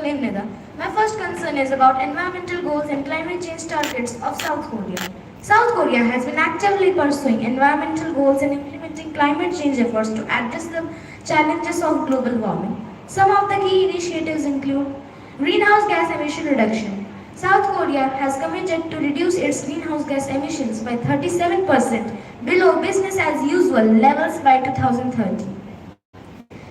School named Nida. My first concern is about environmental goals and climate change targets of South Korea. South Korea has been actively pursuing environmental goals and implementing climate change efforts to address the challenges of global warming. Some of the key initiatives include greenhouse gas emission reduction. South Korea has committed to reduce its greenhouse gas emissions by 37% below business as usual levels by 2030.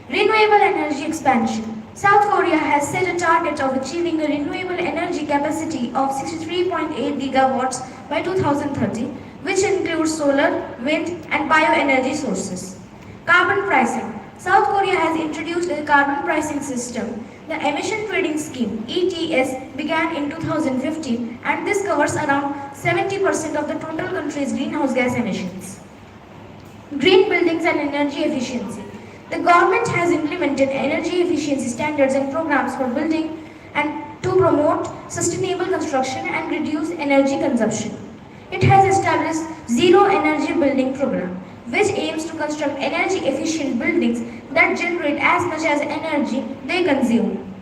Renewable energy expansion. South Korea has set a target of achieving a renewable energy capacity of 63.8 gigawatts by 2030, which includes solar, wind, and bioenergy sources. Carbon pricing. South Korea has introduced a carbon pricing system. The Emission Trading Scheme (ETS) began in 2015, and this covers around 70% of the total country's greenhouse gas emissions. Green buildings and energy efficiency. The government has implemented energy efficiency standards and programs for building and to promote sustainable construction and reduce energy consumption. It has established Zero Energy Building Program, which aims to construct energy efficient buildings that generate as much as energy they consume.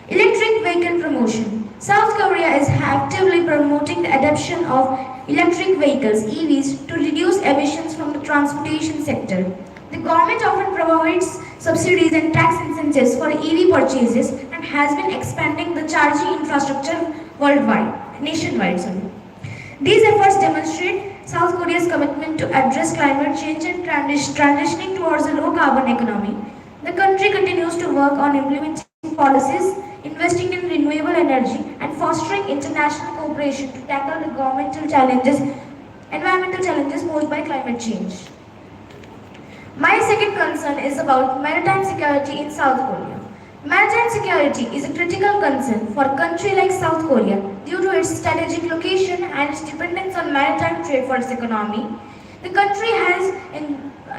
Electric vehicle promotion. South Korea is actively promoting the adoption of electric vehicles (EVs) to reduce emissions from the transportation sector. The government often provides subsidies and tax incentives for EV purchases and has been expanding the charging infrastructure nationwide. These efforts demonstrate South Korea's commitment to address climate change and transitioning towards a low-carbon economy. The country continues to work on implementing policies, investing in renewable energy, and fostering international cooperation to tackle the environmental challenges posed by climate change. My second concern is about maritime security in South Korea. Maritime security is a critical concern for a country like South Korea due to its strategic location and its dependence on maritime trade for its economy. The country has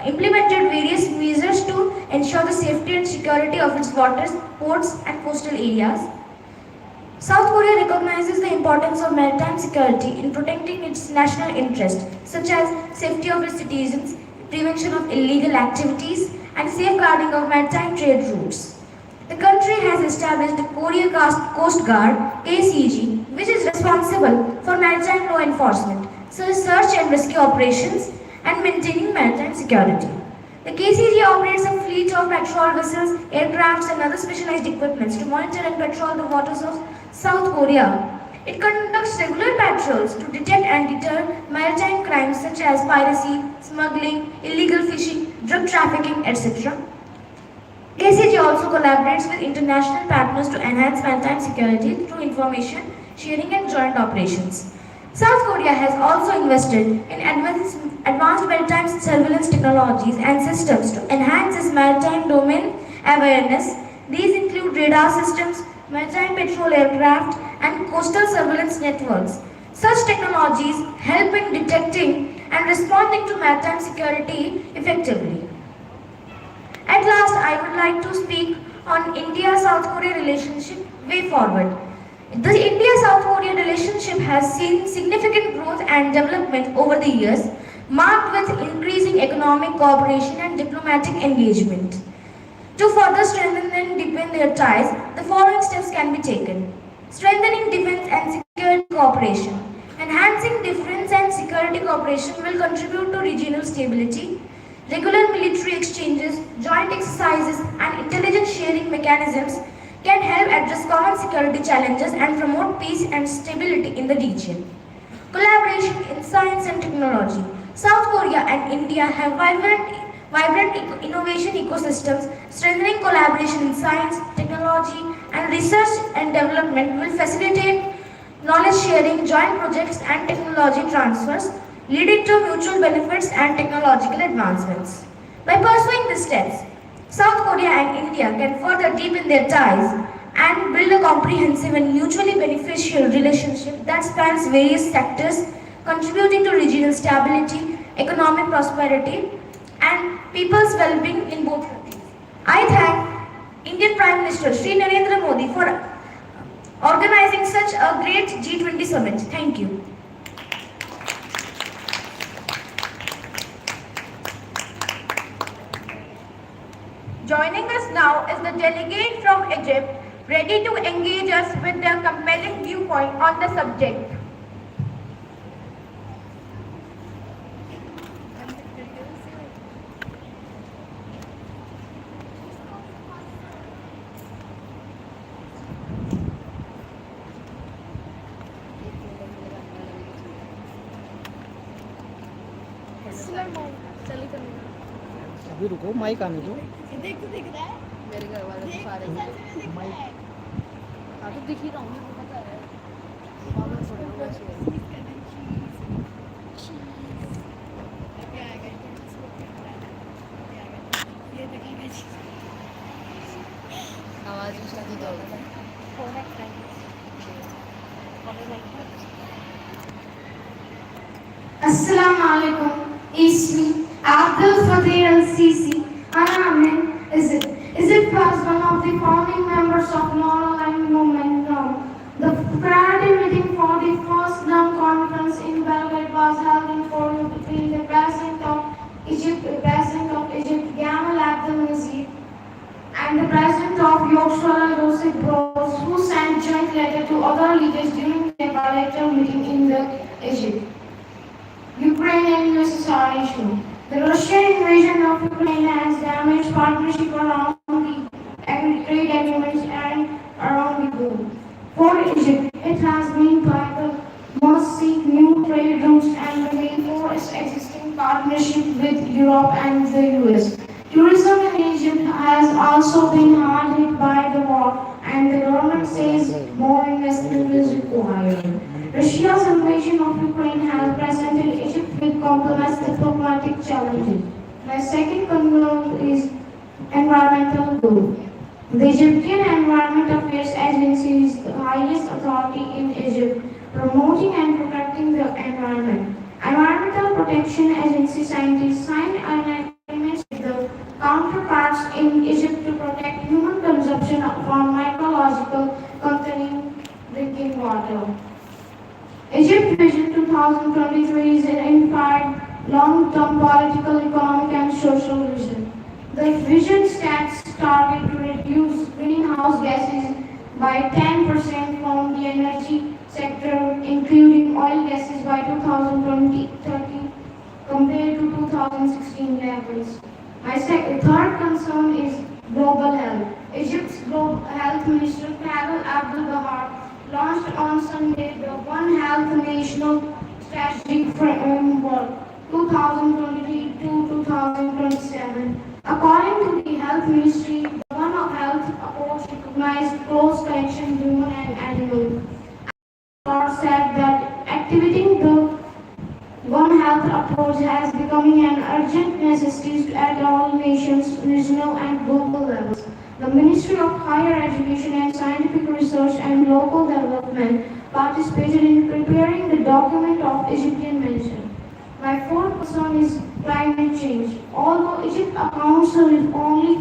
implemented various measures to ensure the safety and security of its waters, ports, and coastal areas. South Korea recognizes the importance of maritime security in protecting its national interests, such as safety of its citizens, prevention of illegal activities, and safeguarding of maritime trade routes. The country has established the Korea Coast Guard (KCG), which is responsible for maritime law enforcement, search and rescue operations, and maintaining maritime security. The KCG operates a fleet of patrol vessels, aircrafts, and other specialized equipments to monitor and patrol the waters of South Korea. It conducts regular patrols to detect and deter maritime crimes such as piracy, smuggling, illegal fishing, drug trafficking, etc. KCG also collaborates with international partners to enhance maritime security through information sharing and joint operations. South Korea has also invested in advanced maritime surveillance technologies and systems to enhance its maritime domain awareness. These include radar systems, maritime patrol aircraft, and coastal surveillance networks. Such technologies help in detecting and responding to maritime security effectively. At last, I would like to speak on India-South Korea relationship way forward. The India-South Korea relationship has seen significant growth and development over the years, marked with increasing economic cooperation and diplomatic engagement. To further strengthen and deepen their ties, the following steps can be taken. Strengthening defense and security cooperation. Enhancing defense and security cooperation will contribute to regional stability. Regular military exchanges, joint exercises, and intelligence sharing mechanisms can help address common security challenges and promote peace and stability in the region. Collaboration in science and technology. South Korea and India have vibrant innovation ecosystems. Strengthening collaboration in science, technology, and research and development will facilitate knowledge sharing, joint projects, and technology transfers, leading to mutual benefits and technological advancements. By pursuing these steps, South Korea and India can further deepen their ties and build a comprehensive and mutually beneficial relationship that spans various sectors, contributing to regional stability, economic prosperity, and people's well-being in both countries. I thank Indian Prime Minister Shri Narendra Modi for organizing such a great G-20 summit. Thank you. Joining us now is the delegate from Egypt, ready to engage us with their compelling viewpoint on the subject. अभी रुको, mic आने दो। मेरे घर वाले तो सारे mic हाँ तो दिख ही रहा हूँ, मुझे पता है। बाबा थोड़े लोग ऐसे हैं। आवाज उसका जुदा होगा। Assalamu alaikum. Ismi Abdul Fadir al-Sisi. Anamen. Is it was one of the founding members of non-aligned movement now. The priority meeting for the first NUM conference in Belgrade was held in Fort between the President of Egypt, Gamal Abdel Nasser, and the President of Yorkshire, Joseph Broz, who sent joint letter to other leaders during the bilateral meeting in Egypt. Ukraine and USSR issue. The Russian invasion of Ukraine has damaged partnership around the trade agreements and around the globe. For Egypt, it has been vital must seek new trade routes and reinforce existing partnership with Europe and the US. Tourism in Egypt has also been hard hit by the war, and the government says more investment is required. Russia's invasion of Ukraine has presented Egypt with complex diplomatic challenges. My second concern is environmental goal. The Egyptian Environment Affairs Agency is the highest authority in Egypt, promoting and protecting the environment. Environmental Protection Agency scientists signed an agreement with the counterparts in Egypt to protect human consumption from microbiological containing drinking water. Egypt Vision 2023 is an unified long-term political, economic and social vision. The vision sets target to reduce greenhouse gases by 10% from the energy sector, including oil gases by 2030 compared to 2016 levels. My third concern is global health. Egypt's global health minister Carol Abdul Bahar launched on Sunday the One Health National Strategic Framework 2023 to 2027. According to the Health Ministry, the One Health approach recognized close connection human and animal. Or said that activating the One Health approach has becoming an urgent necessity at all nations, regional and global levels. The Ministry of Higher Education and Scientific Research and Local Development participated in preparing the document of Egyptian mention. My fourth concern is climate change. Although Egypt accounts for only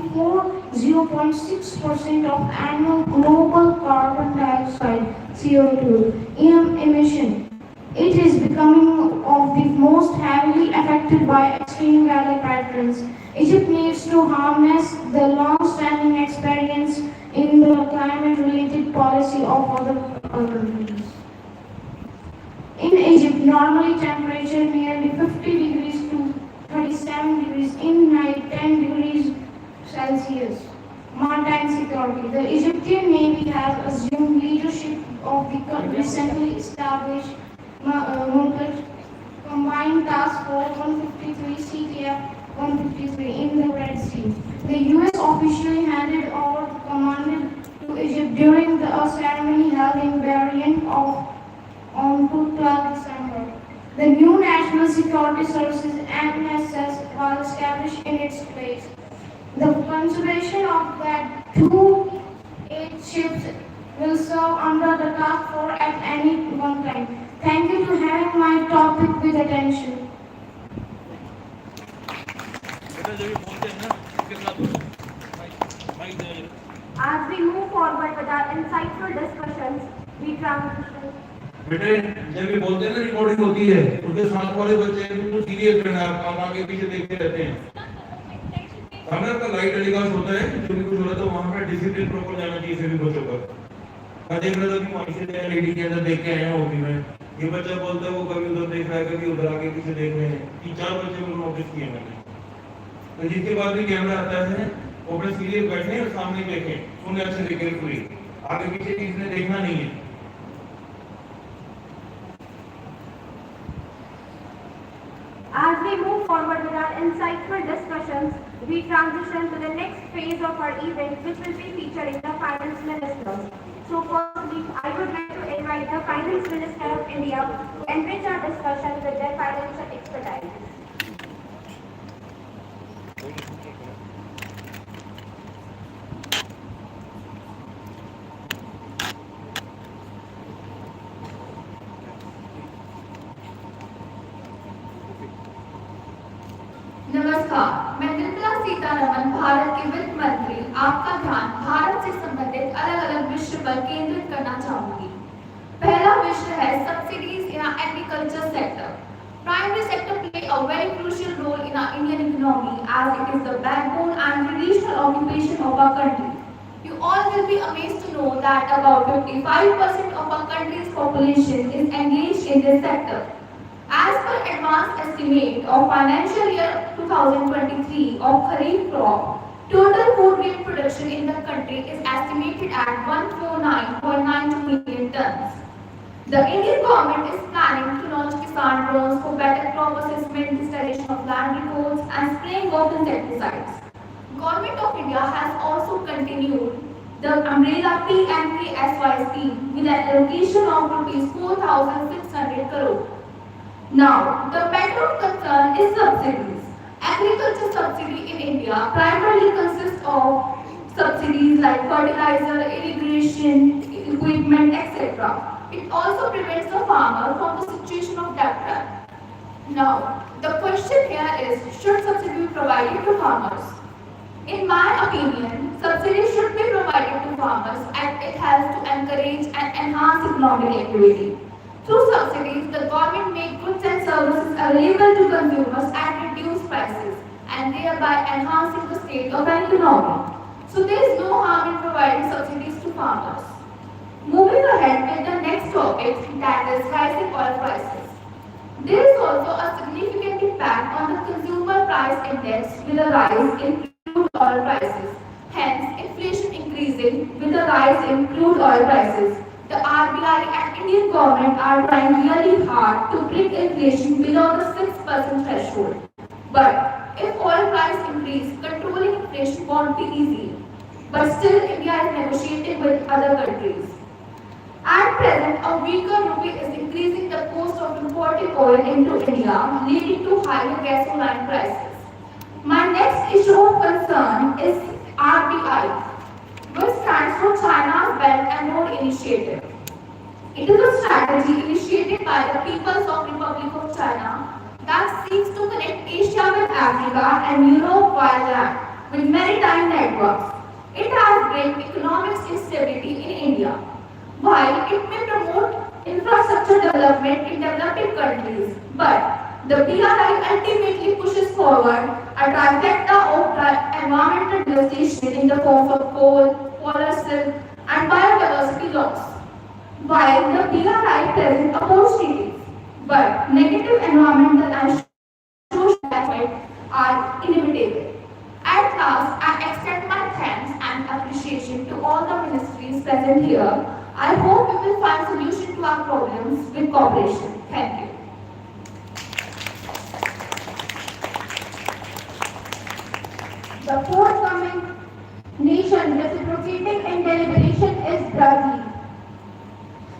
0.6% of annual global carbon dioxide (CO2) emission, it is becoming of the most heavily affected by extreme weather patterns. Egypt needs to harness the long-standing experience in the climate-related policy of other countries. In Egypt, normally temperature nearly 50 degrees to 37 degrees in night, 10 degrees Celsius. Maritime security. The Egyptian Navy has assumed leadership of the recently established Combined Task Force 153 CTF 153 in the Red Sea. The US officially handed over the command to Egypt during the ceremony held in Bahrain on 12 December. The new National Security Services NSS was established in its place. The conservation of that 2 ships will serve under the task force at any one time. Thank you for having my topic with attention. As we move forward with our insightful discussions, we transition. बेटे जब ये बोलते हैं ना recording होती है उनके साथ वाले बच्चे बिल्कुल सीरियस रहना आप आगे पीछे देखते रहते हैं सामने आपका लाइट टेलीकास्ट होता है, जो भी कुछ हो रहा है तो वहाँ पे डिसिप्लिन प्रॉपर जाना चाहिए सभी बच्चों का। मैं देख रहा था कि वहीं से नया लेडी के अंदर देख के आया हूँ ओपी में, ये बच्चा बोलता है वो कभी उधर देख रहा है, कभी उधर आगे पीछे देख रहे हैं। 3-4 बच्चे को नोटिस किए मैंने। तो जिसके बाद भी कैमरा आता है वो अपने सीरियस बैठे और सामने देखें, सुने अच्छे से केयरफुली, आगे पीछे किसी ने देखना नहीं है। As we move forward with our insightful discussions, we transition to the next phase of our event, which will be featuring the Finance Ministers. So firstly, I would like to invite the Finance Minister of India to enrich our discussion with their financial expertise. नमस्कार, मैं निर्मला सीतारमण, भारत के वित्त मंत्री, आपका ध्यान भारत से संबंधित अलग-अलग विषय पर केंद्रित करना चाहूंगी। पहला विषय है subsidies in our agriculture sector. Primary sector play a very crucial role in our Indian economy as it is the backbone and traditional occupation of our country. You all will be amazed to know that about 55% of our country's population is engaged in this sector. As per advanced estimate of financial year 2023 of Kharif crop, total food grain production in the country is estimated at 149.92 million tons. The Indian government is planning to launch Kisan drones for better crop assessment, installation of land records and spraying of insecticides. Government of India has also continued the umbrella PMKSY scheme with an allocation of rupees 4,600 crore. Now, the matter of concern is subsidies. Agriculture subsidy in India primarily consists of subsidies like fertilizer, irrigation, equipment, etc. It also prevents the farmer from the situation of debt trap. Now, the question here is, should subsidy be provided to farmers? In my opinion, subsidy should be provided to farmers as it helps to encourage and enhance economic activity. Through subsidies, the government makes goods and services available to consumers at reduced prices and thereby enhancing the state of an economy. So there is no harm in providing subsidies to farmers. Moving ahead with the next topic, that is rising oil prices. There is also a significant impact on the consumer price index with a rise in crude oil prices. Hence, inflation increasing with the rise in crude oil prices. The RBI and Indian government are trying really hard to bring inflation below the 6% threshold. But if oil price increase, controlling inflation won't be easy. But still, India is negotiating with other countries. At present, a weaker rupee is increasing the cost of importing oil into India, leading to higher gasoline prices. My next issue of concern is RBI, which stands for China's Belt and Road Initiative. It is a strategy initiated by the People's Republic of China that seeks to connect Asia with Africa and Europe via land with maritime networks. It has brought economic stability in India. While it may promote infrastructure development in developing countries, but the BRI ultimately pushes forward a trifecta of environmental devastation in the form of coal, polar silt, and biodiversity loss. While the BRI presents opportunities, but negative environmental and social aspects are inevitable. At last, I extend my thanks and appreciation to all the ministries present here. I hope we will find solution to our problems with cooperation. Thank you. The forthcoming nation reciprocating in deliberation is Brazil.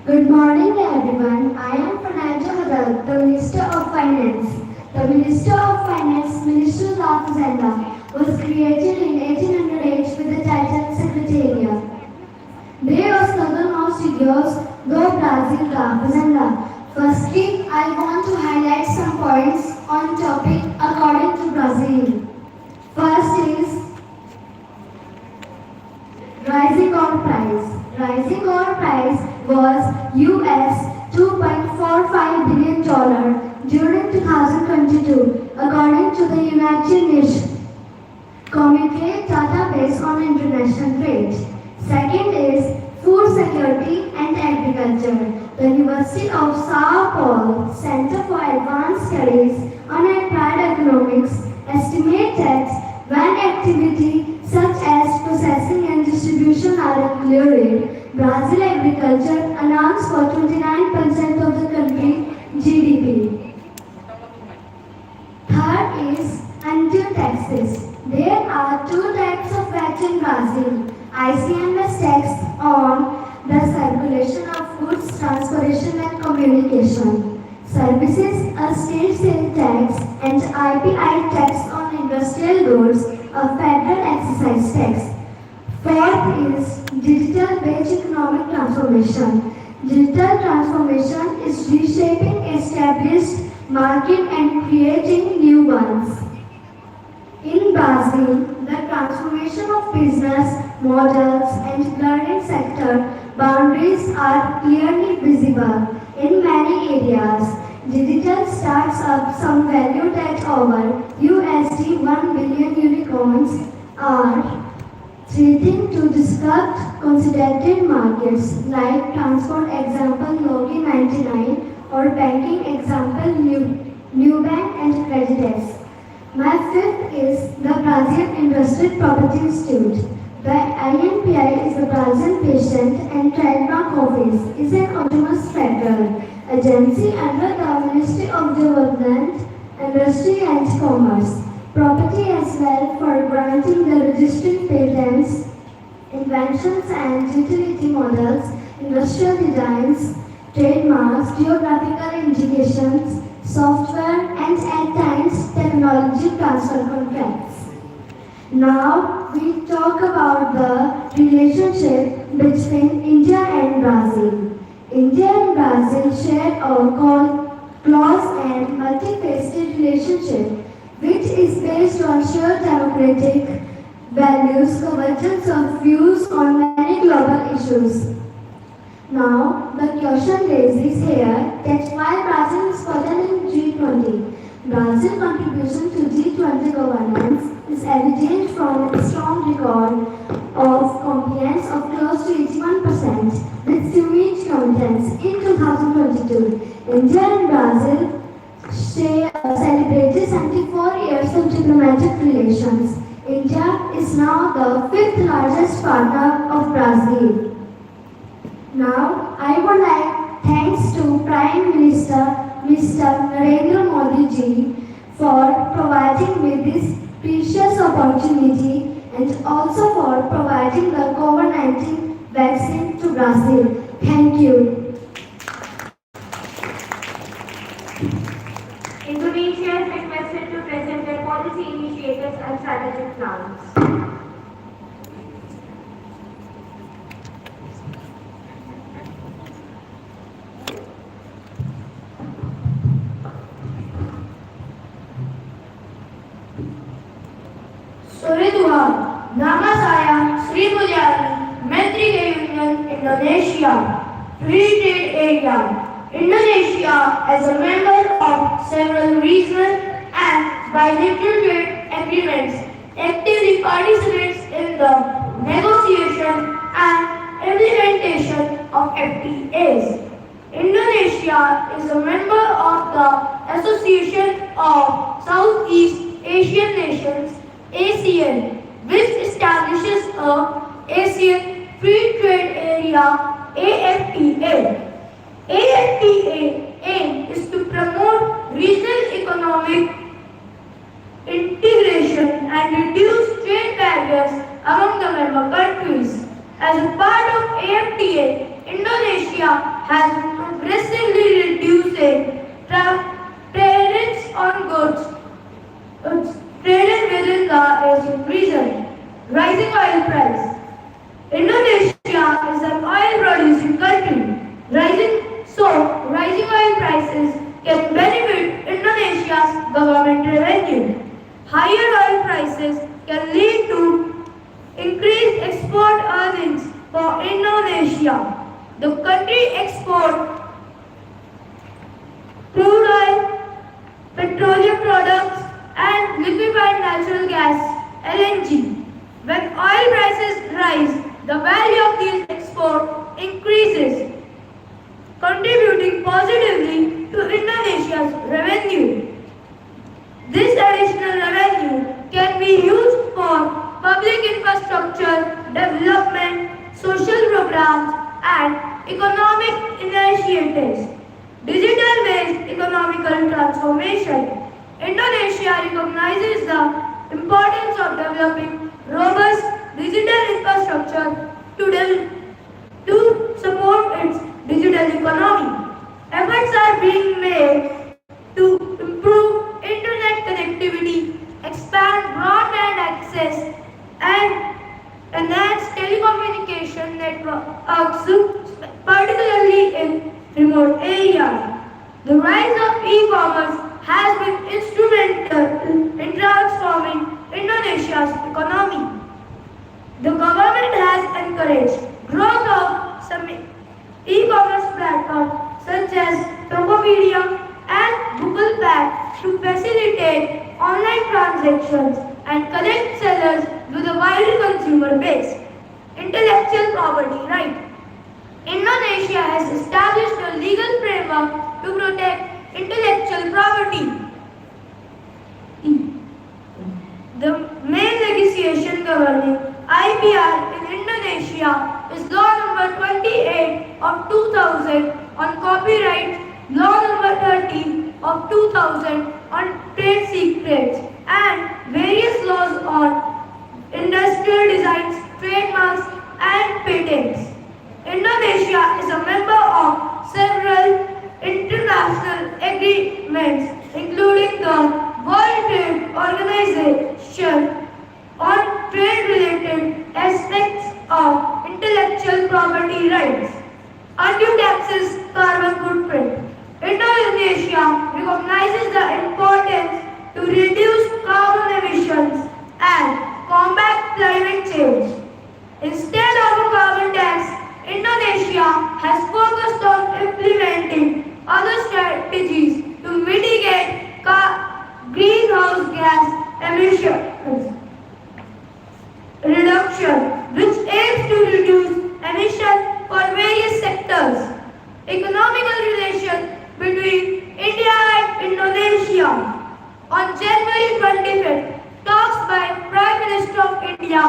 Good morning everyone. I am Fernando Haddad, the Minister of Finance. The Minister of Finance, Minister of Fazenda, was created in 1808 with the title Secretariat. De os Cosmos do Brasil da Fazenda. Firstly, I want to highlight some points on topic according to Brazil. First is rising oil price. Rising oil price was US $2.45 billion during 2022, according to the United Nations. communicate database on international trade. Second is food security and agriculture. The University of Sao Paulo Center for Advanced Studies on Applied Economics estimates that when activity such as processing and distribution are included, Brazil agriculture accounts for 29% of the country's GDP. Third is undue taxes. There are two types of VAT in Brazil. ICMS tax on the circulation of goods, transportation and communication services, a state sales tax, and IPI tax on industrial goods, a federal excise tax. Fourth is digital-based economic transformation. Digital transformation is reshaping established market and creating new ones. In Brazil, the transformation of business models and learning sector boundaries are clearly visible in many areas. Digital startups, some valued at over USD 1 billion unicorns, are threatening to disrupt considered markets like transport example Logi 99 or banking example Nubank and Creditas. My fifth is the Brazilian Invested Property Institute. The INPI is the Brazilian Patent and Trademark Office, is an autonomous federal agency under the Ministry of Development, Industry and Commerce. Property as well for granting the registering patents, inventions and utility models, industrial designs, trademarks, geographical indications, software and at times technology transfer contracts. Now we talk about the relationship between India and Brazil. India and Brazil share a close and multifaceted relationship which is based on shared democratic values, convergence of views on many global issues. Now, the question raises here that why Brazil is present in G20. Brazil's contribution to G20 governance is evident from its strong record of compliance of close to 81% with summit contents in 2022. India and Brazil celebrated 74 years of diplomatic relations. India is now the fifth largest partner of Brazil. Now, I would like thanks to Prime Minister Mr. Narendra Modi ji for providing me this precious opportunity and also for providing the COVID-19 vaccine to Brazil. Thank you. Indonesia is requested to present their policy initiatives and strategic plans. Sore Tuhan, nama saya Sri Mulyani, Menteri Union Indonesia, Free Trade Area. Indonesia, as a member of several regional and bilateral trade agreements, actively participates in the negotiation and implementation of FTAs. Indonesia is a member of the Association of Southeast Asian Nations, ASEAN, which establishes a Asian Free Trade Area, AFTA. AFTA aim is to promote regional economic integration and reduce trade barriers among the member countries. As a part of AFTA, Indonesia has been progressively reducing tariffs on goods traded within the Asian region. Rising oil price. Indonesia is an oil-producing country. Rising oil prices can benefit Indonesia's government revenue. Higher oil prices can lead to increased export earnings for Indonesia. The country exports crude oil, petroleum products, and liquefied natural gas LNG. When oil prices rise, the value of these exports increases, contributing positively to Indonesia's revenue. This additional revenue can be used for public infrastructure development, social programs, and economic initiatives. Digital-based economical transformation. Indonesia recognizes the importance of developing robust digital infrastructure to support its digital economy. Efforts are being made to improve internet connectivity, expand broadband access, and enhance telecommunication networks, particularly in remote areas. The rise of e-commerce has been instrumental in transforming Indonesia's economy. The government has encouraged growth of some e-commerce platforms such as Tokopedia and Bukalapak to facilitate online transactions and connect sellers with a wider consumer base. Intellectual property right. Indonesia has established a legal framework to protect intellectual property. The main legislation governing IPR in Indonesia is Law number 28 of 2000 on copyright, Law number 30 of 2000 on trade secrets, and various laws on industrial designs, trademarks, and patents. Indonesia is a member of several international agreements, including the World Trade Organization on trade-related aspects of intellectual property rights. Undue taxes, carbon footprint. Indonesia recognizes the importance to reduce carbon emissions and combat climate change. Instead of a carbon tax, Indonesia has focused on implementing other strategies to mitigate greenhouse gas emissions reduction, which aims to reduce emissions for various sectors. Economical relations between India and Indonesia. On January 25th, talks by Prime Minister of India,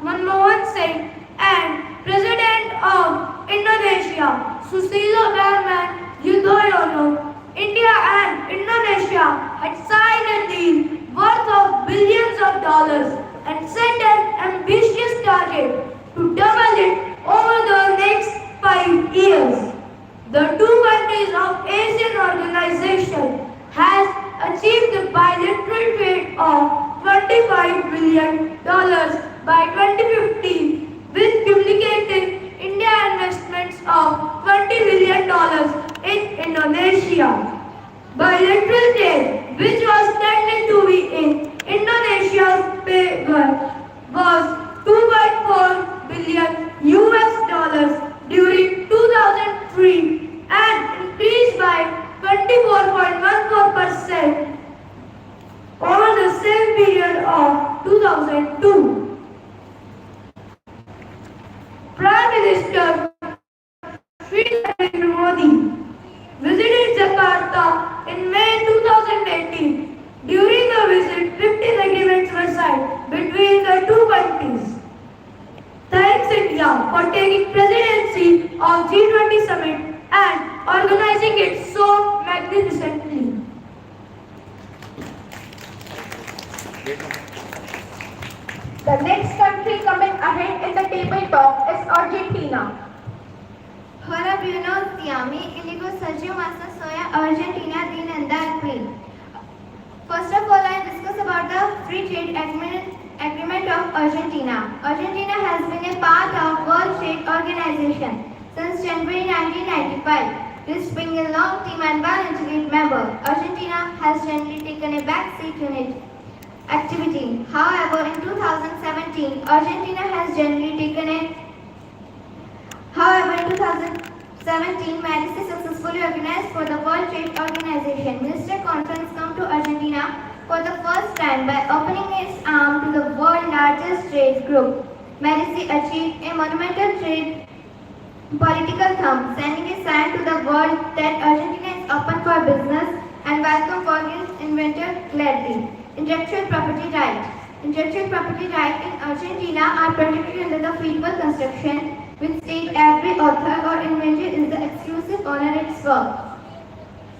Manmohan Singh, and President of Indonesia, Susilo Bambang Yudhoyono, India and Indonesia had signed a deal worth of billions of dollars and set an ambitious target to double it over the next 5 years. The two countries of Asian organization has achieved a bilateral trade of $25 billion by 2015, with cumulative India investments of $20 billion in Indonesia. Bilateral trade, which was tended to be in Indonesia's favor, was $2.4 billion during 2003 and increased by 24.14% over the same period of 2002. Prime Minister Shri Narendra Modi visited Jakarta in May 2018. During the visit, 15 agreements were signed between the two countries. Thanks India for taking presidency of G-20 summit and organizing it so magnificently. The next country coming ahead in the tabletop is Argentina. Hora Bruno Tiami, Iligo Sergio Massa Soya, Argentina, Din and April. First of all, I discuss about the free trade agreement of Argentina. Argentina has been a part of World Trade Organization since January 1995. This being a long-term and well-integrated member, Argentina has generally taken a backseat in its activity. However, in 2017, Argentina has generally taken a However, in 2017, Madrid successfully organized for the World Trade Organization. Minister conference come to Argentina for the first time by opening its arm to the world's largest trade group. Malaysia achieved a monumental trade political thumb, sending a sign to the world that Argentina is open for business and welcome for its inventor gladly. Intellectual property rights. Intellectual property rights in Argentina are protected under the Freedom Construction, which states every author or inventor is the exclusive owner of its work.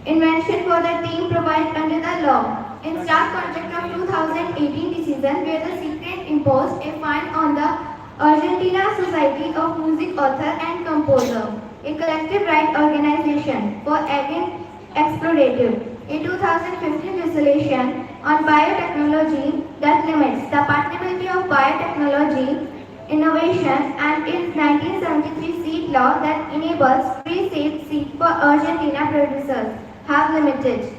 Invention for the team provided under the law. In stark contract of 2018 decision, where the Supreme imposed a fine on the Argentina Society of Music Author and Composer, a collective right organization for aging explorative. A 2015 resolution on biotechnology that limits the patentability of biotechnology innovation and its 1973 seed law that enables free seed for Argentina producers have limited.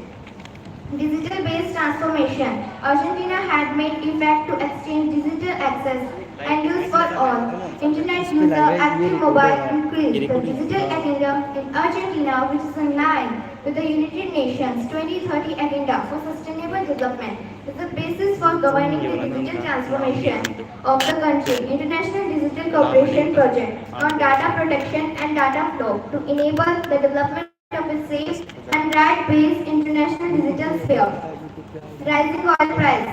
Digital-based transformation. Argentina had made effect to exchange digital access and use for all. Internet user active mobile increased. The digital agenda in Argentina, which is in line with the United Nations 2030 Agenda for Sustainable Development, is the basis for governing the digital transformation of the country. International Digital Cooperation Project on data protection and data flow to enable the development of a safe and right-based international digital sphere. Rising oil price.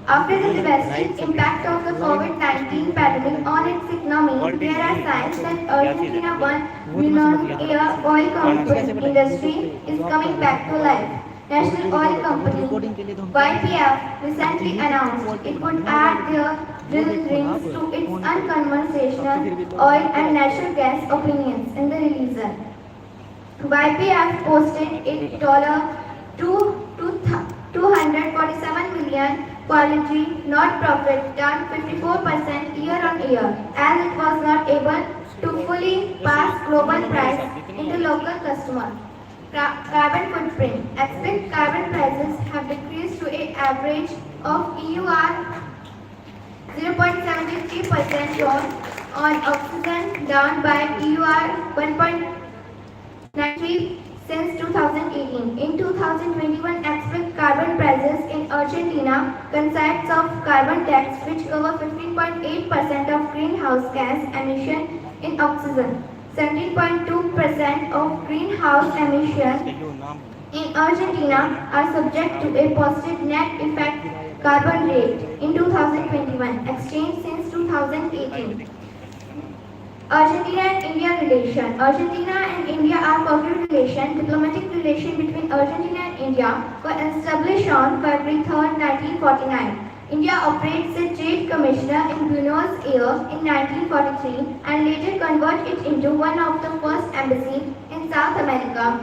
After the devastating impact of the COVID-19 pandemic on its economy, there are signs that Argentina, one renowned oil industry, is coming back to life. National Oil Company YPF recently announced it would add their drill rings to its unconventional oil and natural gas opinions in the region. YPF posted a $247 million quality not profit, down 54% year on year, as it was not able to fully pass global price into local customer. Carbon footprint. Expect carbon prices have decreased to an average of EUR 0.73% on oxygen, down by EUR 1.93 since 2018. In 2021, expect carbon prices in Argentina consists of carbon tax, which cover 15.8% of greenhouse gas emission in oxygen. 17.2% of greenhouse emissions in Argentina are subject to a positive net effect carbon rate in 2021, exchanged since 2018. Argentina and India relation. Argentina and India are cordial relation. Diplomatic relation between Argentina and India were established on February 3, 1949. India operates a trade commissioner in Buenos Aires in 1943 and later converted it into one of the first embassies in South America.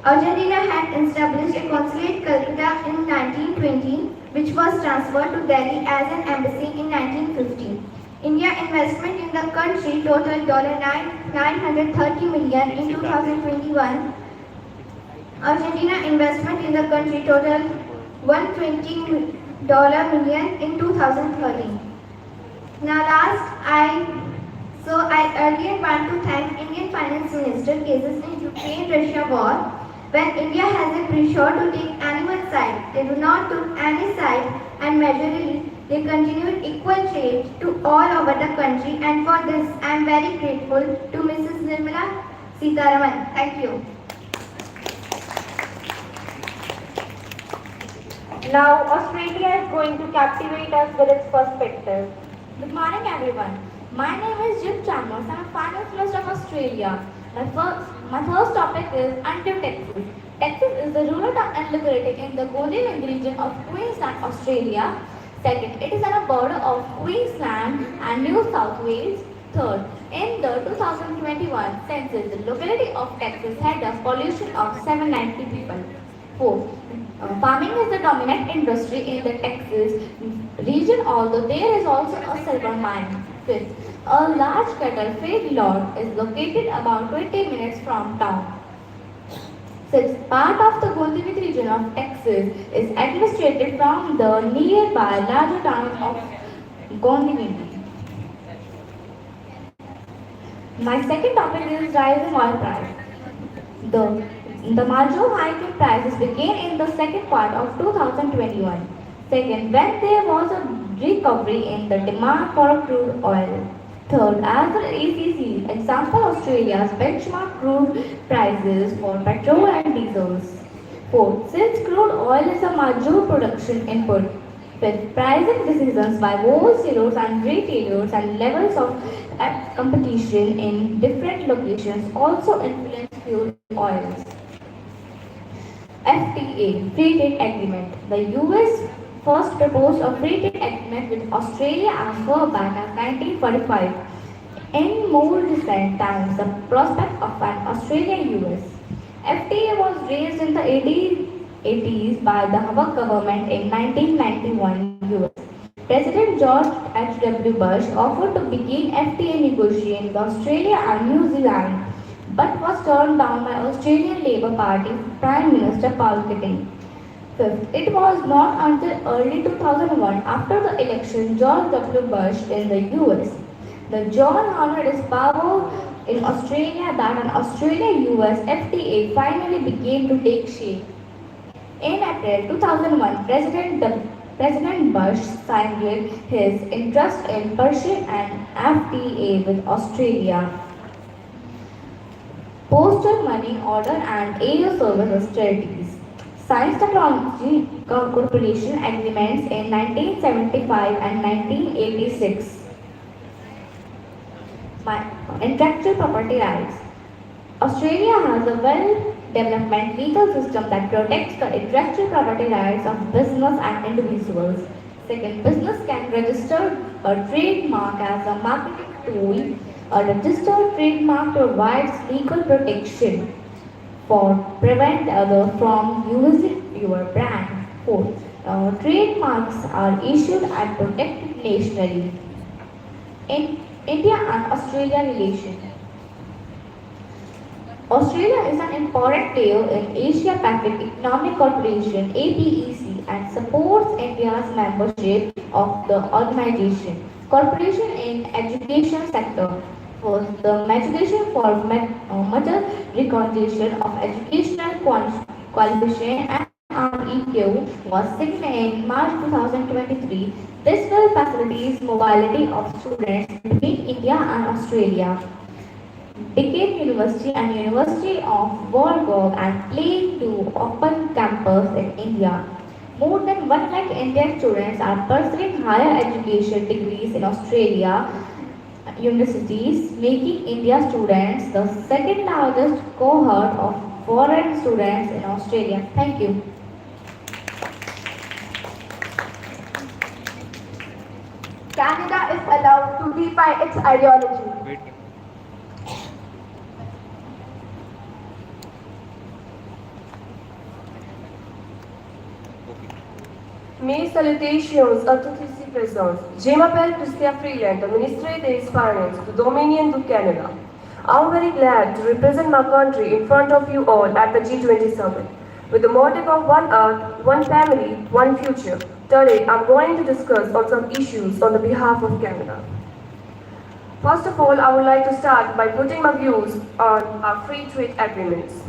Argentina had established a consulate Calcutta in 1920, which was transferred to Delhi as an embassy in 1950. India investment in the country totaled $930 million in 2021. Argentina investment in the country totaled $120 million in 2013. Now I earlier want to thank Indian Finance Minister cases in Ukraine-Russia war. When India has a pressure to take any side, they do not took any side and majorly they continued equal trade to all over the country, and for this I am very grateful to Mrs. Nirmala Sitharaman. Thank you. Now, Australia is going to captivate us with its perspective. Good morning, everyone. My name is Jim Chalmers. I'm a finance minister of Australia. My first topic is anti-Texas. Texas is the rural town and located in the Gold Coast region of Queensland, Australia. Second, it is on the border of Queensland and New South Wales. Third, in the 2021 census, the locality of Texas had a population of 790 people. Fourth, farming is the dominant industry in the Texas region, although there is also a silver mine. Fifth, a large cattle feedlot is located about 20 minutes from town. Sixth, part of the Gold Coast region of Texas is administered from the nearby larger town of Gondwini. My second topic is rising oil price. The The major hike in prices began in the second part of 2021. Second, when there was a recovery in the demand for crude oil. Third, as the ACC example Australia's benchmark crude prices for petrol and diesels. Fourth, since crude oil is a major production input, with pricing decisions by wholesalers and retailers and levels of competition in different locations also influence fuel oils. FTA, Free Trade Agreement. The US first proposed a free trade agreement with Australia as far back as 1945. In more recent times, the prospect of an Australia-US FTA was raised in the 80s by the Howard government in 1991 US. President George H.W. Bush offered to begin FTA negotiations with Australia and New Zealand, but was turned down by Australian Labour Party Prime Minister Paul Keating. Fifth, it was not until early 2001, after the election George W. Bush in the US, the John honored his power in Australia that an Australia-US FTA finally began to take shape. In April 2001, President Bush signed his interest in pursuing an FTA with Australia. Postal Money Order and Air Services Charities. Science Technology Corporation agreements in 1975 and 1986. Intellectual property rights. Australia has a well-developed legal system that protects the intellectual property rights of business and individuals. Second, business can register a trademark as a marketing tool. A registered trademark provides legal protection for prevent others from using your brand. Fourth, trademarks are issued and protected nationally. In India and Australia relation. Australia is an important player in Asia Pacific Economic Cooperation (APEC) and supports India's membership of the organization. Cooperation in education sector. First, the Mediation for Mutual Recognition of Educational Qualification and EQ was signed in March 2023. This will facilitate mobility of students between India and Australia. Deakin University and University of Wollongong and Plain to open campus in India. More than 1 lakh Indian students are pursuing higher education degrees in Australia universities, making India students the second largest cohort of foreign students in Australia. Thank you. Canada is allowed to define its ideology. Mes salutations a tous ici présents. Je m'appelle Christia Freeland, the Ministre des Finances du Dominion du Canada. I'm very glad to represent my country in front of you all at the G-20 summit. With the motive of one Earth, one family, one future, today I'm going to discuss on some issues on the behalf of Canada. First of all, I would like to start by putting my views on our free trade agreements.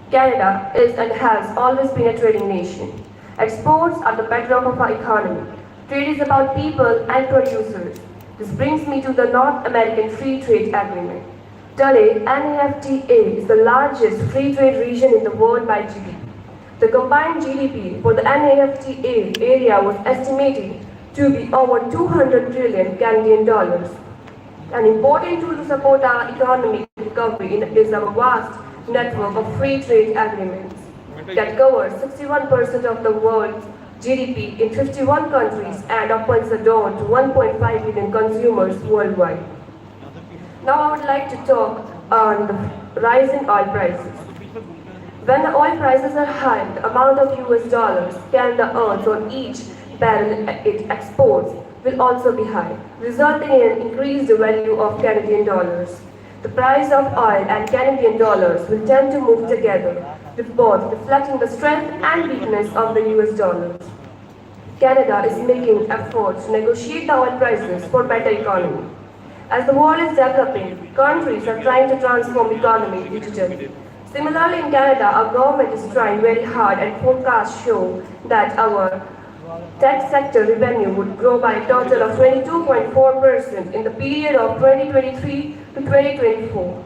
Canada is and has always been a trading nation. Exports are the bedrock of our economy. Trade is about people and producers. This brings me to the North American Free Trade Agreement. Today, NAFTA is the largest free trade region in the world by GDP. The combined GDP for the NAFTA area was estimated to be over 200 trillion Canadian dollars. An important tool to support our economic recovery is our vast network of free trade agreements that covers 61% of the world's GDP in 51 countries and opens the door to 1.5 billion consumers worldwide. Now I would like to talk on the rising oil prices. When the oil prices are high, the amount of US dollars Canada earns on each barrel it exports will also be high, resulting in an increased value of Canadian dollars. The price of oil and Canadian dollars will tend to move together, with both reflecting the strength and weakness of the US dollars. Canada is making efforts to negotiate the oil prices for better economy. As the world is developing, countries are trying to transform economy digitally. Similarly, in Canada, our government is trying very hard and forecasts show that our tech sector revenue would grow by a total of 22.4% in the period of 2023 to 2024.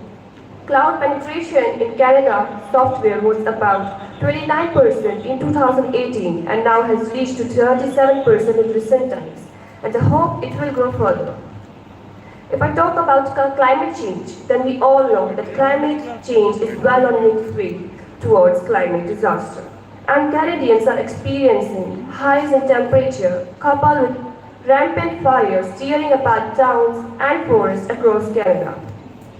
Cloud penetration in Canada software was about 29% in 2018 and now has reached to 37% in recent times, and I hope it will grow further. If I talk about climate change, then we all know that climate change is well on its way towards climate disaster. And Canadians are experiencing highs in temperature coupled with rampant fires tearing apart towns and forests across Canada.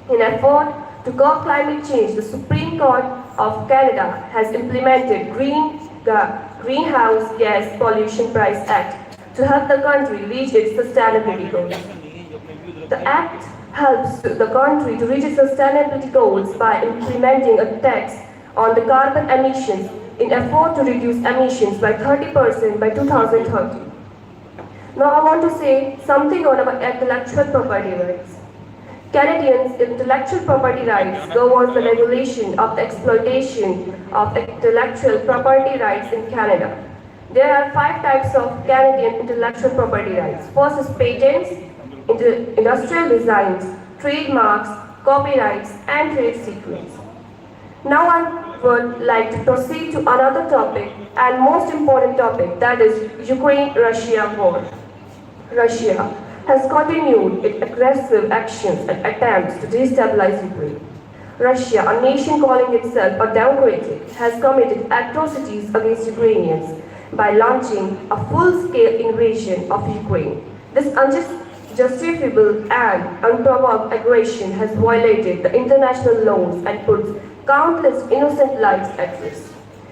In an effort to curb climate change, the Supreme Court of Canada has implemented Greenhouse Gas Pollution Price Act to help the country reach its sustainability goals. The act helps the country to reach its sustainability goals by implementing a tax on the carbon emissions in effort to reduce emissions by 30% by 2030. Now I want to say something on our intellectual property rights. Canadians' intellectual property rights governs the regulation of the exploitation of intellectual property rights in Canada. There are 5 types of Canadian intellectual property rights. First is patents, industrial designs, trademarks, copyrights, and trade secrets. Now I would like to proceed to another topic and most important topic, that is Ukraine-Russia war. Russia has continued its aggressive actions and attempts to destabilize Ukraine. Russia, a nation calling itself a democratic, has committed atrocities against Ukrainians by launching a full-scale invasion of Ukraine. This unjustifiable and unprovoked aggression has violated the international laws and puts countless innocent lives at risk.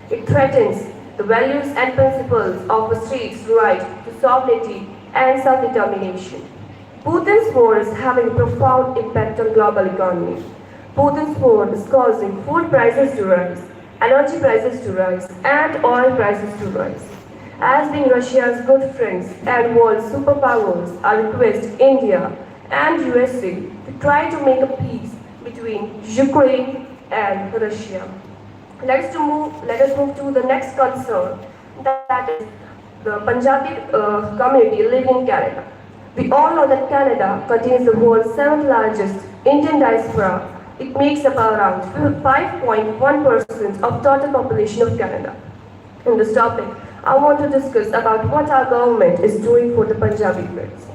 It threatens the values and principles of a state's right to sovereignty and self-determination. Putin's war is having a profound impact on global economy. Putin's war is causing food prices to rise, energy prices to rise, and oil prices to rise. As being Russia's good friends and world superpowers, I request India and USA to try to make a peace between Ukraine and Russia. Let us move to the next concern, that is the Punjabi community living in Canada. We all know that Canada contains the world's 7th largest Indian diaspora. It makes up around 5.1% of total population of Canada. In this topic, I want to discuss about what our government is doing for the Punjabi friends.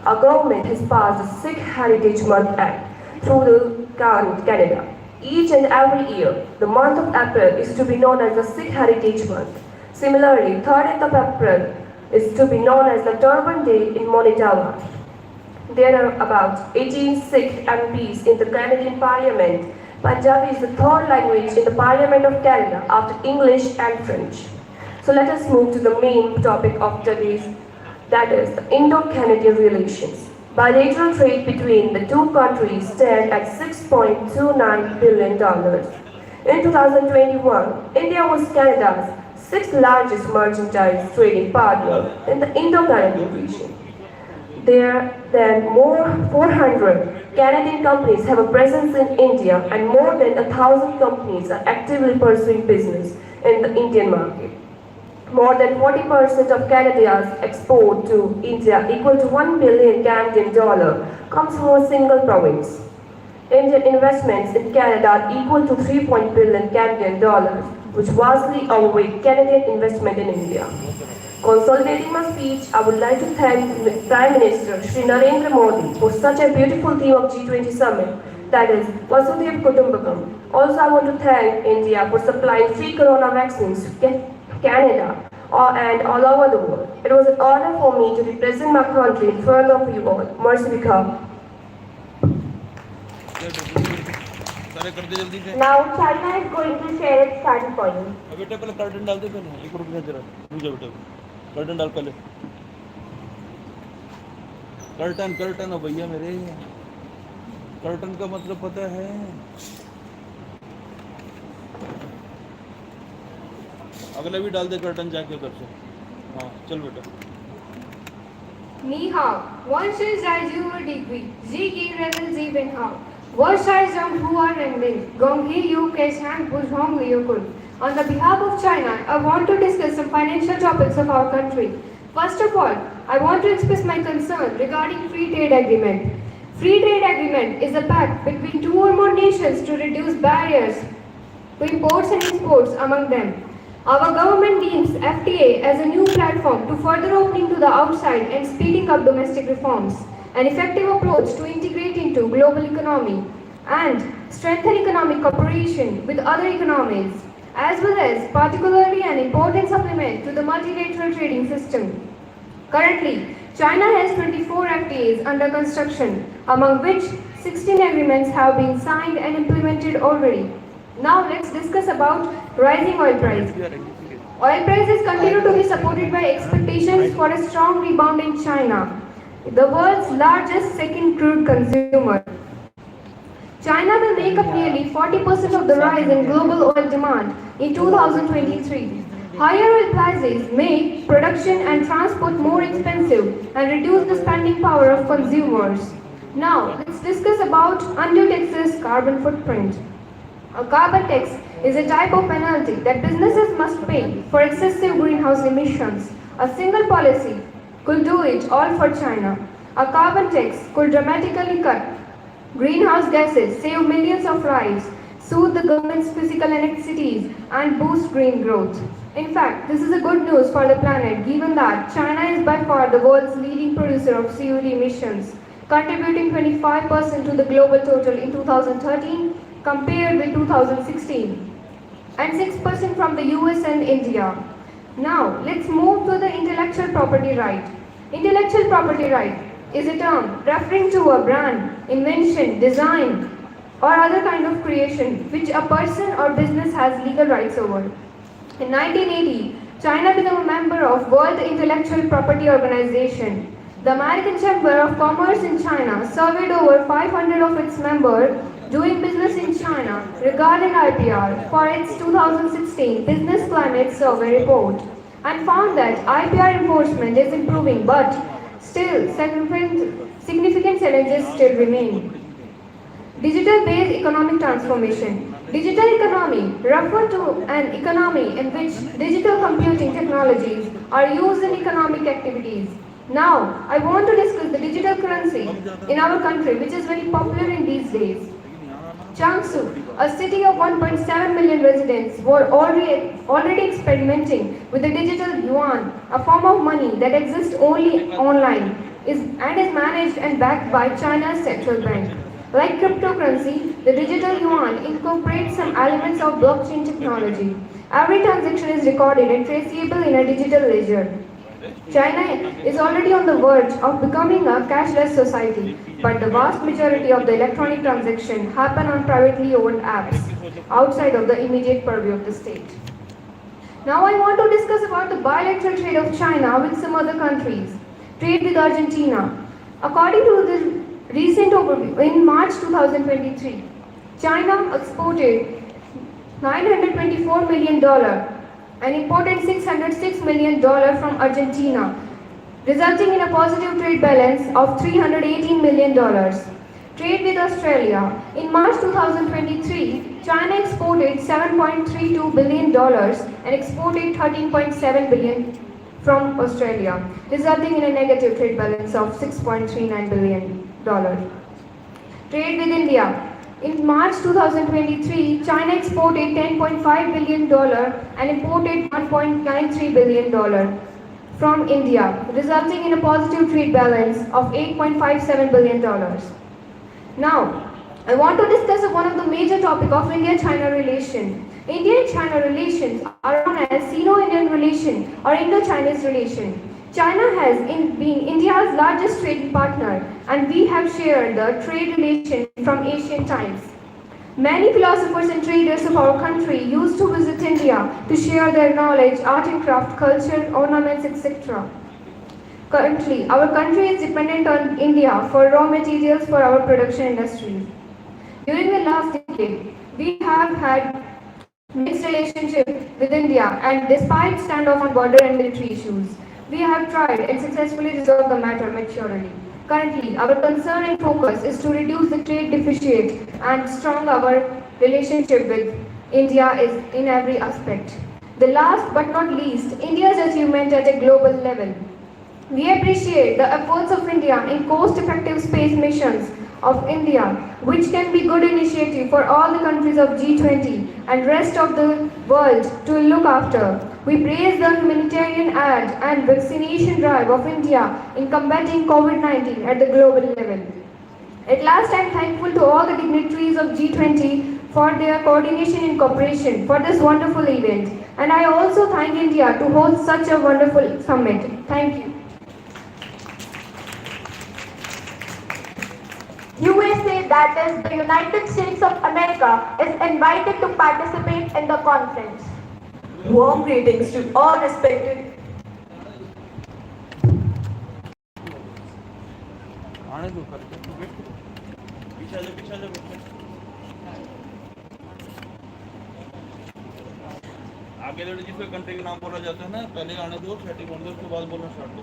Our government has passed the Sikh Heritage Month Act through the Canada. Each and every year, the month of April is to be known as the Sikh Heritage Month. Similarly, 30th of April is to be known as the Turban Day in Manitoba. There are about 18 Sikh MPs in the Canadian Parliament. Punjabi is the 3rd language in the Parliament of Canada after English and French. So let us move to the main topic of today's, that is the Indo-Canadian relations. Bilateral trade between the two countries stand at $6.29 billion. In 2021, India was Canada's 6th largest merchandise trading partner in the Indo-Canadian region. There than more 400 Canadian companies have a presence in India, and more than 1,000 companies are actively pursuing business in the Indian market. More than 40% of Canada's export to India, equal to $1 billion Canadian dollar, comes from a single province. Indian investments in Canada are equal to $3 billion Canadian dollars, which vastly outweigh Canadian investment in India. Consolidating my speech, I would like to thank Prime Minister Shri Narendra Modi for such a beautiful theme of G-20 summit, that is Vasudhaiva Kutumbakam. Also, I want to thank India for supplying free corona vaccines to Canada and all over the world. It was an honor for me to represent my country in front of you all. Mercy become. Now China is going to share its starting point. बेटा पहले curtain डाल दे पहले एक रुक जा जरा रुक जा बेटा कर्टन डाल पहले कर्टन हो भैया मेरे कर्टन का मतलब पता है अगला भी डाल दे कर्टन जाके उधर से हाँ चल बेटा 你好，我是在中国地区，Sie gehen Sie bin好。我是从湖南人 Min, Gong Hee Yu Ke Shang Bu Hong Liu Kun. On the behalf of China, I want to discuss some financial topics of our country. First of all, I want to express my concern regarding free trade agreement. Free trade agreement is a pact between two or more nations to reduce barriers to imports and exports among them. Our government deems FTA as a new platform to further opening to the outside and speeding up domestic reforms, an effective approach to integrate into global economy and strengthen economic cooperation with other economies, as well as particularly an important supplement to the multilateral trading system. Currently, China has 24 FTAs under construction, among which 16 agreements have been signed and implemented already. Now let's discuss about rising oil price. Oil prices continue to be supported by expectations for a strong rebound in China, the world's largest second crude consumer. China will make up nearly 40% of the rise in global oil demand in 2023. Higher oil prices make production and transport more expensive and reduce the spending power of consumers. Now, let's discuss about undue taxes carbon footprint. A carbon tax is a type of penalty that businesses must pay for excessive greenhouse emissions. A single policy could do it all for China. A carbon tax could dramatically cut greenhouse gases, save millions of lives, soothe the government's fiscal inequities, and boost green growth. In fact, this is a good news for the planet given that China is by far the world's leading producer of CO2 emissions, contributing 25% to the global total in 2013 compared with 2016, and 6% from the US and India. Now, let's move to the intellectual property right. Intellectual property right is a term referring to a brand, invention, design, or other kind of creation which a person or business has legal rights over. In 1980, China became a member of World Intellectual Property Organization. The American Chamber of Commerce in China surveyed over 500 of its members doing business in China regarding IPR for its 2016 Business Climate Survey report and found that IPR enforcement is improving, but still significant challenges still remain. Digital-based economic transformation. Digital economy refers to an economy in which digital computing technologies are used in economic activities. Now, I want to discuss the digital currency in our country, which is very popular in these days. Jiangsu, a city of 1.7 million residents, were already experimenting with the digital yuan, a form of money that exists only online and is managed and backed by China's central bank. Like cryptocurrency, the digital yuan incorporates some elements of blockchain technology. Every transaction is recorded and traceable in a digital ledger. China is already on the verge of becoming a cashless society, but the vast majority of the electronic transactions happen on privately owned apps outside of the immediate purview of the state. Now I want to discuss about the bilateral trade of China with some other countries. Trade with Argentina. According to the recent overview, in March 2023, China exported $924 million and imported $606 million from Argentina, resulting in a positive trade balance of $318 million. Trade with Australia. In March 2023, China exported $7.32 billion and exported $13.7 billion from Australia, resulting in a negative trade balance of $6.39 billion. Trade with India. In March 2023, China exported $10.5 billion and imported $1.93 billion from India, resulting in a positive trade balance of $8.57 billion. Now, I want to discuss one of the major topics of India-China relation. India-China relations are known as Sino-Indian relation or Indo-Chinese relation. China has been India's largest trading partner, and we have shared the trade relation from ancient times. Many philosophers and traders of our country used to visit India to share their knowledge, art and craft, culture, ornaments, etc. Currently, our country is dependent on India for raw materials for our production industries. During the last decade, we have had mixed relationship with India, and despite standoff on border and military issues, we have tried and successfully resolved the matter maturely. Currently, our concern and focus is to reduce the trade deficit and strong our relationship with India is in every aspect. The last but not least, India's achievement at a global level. We appreciate the efforts of India in cost-effective space missions of India, which can be good initiative for all the countries of G-20 and rest of the world to look after. We praise the humanitarian aid and vaccination drive of India in combating COVID-19 at the global level. At last, I am thankful to all the dignitaries of G20 for their coordination and cooperation for this wonderful event. And I also thank India to host such a wonderful summit. Thank you. USA, that is the United States of America, is invited to participate in the conference. Warm greetings to all respected आगे जो जिस country के नाम बोला जाता है ना, पहले आने दो, सेटिंग होने दो, उसके बाद बोलना स्टार्ट दो।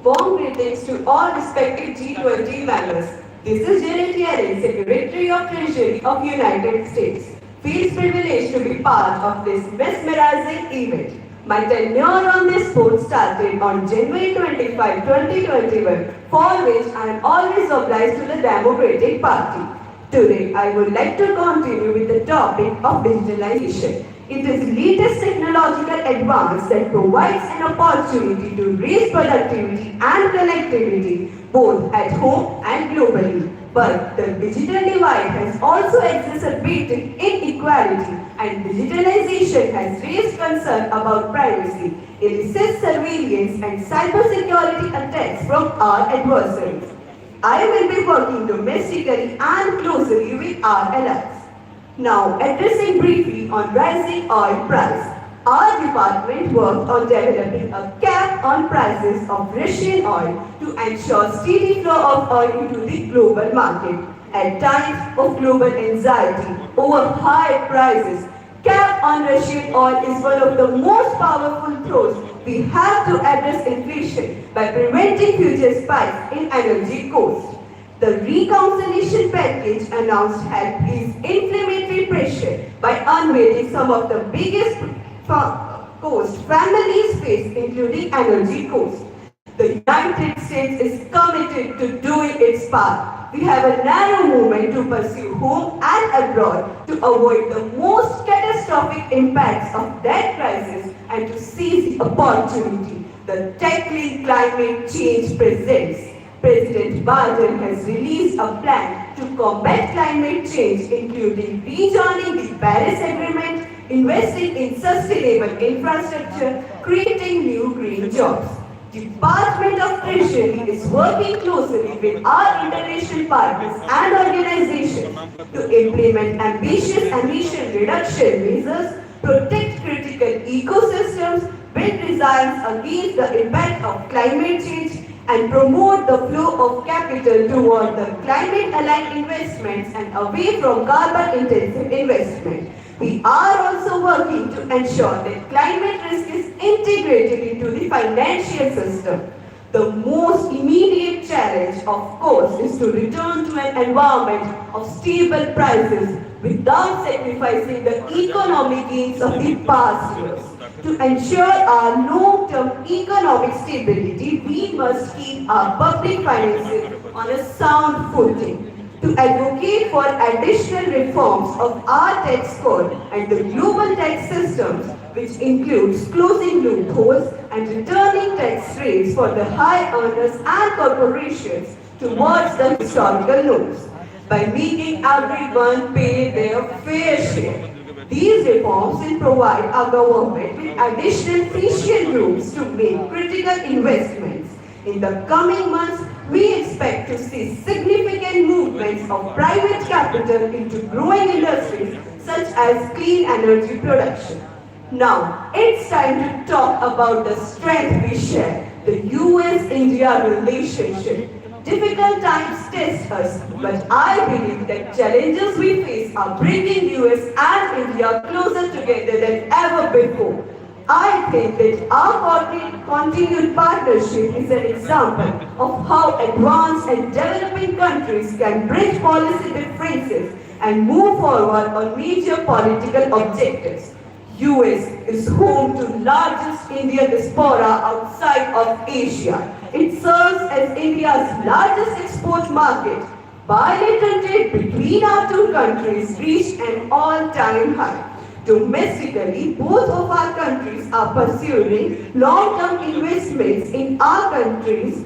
Warm greetings to all respected G20 members. This is Janet Yellen, Secretary of Treasury of United States. Feels privileged to be part of this mesmerizing event. My tenure on this board started on January 25, 2021, for which I am always obliged to the Democratic Party. Today, I would like to continue with the topic of digitalization. It is latest technological advance that provides an opportunity to raise productivity and connectivity both at home and globally. But the digital divide has also exacerbated inequality, and digitalization has raised concern about privacy, illicit surveillance and cybersecurity attacks from our adversaries. I will be working domestically and closely with our allies. Now, addressing briefly on rising oil price, our department worked on developing a cap on prices of Russian oil to ensure steady flow of oil into the global market. At times of global anxiety over high prices, cap on Russian oil is one of the most powerful tools. We have to address inflation by preventing future spikes in energy costs. The reconciliation package announced help ease inflammatory pressure by unveiling some of the biggest costs families face, including energy costs. The United States is committed to doing its part. We have a narrow movement to pursue home and abroad to avoid the most catastrophic impacts of that crisis and to seize the opportunity the tackling climate change presents. President Biden has released a plan to combat climate change, including rejoining the Paris Agreement, investing in sustainable infrastructure, creating new green jobs. Department of Treasury is working closely with our international partners and organizations to implement ambitious emission reduction measures, protect critical ecosystems, build resilience against the impact of climate change, and promote the flow of capital toward the climate-aligned investments and away from carbon-intensive investment. We are also working to ensure that climate risk is integrated into the financial system. The most immediate challenge, of course, is to return to an environment of stable prices without sacrificing the economic gains of the past years. To ensure our long-term economic stability, we must keep our public finances on a sound footing. To advocate for additional reforms of our tax code and the global tax systems, which includes closing loopholes and returning tax rates for the high earners and corporations towards the historical norms, by making everyone pay their fair share. These reforms will provide our government with additional fiscal rooms to make critical investments. In the coming months, we expect to see significant movements of private capital into growing industries such as clean energy production. Now, it's time to talk about the strength we share, the US-India relationship. Difficult times test us, but I believe that challenges we face are bringing US and India closer together than ever before. I think that our continued partnership is an example of how advanced and developing countries can bridge policy differences and move forward on major political objectives. US is home to largest Indian diaspora outside of Asia. It serves as India's largest export market. Bilateral trade between our two countries reached an all-time high. Domestically, both of our countries are pursuing long-term investments in our country's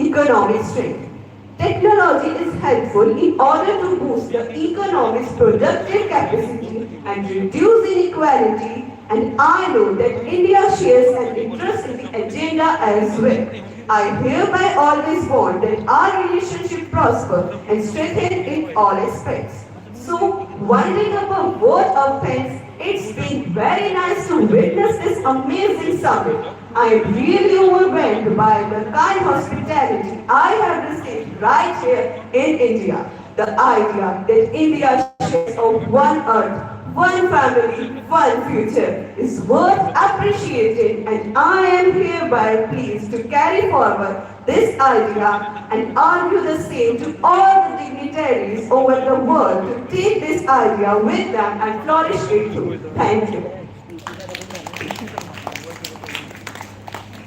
economic strength. Technology is helpful in order to boost the economic's productive capacity and reduce inequality, and I know that India shares an interest in the agenda as well. I hereby always want that our relationship prosper and strengthen in all aspects. So, winding up a vote of thanks, it's been very nice to witness this amazing summit. I am really overwhelmed by the kind hospitality I have received right here in India. The idea that India shares of one earth, one family, one future is worth appreciating, and I am hereby pleased to carry forward this idea and argue the same to all the dignitaries over the world to take this idea with them and flourish it too. Thank you.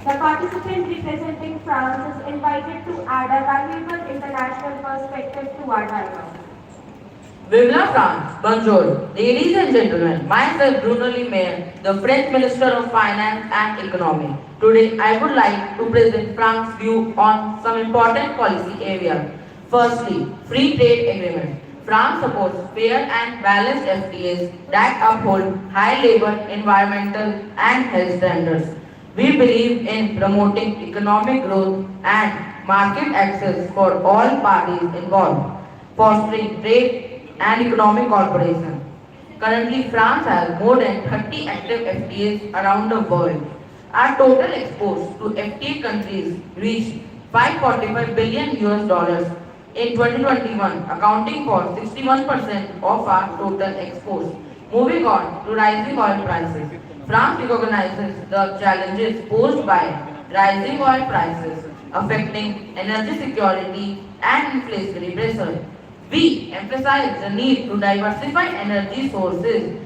The participant representing France is invited to add a valuable international perspective to our dialogue. Vive la France! Bonjour! Ladies and gentlemen, myself Bruno Le Maire, the French Minister of Finance and Economy. Today, I would like to present France's view on some important policy areas. Firstly, free trade agreement. France supports fair and balanced FTAs that uphold high labor, environmental and health standards. We believe in promoting economic growth and market access for all parties involved, fostering trade and economic cooperation. Currently, France has more than 30 active FTAs around the world. Our total exports to FTA countries reached $545 billion in 2021, accounting for 61% of our total exports. Moving on to rising oil prices. France recognizes the challenges posed by rising oil prices affecting energy security and inflationary pressure. We emphasize the need to diversify energy sources.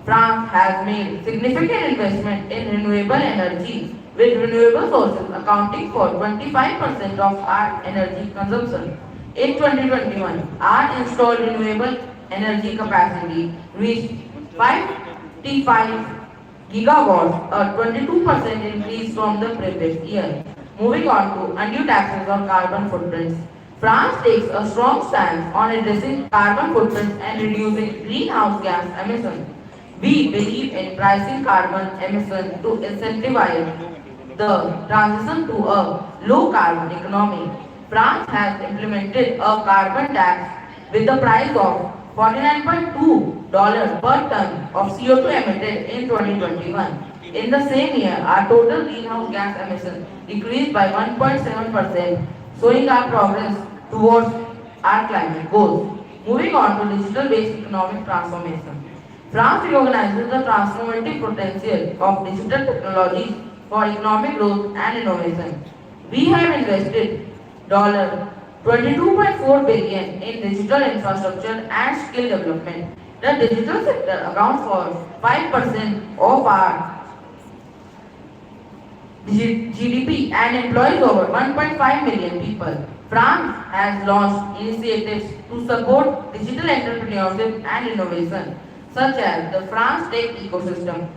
France has made significant investment in renewable energy, with renewable sources accounting for 25% of our energy consumption. In 2021, our installed renewable energy capacity reached 55 gigawatts, a 22% increase from the previous year. Moving on to undue taxes on carbon footprints. France takes a strong stance on addressing carbon footprints and reducing greenhouse gas emissions. We believe in pricing carbon emissions to incentivize the transition to a low-carbon economy. France has implemented a carbon tax with the price of $49.2 per ton of CO2 emitted in 2021. In the same year, our total greenhouse gas emissions decreased by 1.7%, showing our progress towards our climate goals. Moving on to digital-based economic transformation. France recognizes the transformative potential of digital technologies for economic growth and innovation. We have invested $22.4 billion in digital infrastructure and skill development. The digital sector accounts for 5% of our GDP and employs over 1.5 million people. France has launched initiatives to support digital entrepreneurship and innovation, such as the France Tech Ecosystem.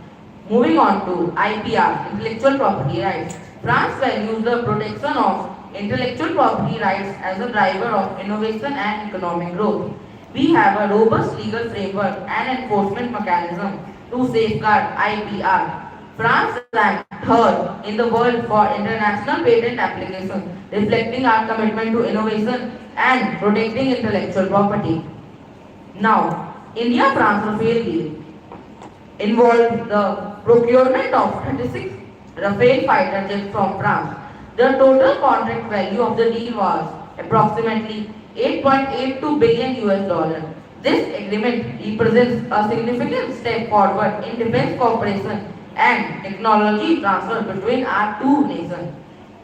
Moving on to IPR, intellectual property rights. France values the protection of intellectual property rights as a driver of innovation and economic growth. We have a robust legal framework and enforcement mechanism to safeguard IPR. France ranked third in the world for international patent applications, reflecting our commitment to innovation and protecting intellectual property. Now, India-France Rafale deal involved the procurement of 36 Rafale fighter jets from France. The total contract value of the deal was approximately $8.82 billion. This agreement represents a significant step forward in defense cooperation and technology transfer between our two nations.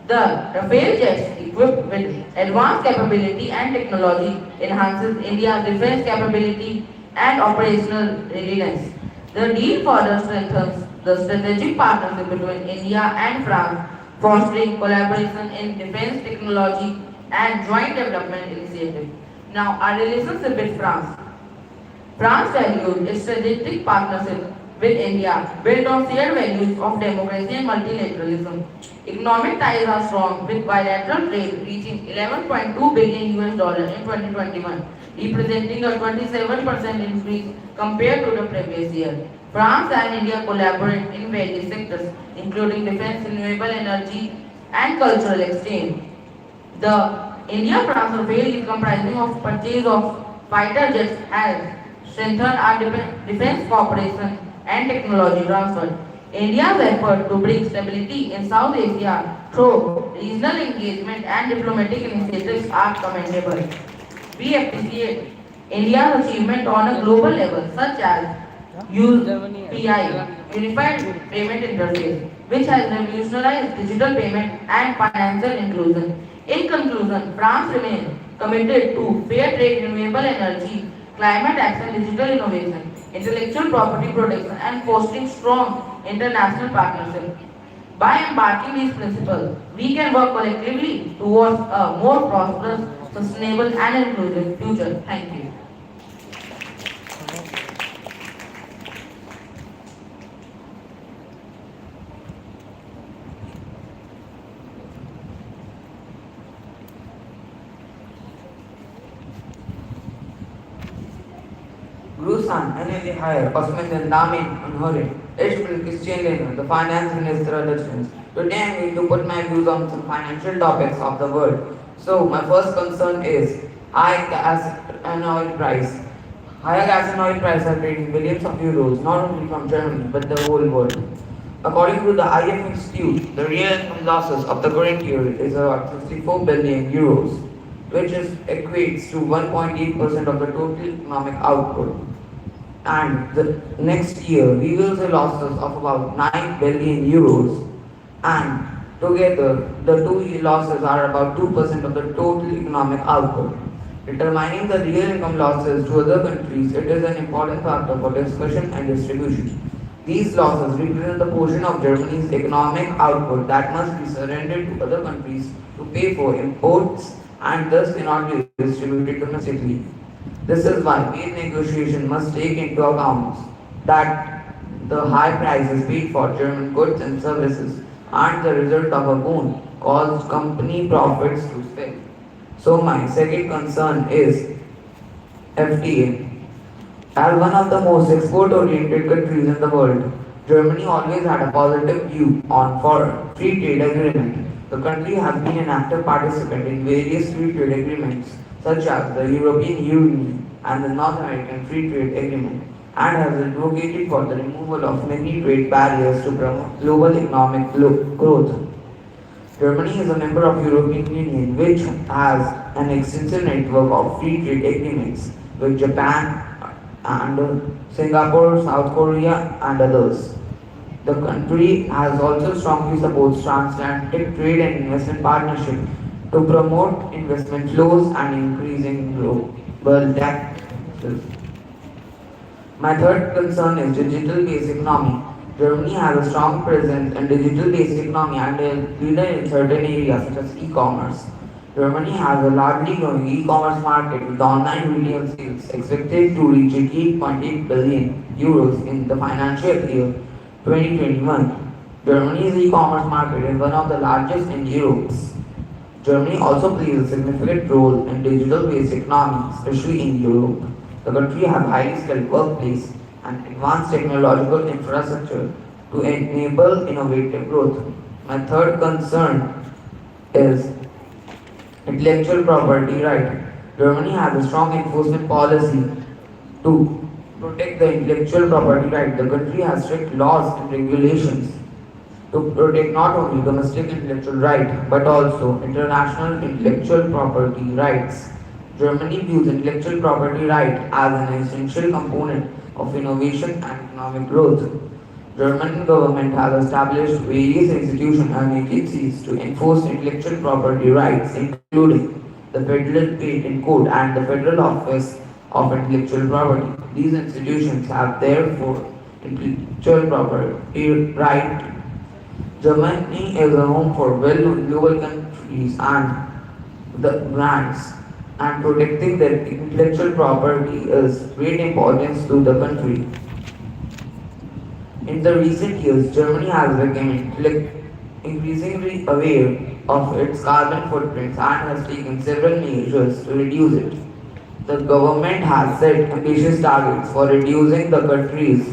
The Rafale jets equipped with advanced capability and technology enhances India's defense capability and operational readiness. The deal further strengthens the strategic partnership between India and France, fostering collaboration in defense technology and joint development initiatives. Now, our relationship with France. France values its strategic partnership with India built on shared values of democracy and multilateralism. Economic ties are strong with bilateral trade reaching 11.2 billion US in 2021, representing a 27% increase compared to the previous year. France and India collaborate in various sectors, including defense, renewable energy, and cultural exchange. The India-France Rafale deal comprising of purchase of fighter jets has strengthened our defense cooperation and technology transfer. India's effort to bring stability in South Asia through regional engagement and diplomatic initiatives are commendable. We appreciate India's achievement on a global level, such as UPI, Unified Payment Interface, which has revolutionized digital payment and financial inclusion. In conclusion, France remains committed to fair trade, renewable energy, climate action, digital innovation, intellectual property protection, and fostering strong international partnerships. By embarking these principles, we can work collectively towards a more prosperous, sustainable, and inclusive future. Thank you. Rusan, NLA Higher, Osman Damin, Unhore, Ishmael the Finance Minister elections. Today I am going to put my views on some financial topics of the world. So, my first concern is high gas and oil price. Higher gas and oil prices are trading billions of euros, not only from Germany, but the whole world. According to the IF Institute, the real income losses of the current year is about 64 billion euros, which equates to 1.8% of the total economic output. And the next year, we will see losses of about 9 billion euros, and together, the two losses are about 2% of the total economic output. Determining the real income losses to other countries, it is an important factor for discussion and distribution. These losses represent the portion of Germany's economic output that must be surrendered to other countries to pay for imports and thus cannot be distributed domestically. This is why trade negotiation must take into account that the high prices paid for German goods and services aren't the result of a boon caused company profits to swell. So my second concern is FTA. As one of the most export-oriented countries in the world, Germany always had a positive view on foreign free trade agreement. The country has been an active participant in various free trade agreements such as the European Union and the North American Free Trade Agreement, and has advocated for the removal of many trade barriers to promote global economic growth. Germany is a member of European Union, which has an extensive network of free trade agreements with Japan and Singapore, South Korea and others. The country has also strongly supports transatlantic trade and investment partnership to promote investment flows and increasing global taxes. My third concern is digital-based economy. Germany has a strong presence in digital-based economy and is leader in certain areas such as e-commerce. Germany has a largely growing e-commerce market with online retail sales expected to reach 8.8 billion euros in the financial year 2021. Germany's e-commerce market is one of the largest in Europe. Germany also plays a significant role in digital-based economy, especially in Europe. The country has highly skilled workplace and advanced technological infrastructure to enable innovative growth. My third concern is intellectual property right. Germany has a strong enforcement policy to protect the intellectual property right. The country has strict laws and regulations to protect not only domestic intellectual right but also international intellectual property rights. Germany views intellectual property right as an essential component of innovation and economic growth. German government has established various institutions and agencies to enforce intellectual property rights, including the Federal Patent Code and the Federal Office of Intellectual Property. These institutions have therefore intellectual property right. Germany is a home for well-known global countries and the brands, and protecting their intellectual property is great importance to the country. In the recent years, Germany has become increasingly aware of its carbon footprints and has taken several measures to reduce it. The government has set ambitious targets for reducing the country's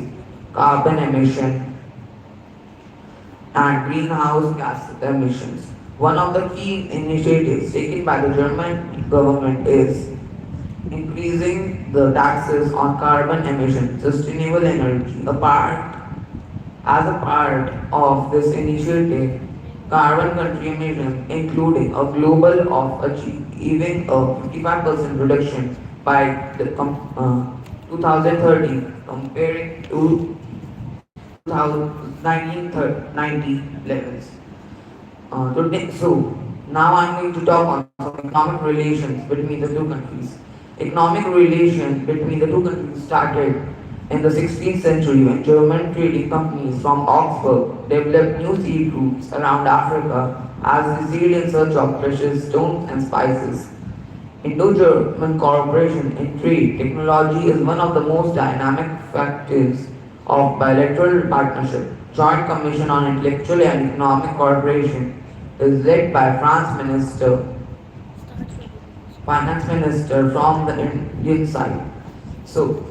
carbon emission and greenhouse gas emissions. One of the key initiatives taken by the German government is increasing the taxes on carbon emissions, sustainable energy. As a part of this initiative, carbon contribution, including a global of achieving a 55% reduction by the 2030 comparing to 1990 levels. So now I'm going to talk on some economic relations between the two countries. Economic relations between the two countries started in the 16th century when German trading companies from Oxford developed new sea routes around Africa as they sailed in search of precious stones and spices. Indo-German cooperation in trade technology is one of the most dynamic factors of bilateral partnership. Joint Commission on Intellectual and Economic Cooperation is led by Finance Minister from the Indian side. So,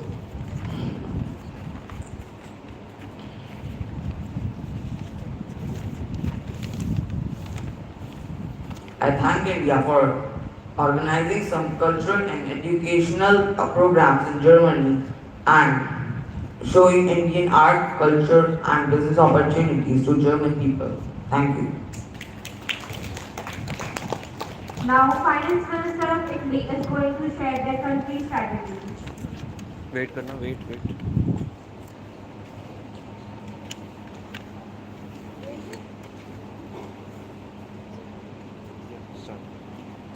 I thank India for organizing some cultural and educational programs in Germany and showing Indian art, culture and business opportunities to German people. Thank you. Now, Finance Minister of Italy is going to share their country's strategy. Wait करना wait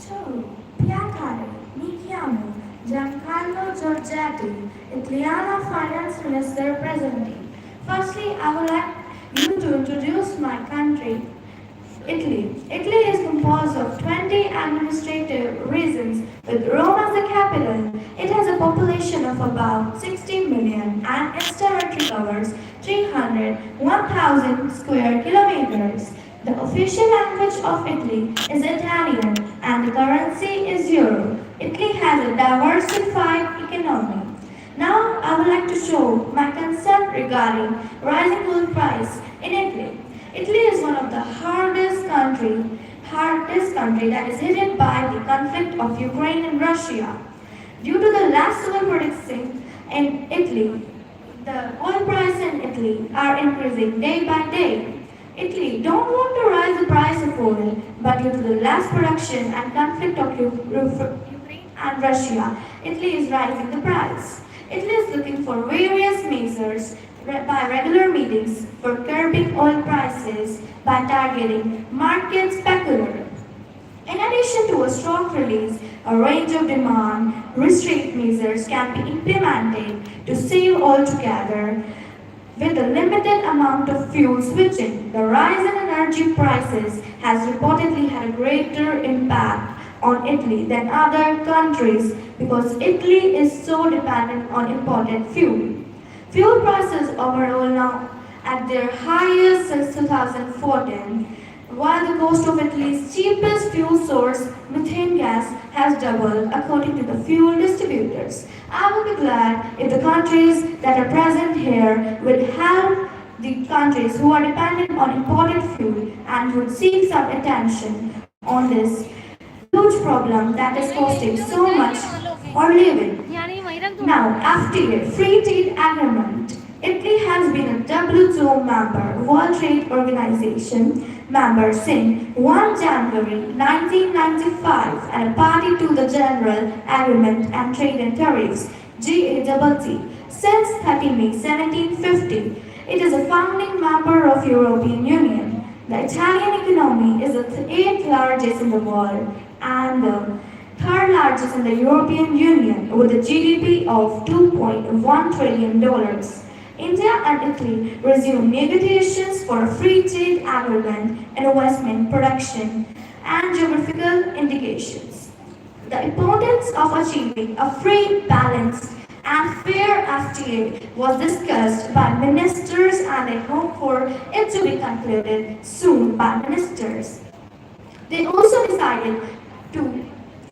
Ciao, Piacere, mi chiamo Giancarlo Giorgetti, Italiano Finance Minister presently. Firstly, I would like you to introduce my country, Italy. Italy is composed of 20 administrative regions with Rome as the capital. It has a population of about 60 million and its territory covers 301,000 square kilometers. The official language of Italy is Italian and the currency is euro. Italy has a diversified economy. Now I would like to show my concern regarding rising gold price in Italy. Italy is one of the hardest country that is hit by the conflict of Ukraine and Russia. Due to the last oil production in Italy, the oil price in Italy are increasing day by day. Italy don't want to rise the price of oil, but due to the last production and conflict of Ukraine and Russia, Italy is rising the price. Italy is looking for various measures by regular meetings for curbing oil prices by targeting market speculators. In addition to a stock release, a range of demand restraint measures can be implemented to save altogether. With a limited amount of fuel switching, the rise in energy prices has reportedly had a greater impact on Italy than other countries because Italy is so dependent on imported fuel. Fuel prices overall now at their highest since 2014, while the cost of Italy's cheapest fuel source, methane gas, has doubled according to the fuel distributors. I would be glad if the countries that are present here would help the countries who are dependent on imported fuel and would seek some attention on this huge problem that is costing so much for living. Now, FTA, Free Trade Agreement, Italy has been a WTO member, World Trade Organization member since 1 January 1995 and a party to the General Agreement and Trade and Tariffs (GATT) since 30 May 1750. It is a founding member of European Union. The Italian economy is the eighth largest in the world and the third largest in the European Union with a GDP of $2.1 trillion. India and Italy resumed negotiations for a free trade agreement, investment, production, and geographical indications. The importance of achieving a free, balanced, and fair FTA was discussed by ministers and they hope for it to be concluded soon by ministers. They also decided to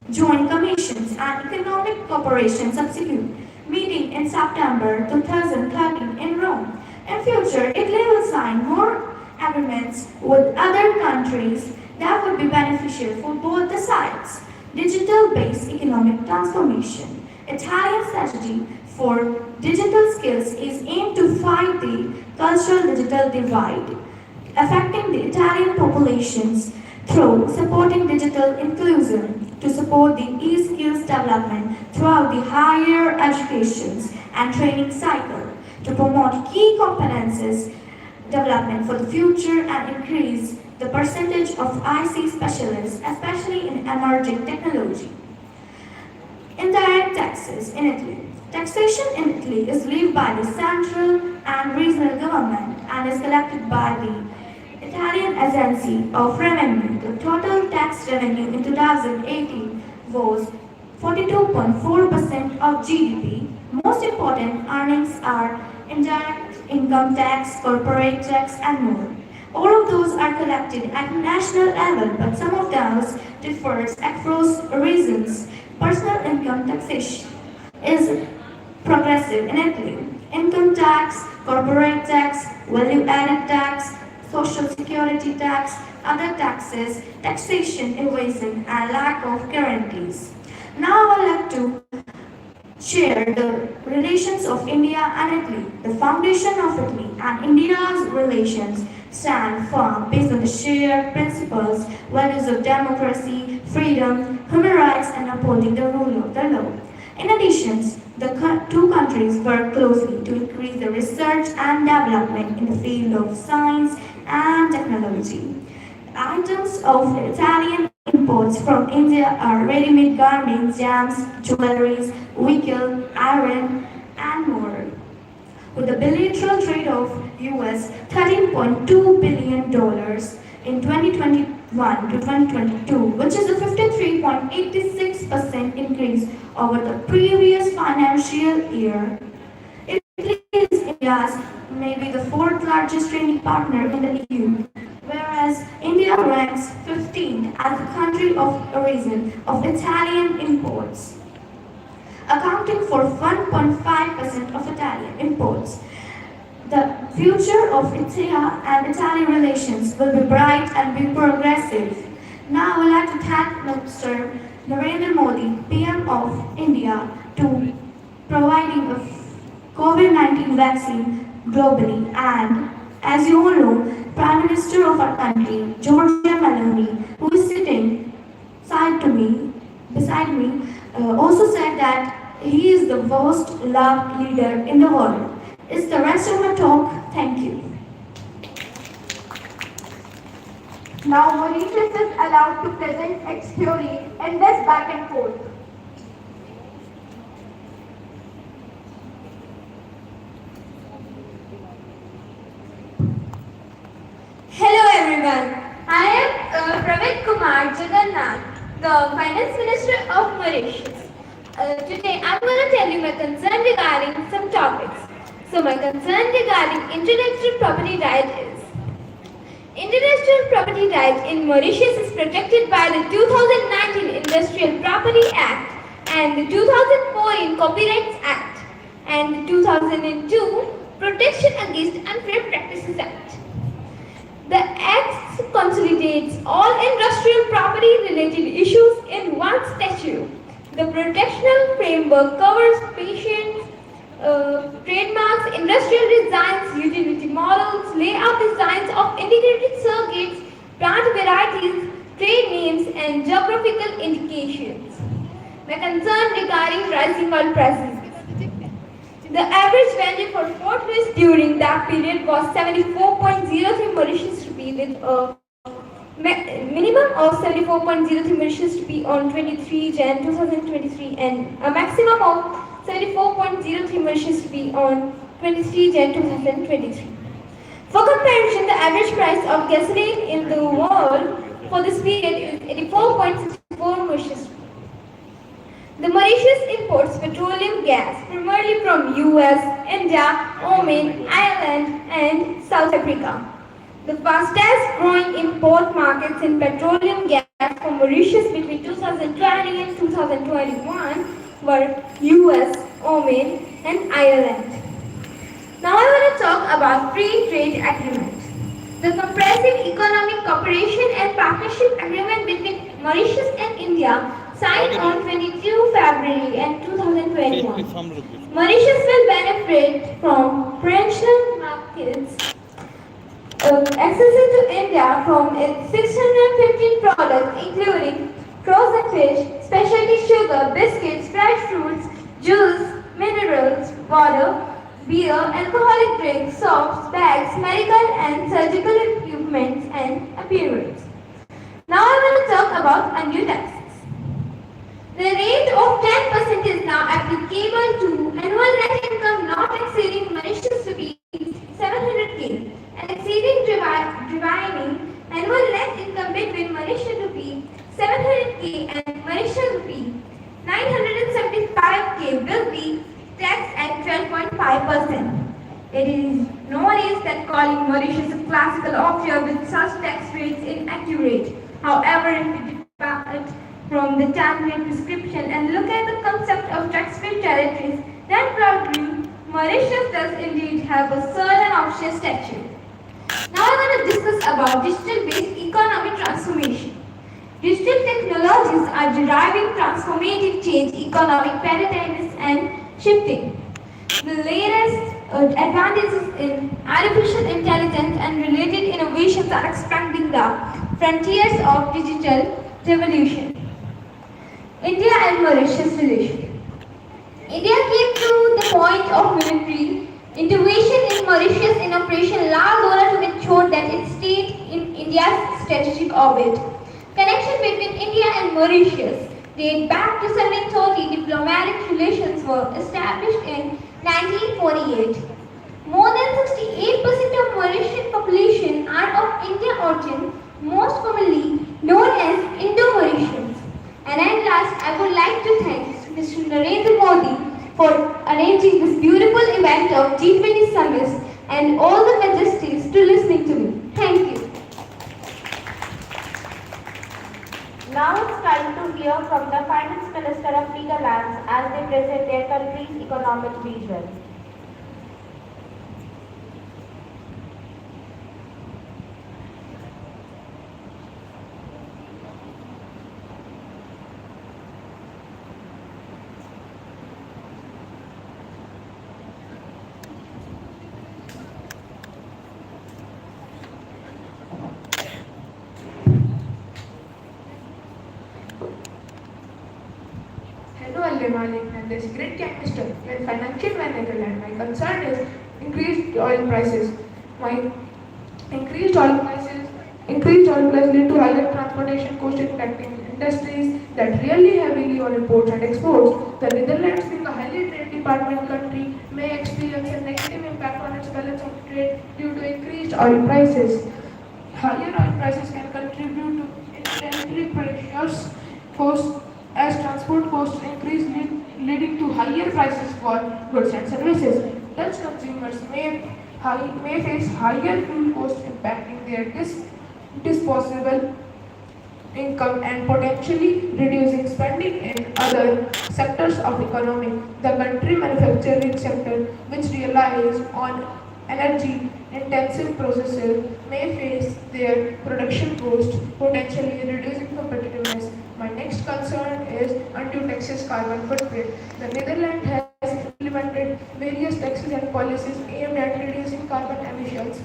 join commissions and economic cooperation substitute meeting in September 2013 in Rome. In future, Italy will sign more agreements with other countries that would be beneficial for both the sides. Digital-based economic transformation. Italian strategy for digital skills is aimed to fight the cultural digital divide, affecting the Italian populations through supporting digital inclusion, to support the e-skills development throughout the higher education and training cycle, to promote key competences development for the future and increase the percentage of IC specialists, especially in emerging technology. Indirect taxes in Italy. Taxation in Italy is levied by the central and regional government and is collected by the Italian Agency of Revenue. The total tax revenue in 2018 was 42.4% of GDP. Most important earnings are indirect income tax, corporate tax, and more. All of those are collected at national level, but some of those differs across regions. Personal income taxation is progressive in Italy. Income tax, corporate tax, value-added tax, social security tax, other taxes, taxation evasion, and lack of guarantees. Now I would like to share the relations of India and Italy. The foundation of Italy and India's relations stand firm based on the shared principles, values of democracy, freedom, human rights, and upholding the rule of the law. In addition, the two countries work closely to increase the research and development in the field of science and technology. Items of Italian imports from India are ready-made garments, jams, jewelries, vehicle, iron, and more. With a bilateral trade of US $13.2 billion in 2021 to 2022, which is a 53.86% increase over the previous financial year. Italy is India's maybe the fourth largest trading partner in the EU, whereas India ranks 15th as the country of origin of Italian imports, accounting for 1.5% of Italian imports. The future of India and Italian relations will be bright and be progressive. Now I would like to thank Mr. Narendra Modi, PM of India, to providing a COVID-19 vaccine globally, and as you all know, Prime Minister of our country, Giorgia Meloni, who is sitting beside me, also said that he is the most loved leader in the world. It's the rest of my talk. Thank you. Now Mauritius is allowed to present its theory in this back and forth. Hello everyone. I am Pravit Kumar Jagannath, the Finance Minister of Mauritius. Today I am going to tell you my concern regarding some topics. So my concern regarding intellectual property right is, intellectual property right in Mauritius is protected by the 2019 Industrial Property Act and the 2004 Copyrights Act and the 2002 Protection Against Unfair Practices Act. The Act consolidates all industrial property related issues in one statute. The protectional framework covers trademarks, industrial designs, utility models, layout designs of integrated circuits, plant varieties, trade names, and geographical indications. My concern regarding rising oil prices. The average value for Fort Lewis during that period was 74.03 Mauritius rupee with a minimum of 74.03 Mauritius rupee on 23 Jan 2023 and a maximum of 74.03 Mauritius rupee on 23 Jan 2023. For comparison, the average price of gasoline in the world for this period is 84.64 Mauritius rupee. The Mauritius imports petroleum gas primarily from US, India, Oman, Ireland, and South Africa. The fastest growing import markets in petroleum gas from Mauritius between 2020 and 2021 were US, Oman, and Ireland. Now I want to talk about free trade agreement. The Comprehensive Economic Cooperation and Partnership Agreement between Mauritius and India signed on 22 February 2021. Mauritius will benefit from preferential markets accessing to India from its 615 products including frozen fish, specialty sugar, biscuits, fresh fruits, juice, minerals, water, beer, alcoholic drinks, soaps, bags, medical and surgical equipment and apparels. Now I want to talk about undue taxes. The rate of 10% is now applicable to annual net income not exceeding Mauritius rupees 700k and exceeding dividing annual net income between Mauritius rupee 700k and Mauritius rupee 975k will be taxed at 12.5%. It is nowadays that calling Mauritius a classical offshore with such tax rates inaccurate. However, if we depart from the template description and look at the concept of tax-free territories, then proudly, Mauritius does indeed have a certain offshore stature. Now I want to discuss about digital-based economic transformation. Digital technologies are driving transformative change, economic paradigms and shifting. The latest advances in artificial intelligence and related innovations are expanding the frontiers of digital revolution. India and Mauritius relationship. India came to the point of military intervention in Mauritius in Operation Lal Dora to ensure that it stayed in India's strategic orbit. Connection between India and Mauritius date back to 1730. Diplomatic relations were established in 1948. More than 68% of Mauritian population are of Indian origin, most commonly known as Indo-Mauritians. And at last, I would like to thank Mr. Narendra Modi for arranging this beautiful event of G-20 summits and all the majesties to listening to me. Thank you. Now it's time to hear from the Finance Minister of Netherlands as they present their country's economic vision. And this great capital and financial Netherlands. My concern is increased oil prices. Increased oil prices lead to higher transportation costs impacting industries that rely heavily on imports and exports. The Netherlands, being a highly trade department country, may experience a negative impact on its balance of trade due to increased oil prices. Higher oil prices can contribute to inflationary pressures as transport costs increase, leading to higher prices for goods and services. Dutch consumers may face higher fuel costs impacting their disposable income and potentially reducing spending in other sectors of economy. The country manufacturing sector, which relies on energy-intensive processes, may face their production costs, potentially reducing competitiveness. My next concern is undue taxes carbon footprint. The Netherlands has implemented various taxes and policies aimed at reducing carbon emissions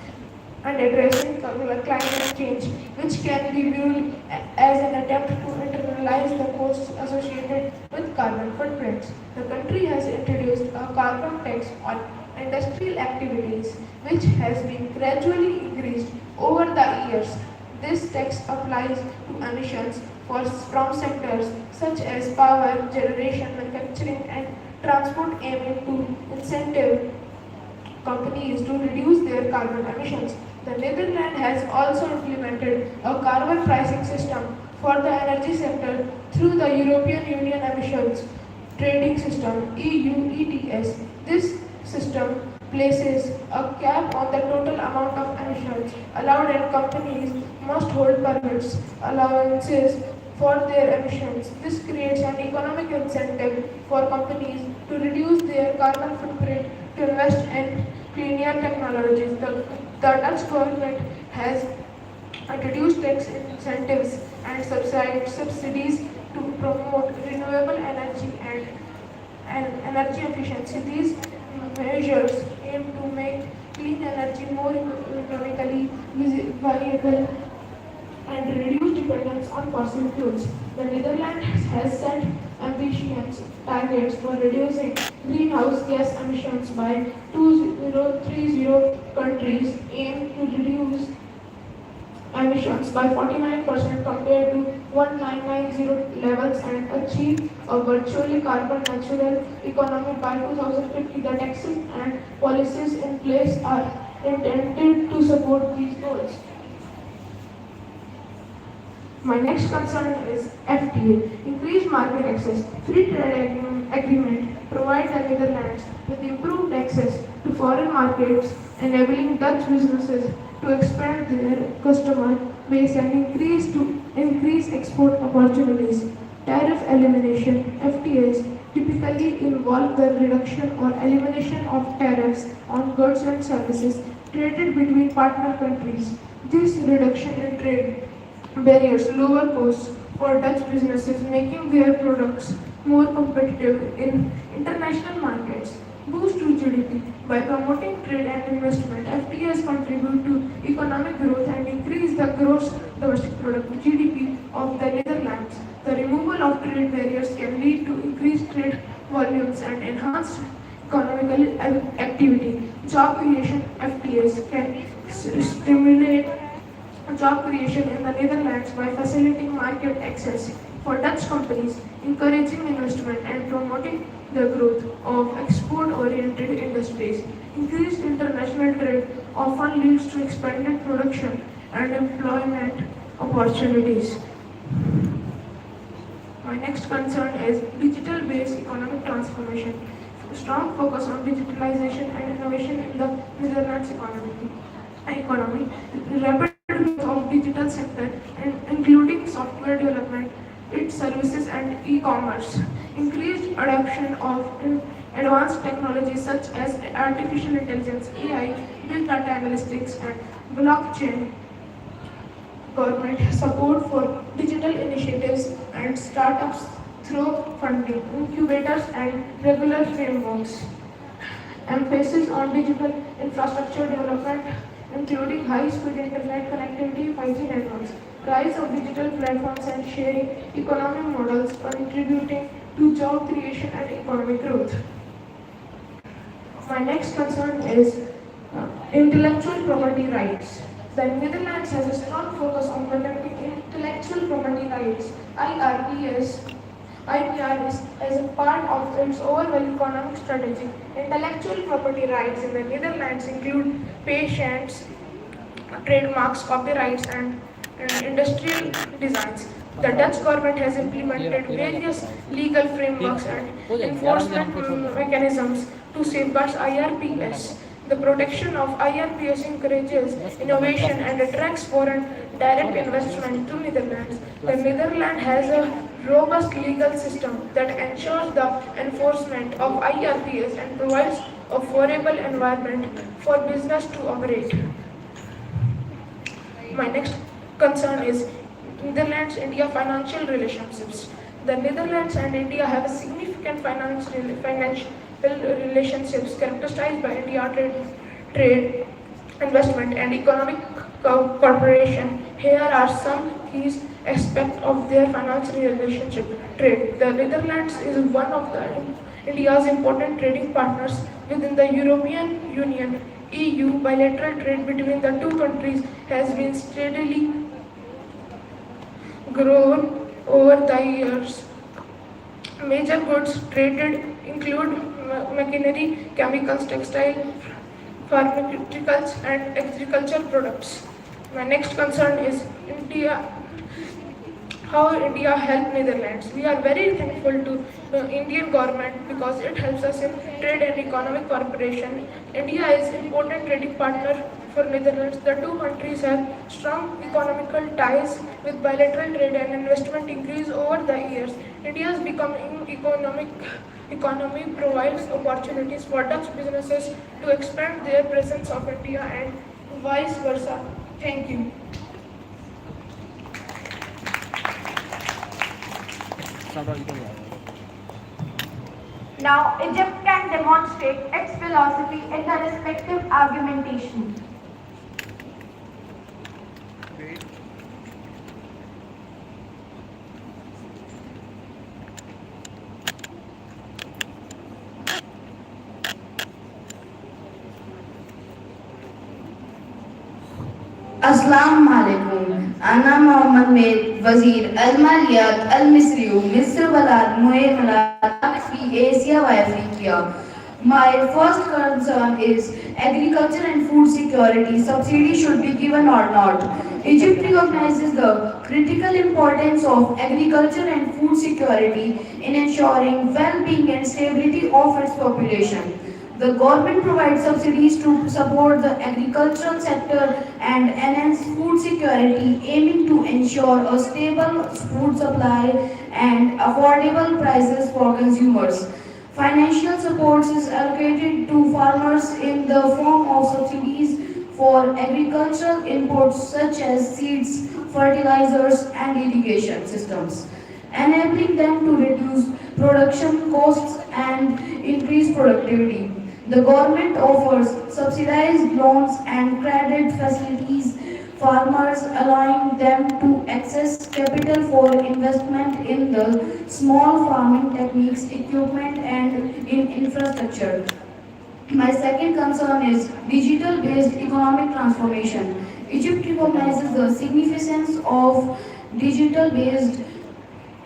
and addressing climate change, which can be viewed as an attempt to internalize the costs associated with carbon footprints. The country has introduced a carbon tax on industrial activities, which has been gradually increased over the years. This tax applies to emissions from sectors such as power generation, manufacturing, and transport, aiming to incentive companies to reduce their carbon emissions. The Netherlands has also implemented a carbon pricing system for the energy sector through the European Union Emissions Trading System (EU ETS). This system places a cap on the total amount of emissions allowed, and companies must hold permits allowances for their emissions. This creates an economic incentive for companies to reduce their carbon footprint, to invest in cleaner technologies. The Dutch government has introduced tax incentives and subsidies to promote renewable energy and energy efficiency. These measures aim to make clean energy more economically viable and reduce dependence on fossil fuels. The Netherlands has set ambitious targets for reducing greenhouse gas emissions by 2030. Countries aim to reduce emissions by 49% compared to 1990 levels and achieve a virtually carbon neutral economy by 2050. The taxes and policies in place are intended to support these goals. My next concern is FTA, increased market access. Free trade agreement provide the Netherlands with improved access to foreign markets, enabling Dutch businesses to expand their customer base and increase export opportunities. Tariff elimination (FTAs) typically involve the reduction or elimination of tariffs on goods and services traded between partner countries. This reduction in trade barriers lower costs for Dutch businesses, making their products more competitive in international markets. Boost to GDP. By promoting trade and investment, FTAs contribute to economic growth and increase the gross domestic product (GDP) of the Netherlands. The removal of trade barriers can lead to increased trade volumes and enhanced economic activity. Job creation. FTAs can stimulate job creation in the Netherlands by facilitating market access for Dutch companies, encouraging investment and promoting the growth of export-oriented industries. Increased international trade often leads to expanded production and employment opportunities. My next concern is digital-based economic transformation. Strong focus on digitalization and innovation in the Netherlands economy. Rapid growth of digital sector, including software development, its services and e-commerce. Increased adoption of advanced technologies such as artificial intelligence, AI, big data analytics, and blockchain. Government support for digital initiatives and startups through funding, incubators, and regular frameworks. Emphasis on digital infrastructure development, including high-speed internet connectivity, 5G networks. Rise of digital platforms and sharing economic models contributing to job creation and economic growth. My next concern is intellectual property rights. The Netherlands has a strong focus on protecting intellectual property rights. IPR is as a part of its overall economic strategy. Intellectual property rights in the Netherlands include patents, trademarks, copyrights, and industrial designs. The Dutch government has implemented various legal frameworks and enforcement mechanisms to safeguard IRPS. The protection of IRPS encourages innovation and attracts foreign direct investment to Netherlands. The Netherlands has a robust legal system that ensures the enforcement of IRPS and provides a favorable environment for business to operate. My next concern is Netherlands-India financial relationships. The Netherlands and India have a significant significant financial relationships characterized by India trade, investment, and economic cooperation. Here are some key aspects of their financial relationship. Trade. The Netherlands is one of India's important trading partners within the European Union. EU bilateral trade between the two countries has been steadily grown over the years. Major goods traded include machinery, chemicals, textile, pharmaceuticals, and agricultural products. My next concern is how India helped Netherlands. We are very thankful to the Indian government because it helps us in trade and economic cooperation. India is important trading partner for Netherlands. The two countries have strong economical ties with bilateral trade and investment increase over the years. India's becoming economy provides opportunities for Dutch businesses to expand their presence of India and vice versa. Thank you. Now, Egypt can demonstrate its philosophy in the respective argumentation. Assalamu alaikum. Ana Muhammad Med Wazir Al Maliyat Al Misriyu Misr Balad Moe Malad fi Asia wa Africa. My first concern is agriculture and food security. Subsidy should be given or not. Egypt recognizes the critical importance of agriculture and food security in ensuring well-being and stability of its population. The government provides subsidies to support the agricultural sector and enhance food security, aiming to ensure a stable food supply and affordable prices for consumers. Financial support is allocated to farmers in the form of subsidies for agricultural inputs such as seeds, fertilizers, and irrigation systems, enabling them to reduce production costs and increase productivity. The government offers subsidized loans and credit facilities farmers, allowing them to access capital for investment in the small farming techniques, equipment, and in infrastructure. My second concern is digital-based economic transformation. Egypt recognizes the significance of digital-based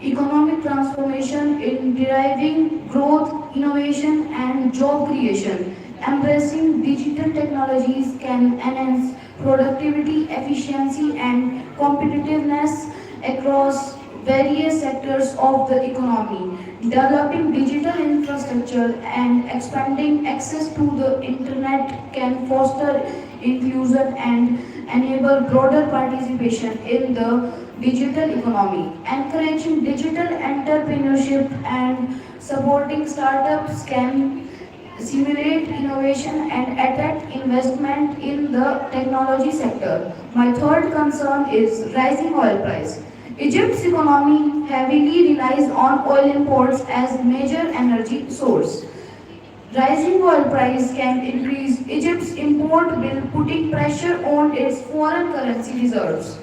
economic transformation in deriving growth, innovation, and job creation. Embracing digital technologies can enhance productivity, efficiency, and competitiveness across various sectors of the economy. Developing digital infrastructure and expanding access to the internet can foster inclusion and enable broader participation in the digital economy. Encouraging digital entrepreneurship and supporting startups can stimulate innovation and attract investment in the technology sector. My third concern is rising oil price. Egypt's economy heavily relies on oil imports as major energy source. Rising oil price can increase Egypt's import bill, putting pressure on its foreign currency reserves.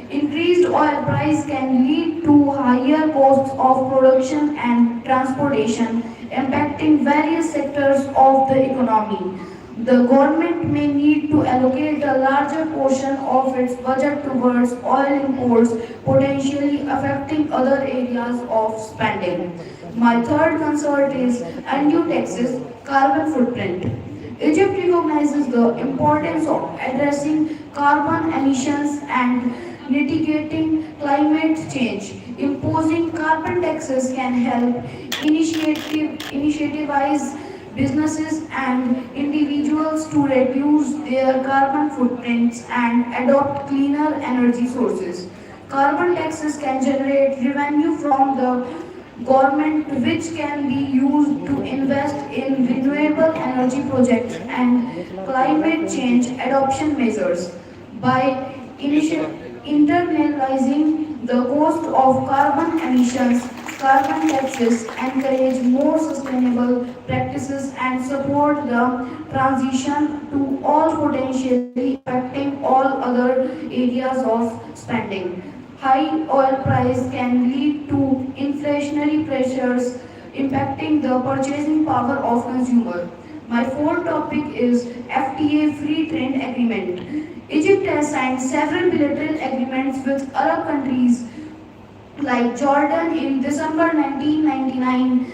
Increased oil price can lead to higher costs of production and transportation, impacting various sectors of the economy. The government may need to allocate a larger portion of its budget towards oil imports, potentially affecting other areas of spending. My third concern is undue taxes, carbon footprint. Egypt recognizes the importance of addressing carbon emissions and mitigating climate change. Imposing carbon taxes can help initiativize businesses and individuals to reduce their carbon footprints and adopt cleaner energy sources. Carbon taxes can generate revenue from the government which can be used to invest in renewable energy projects and climate change adoption measures. By internalizing the cost of carbon emissions, carbon taxes, encourage more sustainable practices, and support the transition to all potentially affecting all other areas of spending. High oil price can lead to inflationary pressures impacting the purchasing power of consumer. My fourth topic is FTA free trade agreement. Egypt has signed several bilateral agreements with Arab countries like Jordan in December 1999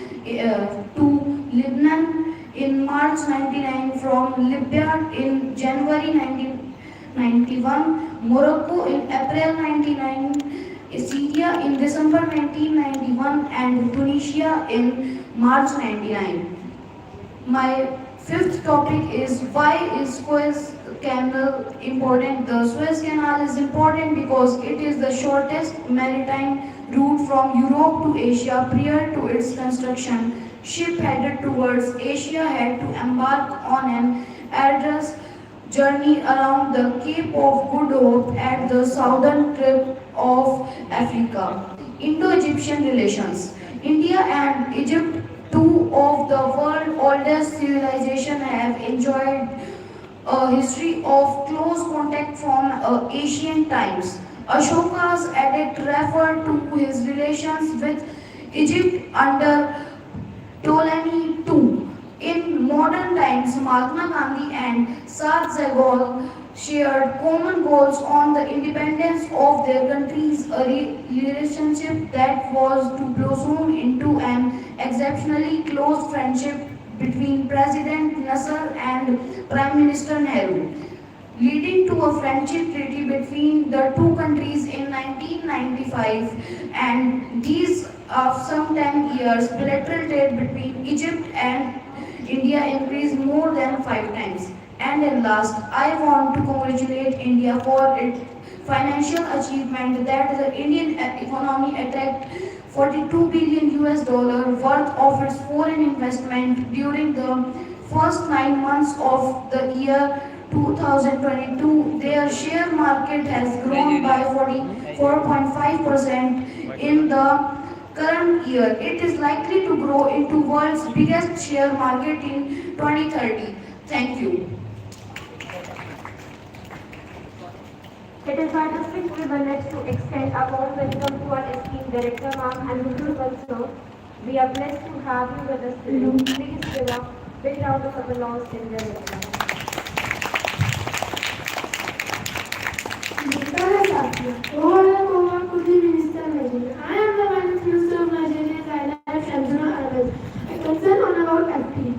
to Lebanon in March 99, from Libya in January 1991, Morocco in April 99, Syria in December 1991, and Tunisia in March 99. My fifth topic is why is Suez Canal important? The Suez Canal is important because it is the shortest maritime route from Europe to Asia. Prior to its construction, ship headed towards Asia had to embark on an arduous journey around the Cape of Good Hope at the southern tip of Africa. Indo-Egyptian relations. India and Egypt, two of the world's oldest civilizations, have enjoyed a history of close contact from ancient times. Ashoka's edict referred to his relations with Egypt under Ptolemy II. In modern times, Mahatma Gandhi and Sat Zagol shared common goals on the independence of their countries, a relationship that was to blossom into an exceptionally close friendship between President Nasser and Prime Minister Nehru, leading to a friendship treaty between the two countries in 1995, and these of some 10 years, bilateral trade between Egypt and India increased more than 5 times. And at last, I want to congratulate India for its financial achievement that the Indian economy attracted 42 billion US dollar worth of its foreign investment during the first 9 months of the year 2022. Their share market has grown by 44.5% in the current year. It is likely to grow into world's biggest share market in 2030. Thank you. It is my distinct privilege to extend a warm welcome to our esteemed Director Ma'am and Honorable Sir. We are blessed to have you with us today. Please give a big round of applause in their honor. Minister Nigeria. I am the Finance Minister of Nigeria, Zainab Shamsuna Ahmed. I concern on about FTA.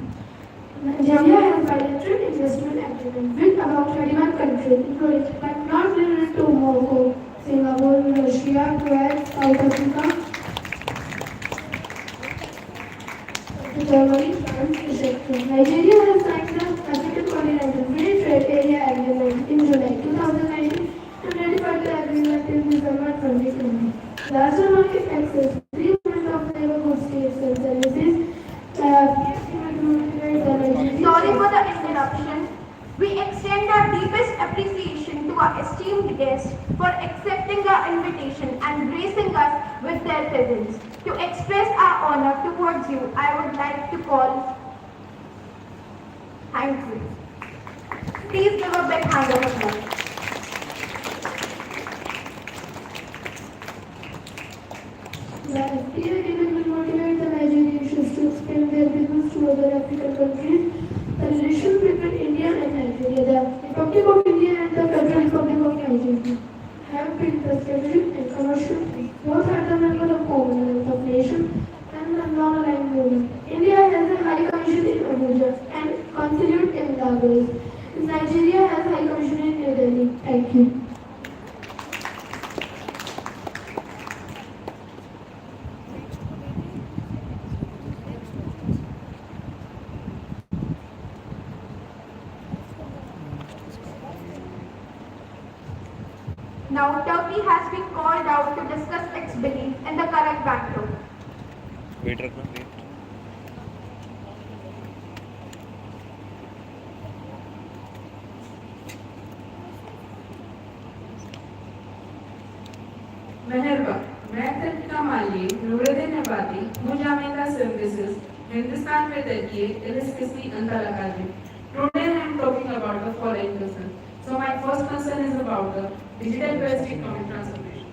Nigeria has bilateral investment agreement with about 31 countries, including but not limited to Morocco, Singapore, Russia, Kuwait, South Africa, Germany, France, etc. Nigeria has signed the African Continental Free Trade Area Agreement in July 2019 and ratified the agreement in December 2020. Larger market access, free movement of labor goods, states and services. Sorry for the interruption. We extend our deepest appreciation to our esteemed guests for accepting our invitation and gracing us with their presence. To express our honor towards you, I would like to call. Thank you. Please give a big hand of applause. The FTA agreement will motivate the Nigerians to expand their business to other African countries. The relations between India and Nigeria, the Republic of India and the Federal Republic of Nigeria, have been the strategic and commercial. Both are the members of Commonwealth of Nations and the non-aligned movement. India has a High Commission in Abuja and Consulate in Lagos. Nigeria has a High Commission in New Delhi. Thank you. Now, Turkey has been called out to discuss its belief in the current backdrop. Wait रखना wait Meherba, मैं तरीका माली, Nuruddin बातें मुजामिला services Hindustan में देखिए illicitly अंतराकारी. Today I am talking about the following concern. So my first concern is about the digital based economic transformation.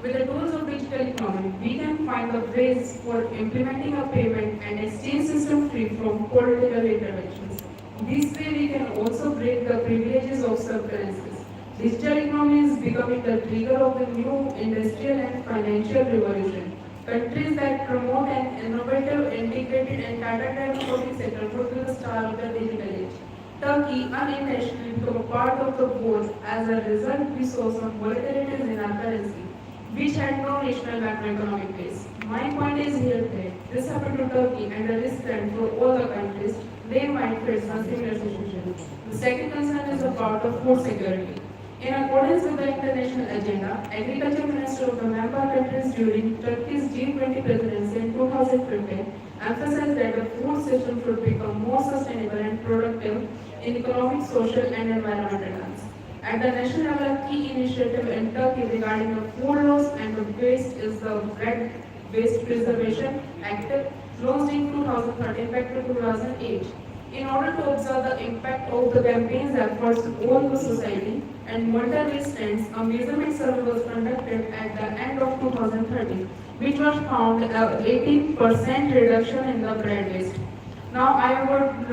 With the tools of digital economy, we can find the ways for implementing a payment and exchange system free from political interventions. This way we can also break the privileges of sub-currencies. Digital economy is becoming the trigger of the new industrial and financial revolution. Countries that promote an innovative, integrated and data-driven economic sector would be the star of the digital age. Turkey unintentionally became a part of the board. As a result, we saw some volatilities in our currency, which had no national macroeconomic base. My point is here that this happened to Turkey and the risk trend for all the countries, they might face a similar situation. The second concern is about the food security. In accordance with the international agenda, Agriculture Minister of the member countries during Turkey's G-20 presidency in 2015 emphasized that the food system should become more sustainable and productive in economic, social and environmental terms. At the national level, a key initiative in Turkey regarding the food loss and the waste is the Bread Waste Preservation Act, launched in 2013 back to 2008. In order to observe the impact of the campaign's efforts on the society and monitor waste trends, a measurement survey was conducted at the end of 2013, which was found 18% reduction in the bread waste. Now I want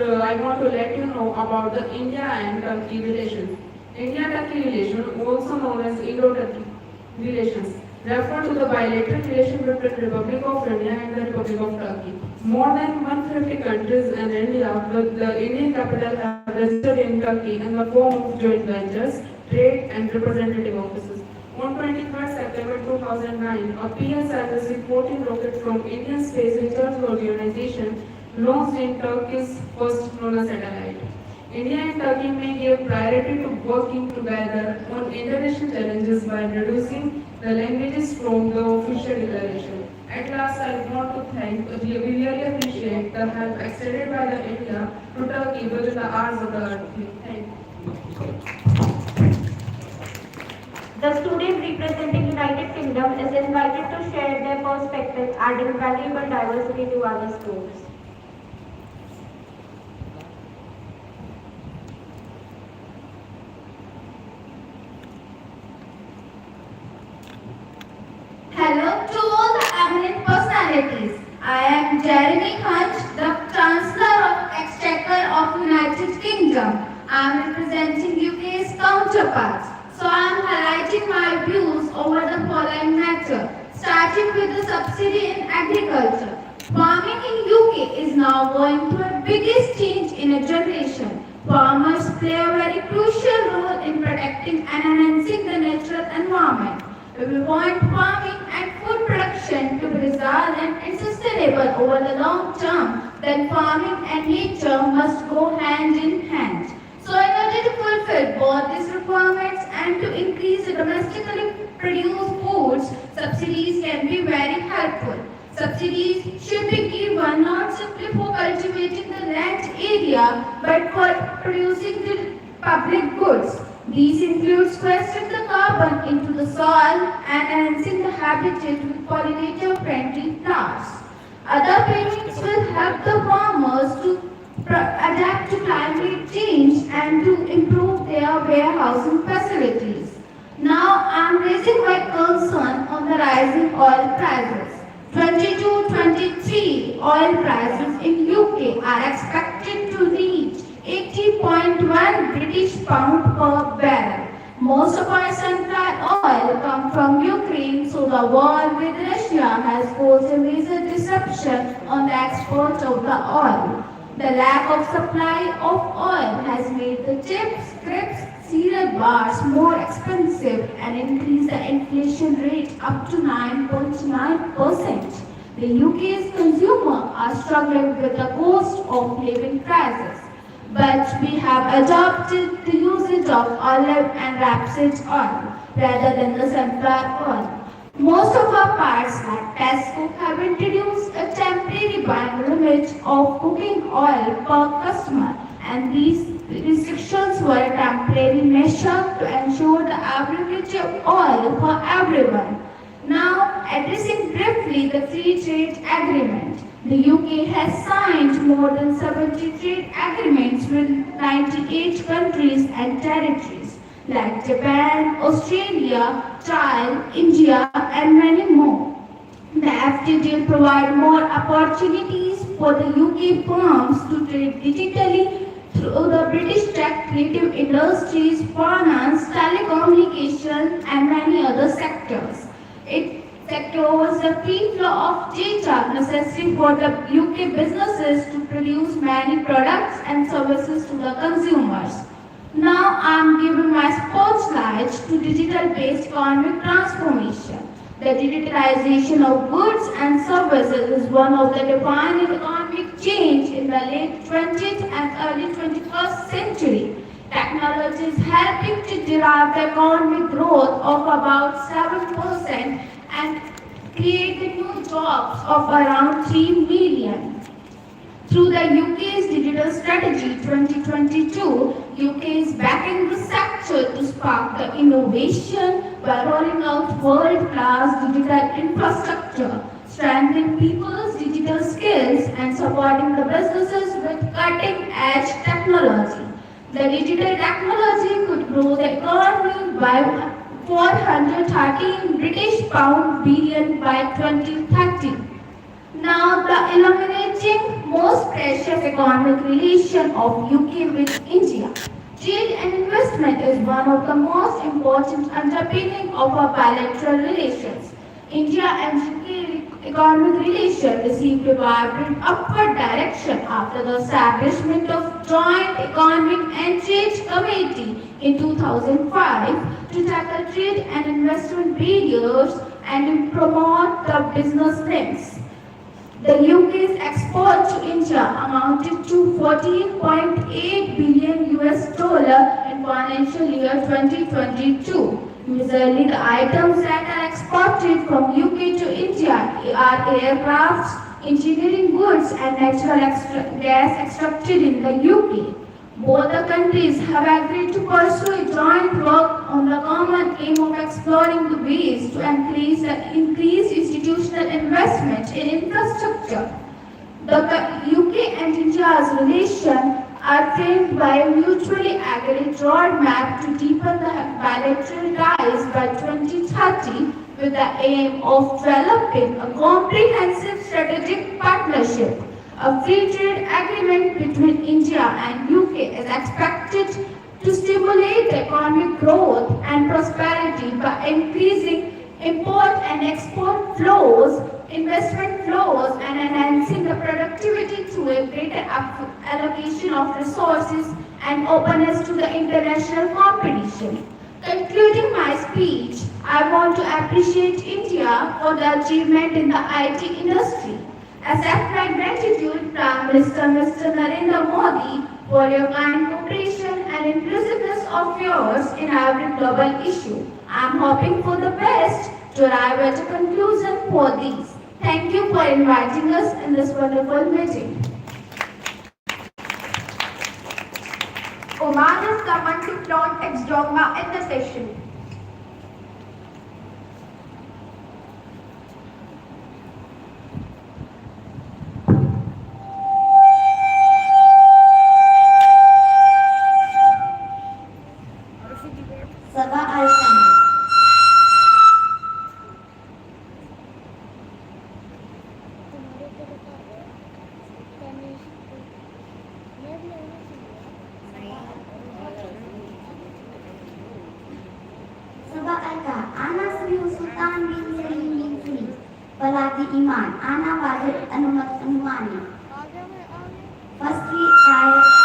to let you know about the India and Turkey relations. India-Turkey relation, also known as Indo-Turkey relations, refer to the bilateral relation between the Republic of India and the Republic of Turkey. More than 150 countries in India with the Indian capital have registered in Turkey in the form of joint ventures, trade and representative offices. On 23rd September 2009, a PSLC-14 rocket from Indian Space Research Organization launched in Turkey's first lunar satellite. India and Turkey may give priority to working together on international challenges by reducing the languages from the official declaration. At last, I want to we really appreciate the help extended by the India to Turkey within the hours of the earthquake. Thank you. The student representing United Kingdom is invited to share their perspective, adding valuable diversity to our schools. Hello to all the eminent personalities. I am Jeremy Hunt, the Chancellor of Exchequer of United Kingdom. I am representing UK's counterparts. So I am highlighting my views over the following matter, starting with the subsidy in agriculture. Farming in UK is now going through a biggest change in a generation. Farmers play a very crucial role in protecting and enhancing the natural environment. If we want farming and food production to be resilient and sustainable over the long term, then farming and nature must go hand in hand. So in order to fulfill both these requirements and to increase the domestically produced foods, subsidies can be very helpful. Subsidies should be given not simply for cultivating the land area, but for producing the public goods. These include sequestering the carbon into the soil and enhancing the habitat with pollinator-friendly plants. Other payments will help the farmers to adapt to climate change and to improve their warehousing facilities. Now I am raising my concern on the rising oil prices. 22-23 oil prices in UK are expected to reach 80.1 British pound per barrel. Most of our supply oil comes from Ukraine, so the war with Russia has caused a major disruption on the export of the oil. The lack of supply of oil has made the chips, crisps, cereal bars more expensive and increased the inflation rate up to 9.9%. The UK's consumers are struggling with the cost of living crisis. But we have adopted the usage of olive and rapeseed oil rather than the sunflower oil. Most of our parts like Tesco have introduced a temporary buying limit of cooking oil per customer, and these restrictions were a temporary measure to ensure the availability of oil for everyone. Now, addressing briefly the free trade agreement. The UK has signed more than 70 trade agreements with 98 countries and territories like Japan, Australia, Thailand, India, and many more. The FTA deal provides more opportunities for the UK firms to trade digitally through the British tech, creative industries, finance, telecommunication, and many other sectors. It secures the free flow of data necessary for the UK businesses to produce many products and services to the consumers. Now I am giving my spotlight to digital-based economic transformation. The digitalization of goods and services is one of the defining economic change in the late 20th and early 21st century. Technology is helping to derive the economic growth of about 7% and create the new jobs of around 3 million. Through the UK's Digital Strategy 2022, UK is backing the sector to spark the innovation by rolling out world-class digital infrastructure, strengthening people's digital skills and supporting the businesses with cutting-edge technology. The digital technology could grow the economy by 413 British pound billion by 2030. Now, the illuminating most precious economic relation of UK with India. Trade and investment is one of the most important underpinning of our bilateral relations. India and UK economic relations received a vibrant upward direction after the establishment of Joint Economic and Trade Committee in 2005 to tackle trade and investment barriers and promote the business links. The UK's export to India amounted to 14.8 billion US dollar in financial year 2022. Usually the items that are exported from UK to India are aircrafts, engineering goods and natural gas extracted in the UK. Both the countries have agreed to pursue a joint work on the common aim of exploring the ways to increase institutional investment in infrastructure. The UK and India's relations are framed by a mutually agreed roadmap to deepen the bilateral ties by 2030 with the aim of developing a comprehensive strategic partnership. A free trade agreement between India and UK is expected to stimulate the economic growth and prosperity by increasing import and export flows, investment flows, and enhancing the productivity through a greater allocation of resources and openness to the international competition. Concluding my speech, I want to appreciate India for the achievement in the IT industry. Accept my gratitude, Prime Minister Mr. Narendra Modi, for your kind cooperation and inclusiveness of yours in every global issue. I am hoping for the best to arrive at a conclusion for these. Thank you for inviting us in this wonderful meeting. Oman is summoned to flaunt its dogma in the session. Sabah Al-Khamil. Sabah Al-Ka, Ana Sri Sultan bin Salim bin Suri, Baladi Iman, Ana Wajid Anumat Anumani. Firstly, I am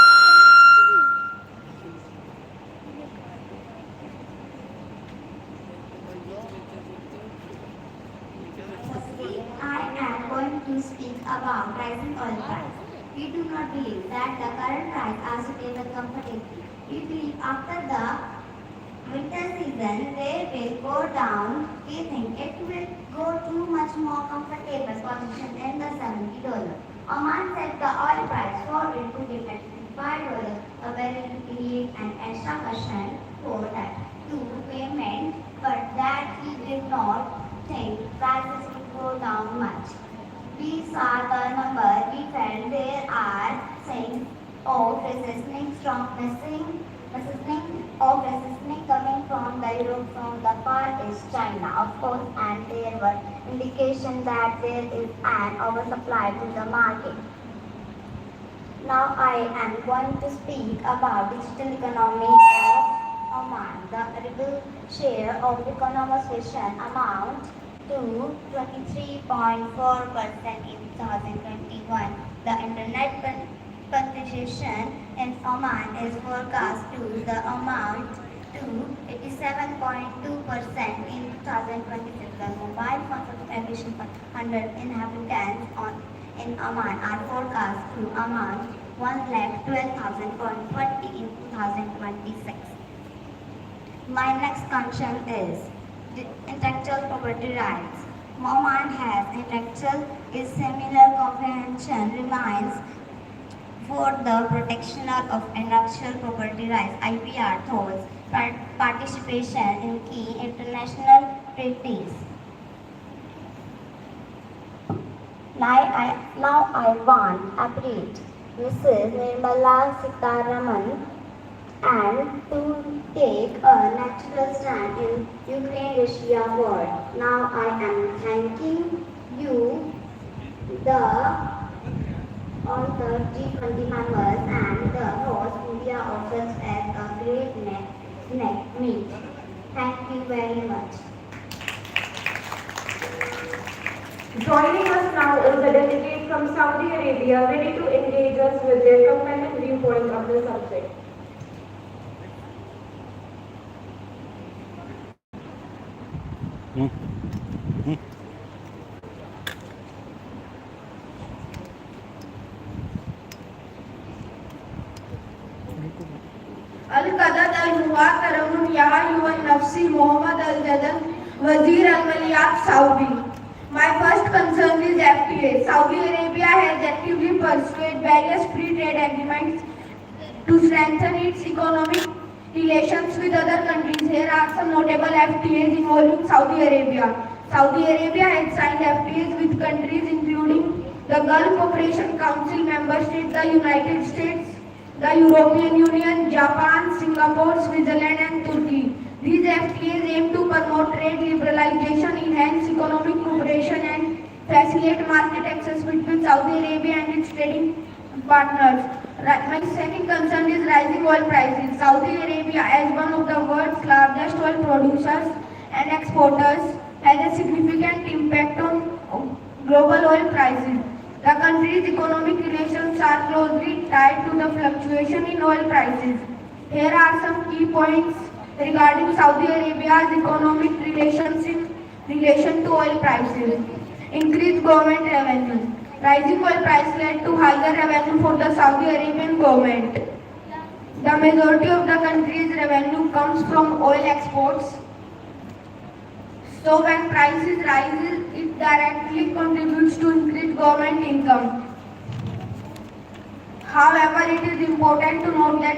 going to speak about rising oil price. We do not believe that the current price are suitable comfortably. We believe after the winter season they will go down. We think it will go to much more comfortable position than the $70. Oman set the oil price for it to be at $5 a barrel to create an extra cushion for that to payment, but that he did not think prices would go down much. We saw the number, we felt there are signs of resistance coming from the Europe, from the Far East, China, of course, and there were indications that there is an oversupply to the market. Now I am going to speak about digital economy of Oman. The arable share of the conversation amount to 23.4% in 2021. The internet penetration in Oman is forecast to the amount to 87.2% in 2026. The mobile phone subscription per 100 inhabitants in Oman are forecast to amount 1,12,000.20 in 2026. My next concern is intellectual property rights. Oman has intellectual is similar comprehension remains for the protection of intellectual property rights (IPR) towards participation in key international treaties. Now I want to appreciate Mrs. Nirmala Sitaraman and to take a natural stand in Ukraine-Russia war. Now I am thanking you, all the G-20 members and the host media officers as a great meet. Thank you very much. Joining us now is the delegate from Saudi Arabia, ready to engage us with their compelling viewpoint of the subject. Al-Qadad al-Muwakaramun Yaha Yuwan Nafsi Muhammad al-Jadad Wazir al-Maliyat Saudi. My first concern is FTA. Saudi Arabia has actively pursued various free trade agreements to strengthen its economic relations with other countries. Here are some notable FTAs involving Saudi Arabia. Saudi Arabia has signed FTAs with countries including the Gulf Cooperation Council member states, the United States, the European Union, Japan, Singapore, Switzerland and Turkey. These FTAs aim to promote trade liberalization, enhance economic cooperation and facilitate market access between Saudi Arabia and its trading partners. My second concern is rising oil prices. Saudi Arabia, as one of the world's largest oil producers and exporters, has a significant impact on global oil prices. The country's economic relations are closely tied to the fluctuation in oil prices. Here are some key points regarding Saudi Arabia's economic relations in relation to oil prices. Increased government revenue. Rising oil price led to higher revenue for the Saudi Arabian government. The majority of the country's revenue comes from oil exports. So when prices rise, it directly contributes to increased government income. However, it is important to note that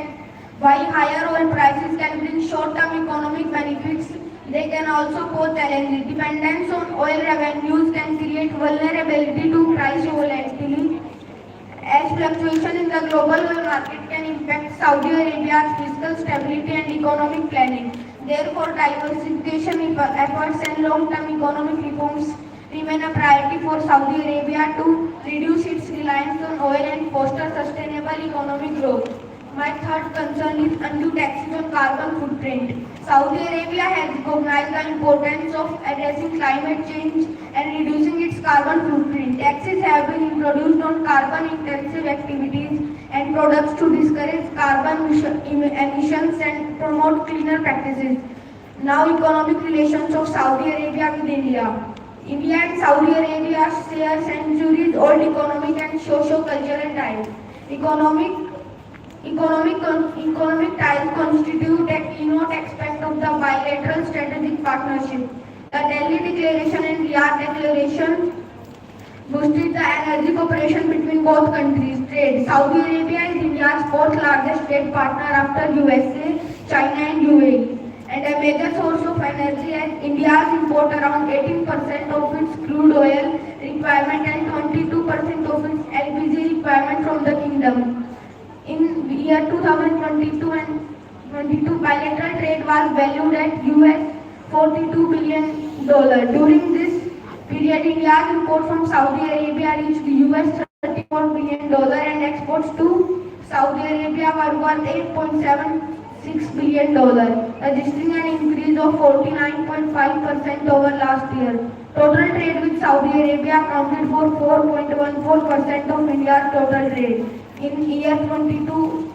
while higher oil prices can bring short-term economic benefits, they can also pose challenges. Dependence on oil revenues can create vulnerability to price volatility, as fluctuation in the global oil market can impact Saudi Arabia's fiscal stability and economic planning. Therefore, diversification efforts and long-term economic reforms remain a priority for Saudi Arabia to reduce its reliance on oil and foster sustainable economic growth. My third concern is undue taxes on carbon footprint. Saudi Arabia has recognized the importance of addressing climate change and reducing its carbon footprint. Taxes have been introduced on carbon-intensive activities and products to discourage carbon emissions and promote cleaner practices. Now, economic relations of Saudi Arabia with India. India and Saudi Arabia share centuries-old economic and socio-cultural ties. Economic ties constitute a keynote aspect of the bilateral strategic partnership. The Delhi Declaration and Riyadh Declaration boosted the energy cooperation between both countries. Trade. Saudi Arabia is India's fourth largest trade partner after USA, China and UAE. and a major source of energy, as India's import around 18% of its crude oil requirement and 22% of its LPG requirement from the kingdom. In year 2022 and 22, bilateral trade was valued at US $42 billion. During this period, India's import from Saudi Arabia reached US $34 billion and exports to Saudi Arabia were worth $8.76 billion, registering an increase of 49.5% over last year. Total trade with Saudi Arabia accounted for 4.14% of India's total trade in year 22.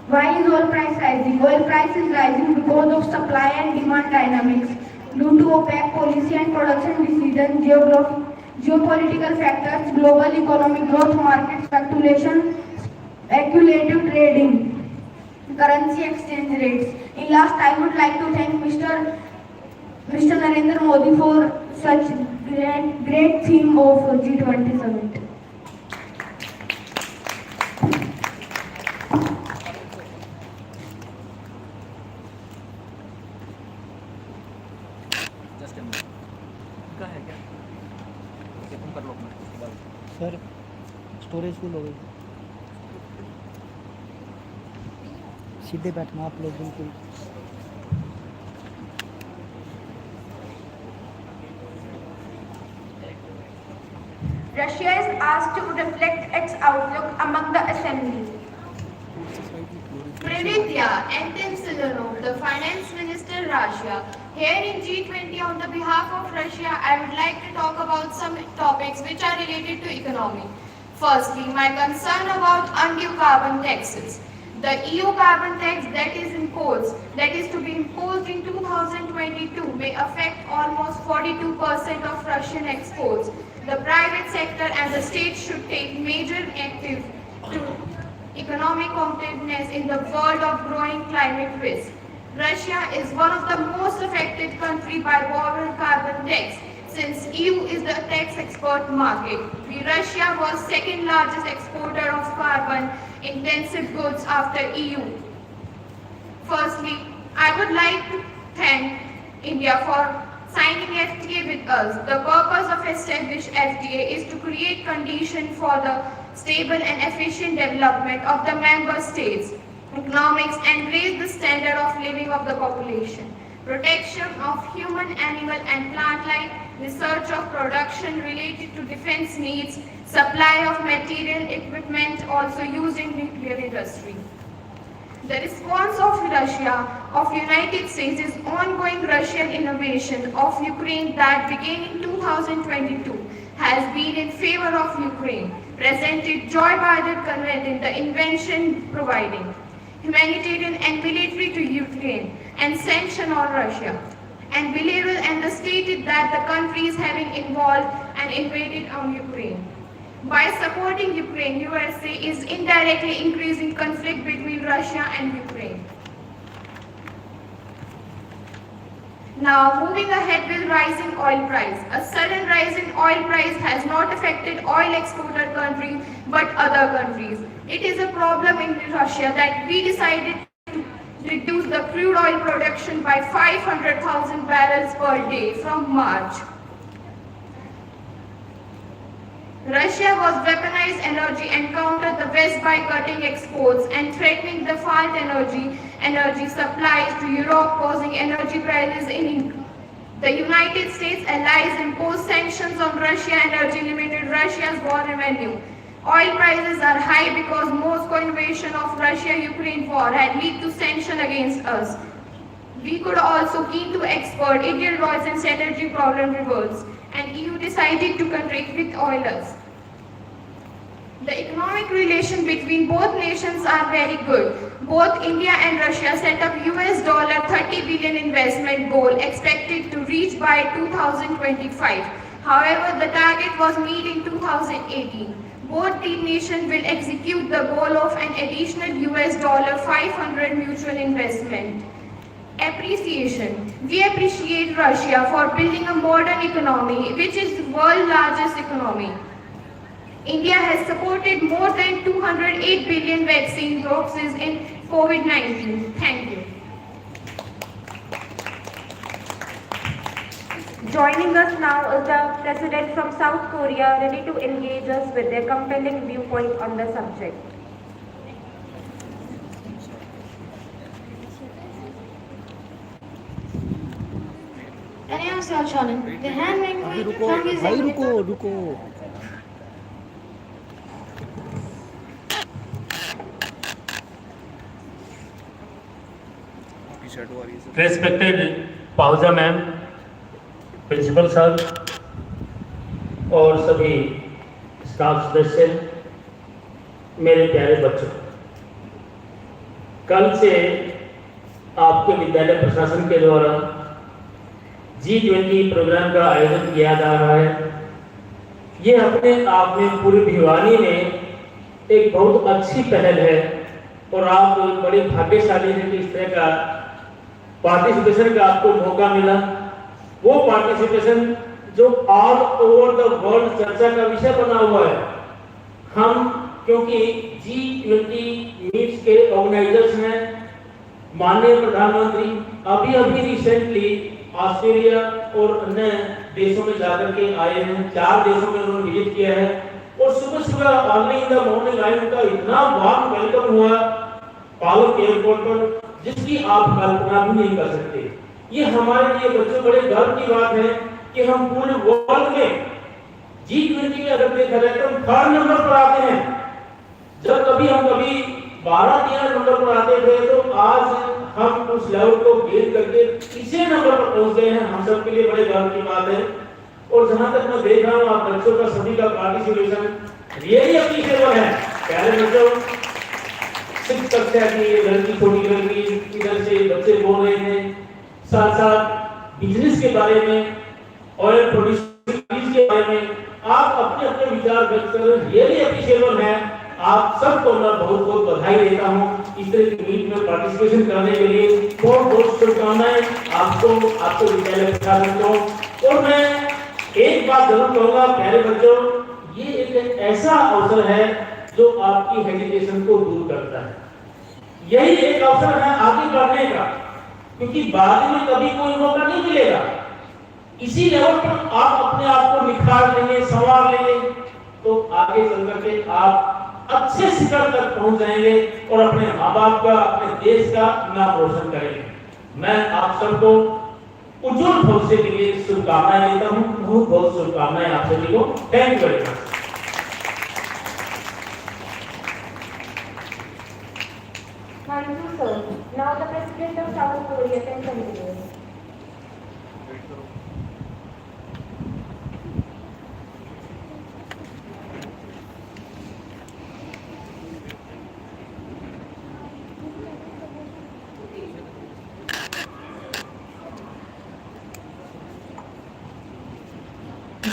Why is oil price rising? Oil price is rising because of supply and demand dynamics due to OPEC policy and production decisions, geopolitical factors, global economic growth, market speculation, speculative trading, currency exchange rates. In last, I would like to thank Mr. Narendra Modi for such great theme of G20 summit. Sir storage full हो गई सीधे बैठना आप लोग बिल्कुल Russia is asked to reflect its outlook among the assembly. Привет, Anton Silanov, the Finance Minister, Russia. Here in G20, on the behalf of Russia, I would like to talk about some topics which are related to economy. Firstly, my concern about undue carbon taxes. The EU carbon tax that is to be imposed in 2022 may affect almost 42% of Russian exports. The private sector and the state should take major active to economic competitiveness in the world of growing climate risk. Russia is one of the most affected countries by global carbon tax. Since EU is the tax export market, Russia was second largest exporter of carbon intensive goods after EU. Firstly, I would like to thank India for signing FTA with us. The purpose of established FTA is to create conditions for the stable and efficient development of the member states, economics, and raise the standard of living of the population. Protection of human, animal, and plant life, research of production related to defense needs, supply of material equipment also used in nuclear industry. The response of United States is ongoing Russian invasion of Ukraine that began in 2022 has been in favor of Ukraine, presented Joe Biden convened the invention providing humanitarian and military to Ukraine and sanction on Russia, and Belarus and stated that the country is having involved and invaded on Ukraine. By supporting Ukraine, USA is indirectly increasing conflict between Russia and Ukraine. Now, moving ahead with rising oil price. A sudden rise in oil price has not affected oil exporter countries but other countries. It is a problem in Russia that we decided to reduce the crude oil production by 500,000 barrels per day from March. Russia was weaponized energy and countered the West by cutting exports and threatening the fault energy supplies to Europe, causing energy prices in increase. The United States allies imposed sanctions on Russia energy limited Russia's war revenue. Oil prices are high because Moscow invasion of Russia-Ukraine war had led to sanctions against us. We could also keen to export ideal oils and strategic problem reverse, and EU decided to contract with oilers. The economic relations between both nations are very good. Both India and Russia set up $30 billion investment goal expected to reach by 2025. However, the target was met in 2018. Both the nations will execute the goal of an additional $500 mutual investment. Appreciation. We appreciate Russia for building a modern economy, which is the world's largest economy. India has supported more than 208 billion vaccine doses in COVID-19. Thank you. Joining us now is the President from South Korea, ready to engage us with their compelling viewpoint on the subject. 안녕하세요. 저는 대한민국의 भाई रुको रुको Respected Pahuja ma'am, principal sir और सभी staff सदस्य, मेरे प्यारे बच्चों, कल से आपके विद्यालय प्रशासन के द्वारा G-20 प्रोग्राम का आयोजन किया जा रहा है। ये अपने आप में पूरी भिवानी में एक बहुत अच्छी पहल है और आप बड़े भाग्यशाली हैं कि इस तरह का पार्टिसिपेशन का आपको मौका मिला। वो पार्टिसिपेशन जो ऑल ओवर द वर्ल्ड चर्चा का विषय बना हुआ है। हम क्योंकि G-20 मीट्स के ऑर्गेनाइजर्स हैं, माननीय प्रधानमंत्री अभी रिसेंटली ऑस्ट्रेलिया और अन्य देशों में जाकर के आए हैं। 4 देशों में उन्होंने विजिट किया है और सुबह अर्ली इन द मॉर्निंग आए, उनका इतना वार्म वेलकम हुआ पालक एयरपोर्ट पर, जिसकी आप कल्पना भी नहीं कर सकते। ये हमारे लिए बच्चों बड़े गर्व की बात है कि हम पूरे वर्ल्ड में G-20 में अगर देखा जाए तो हम 3rd नंबर पर आते हैं। जब कभी 12-13 नंबर पर आते थे, तो आज हम उस लेवल को गेन करके तीसरे नंबर पर पहुंच गए हैं। हम सब के लिए बड़े गर्व की बात है। और जहां तक मैं देख रहा हूं, आप बच्चों का सभी का पार्टिसिपेशन रियली अप्रिशिएबल है। प्यारे बच्चों, 6th कक्षा की लड़की, छोटी लड़की, इधर से बच्चे बोल रहे थे, साथ साथ बिजनेस के बारे में, ऑयल प्रोड्यूसर्स के बारे में आप अपने अपने विचार व्यक्त कर रहे हैं, रियली अप्रिशिएबल है। आप सबको मैं बहुत बहुत बधाई देता हूं इस तरह की मीट में पार्टिसिपेशन करने के लिए। बहुत बहुत शुभकामनाएं आपको, आपके विद्यालय प्रशासन को। और मैं एक बात जरूर कहूंगा प्यारे बच्चों, ये एक ऐसा अवसर है जो आपकी हेजिटेशन को दूर करता है। यही एक अवसर है आगे बढ़ने का, क्योंकि बाद में कभी कोई मौका नहीं मिलेगा। इसी लेवल पर आप अपने आप को निखार लेंगे, संवार लेंगे, तो आगे चल करके आप अच्छे शिखर तक पहुंच जाएंगे और अपने माँ बाप का, अपने देश का नाम रोशन करेंगे। मैं आप सबको उज्जवल भविष्य के लिए शुभकामनाएं देता हूँ। बहुत बहुत शुभकामनाएं आप सभी को। Thank you very much. Thank you, sir. Now the President of South Korea can continue.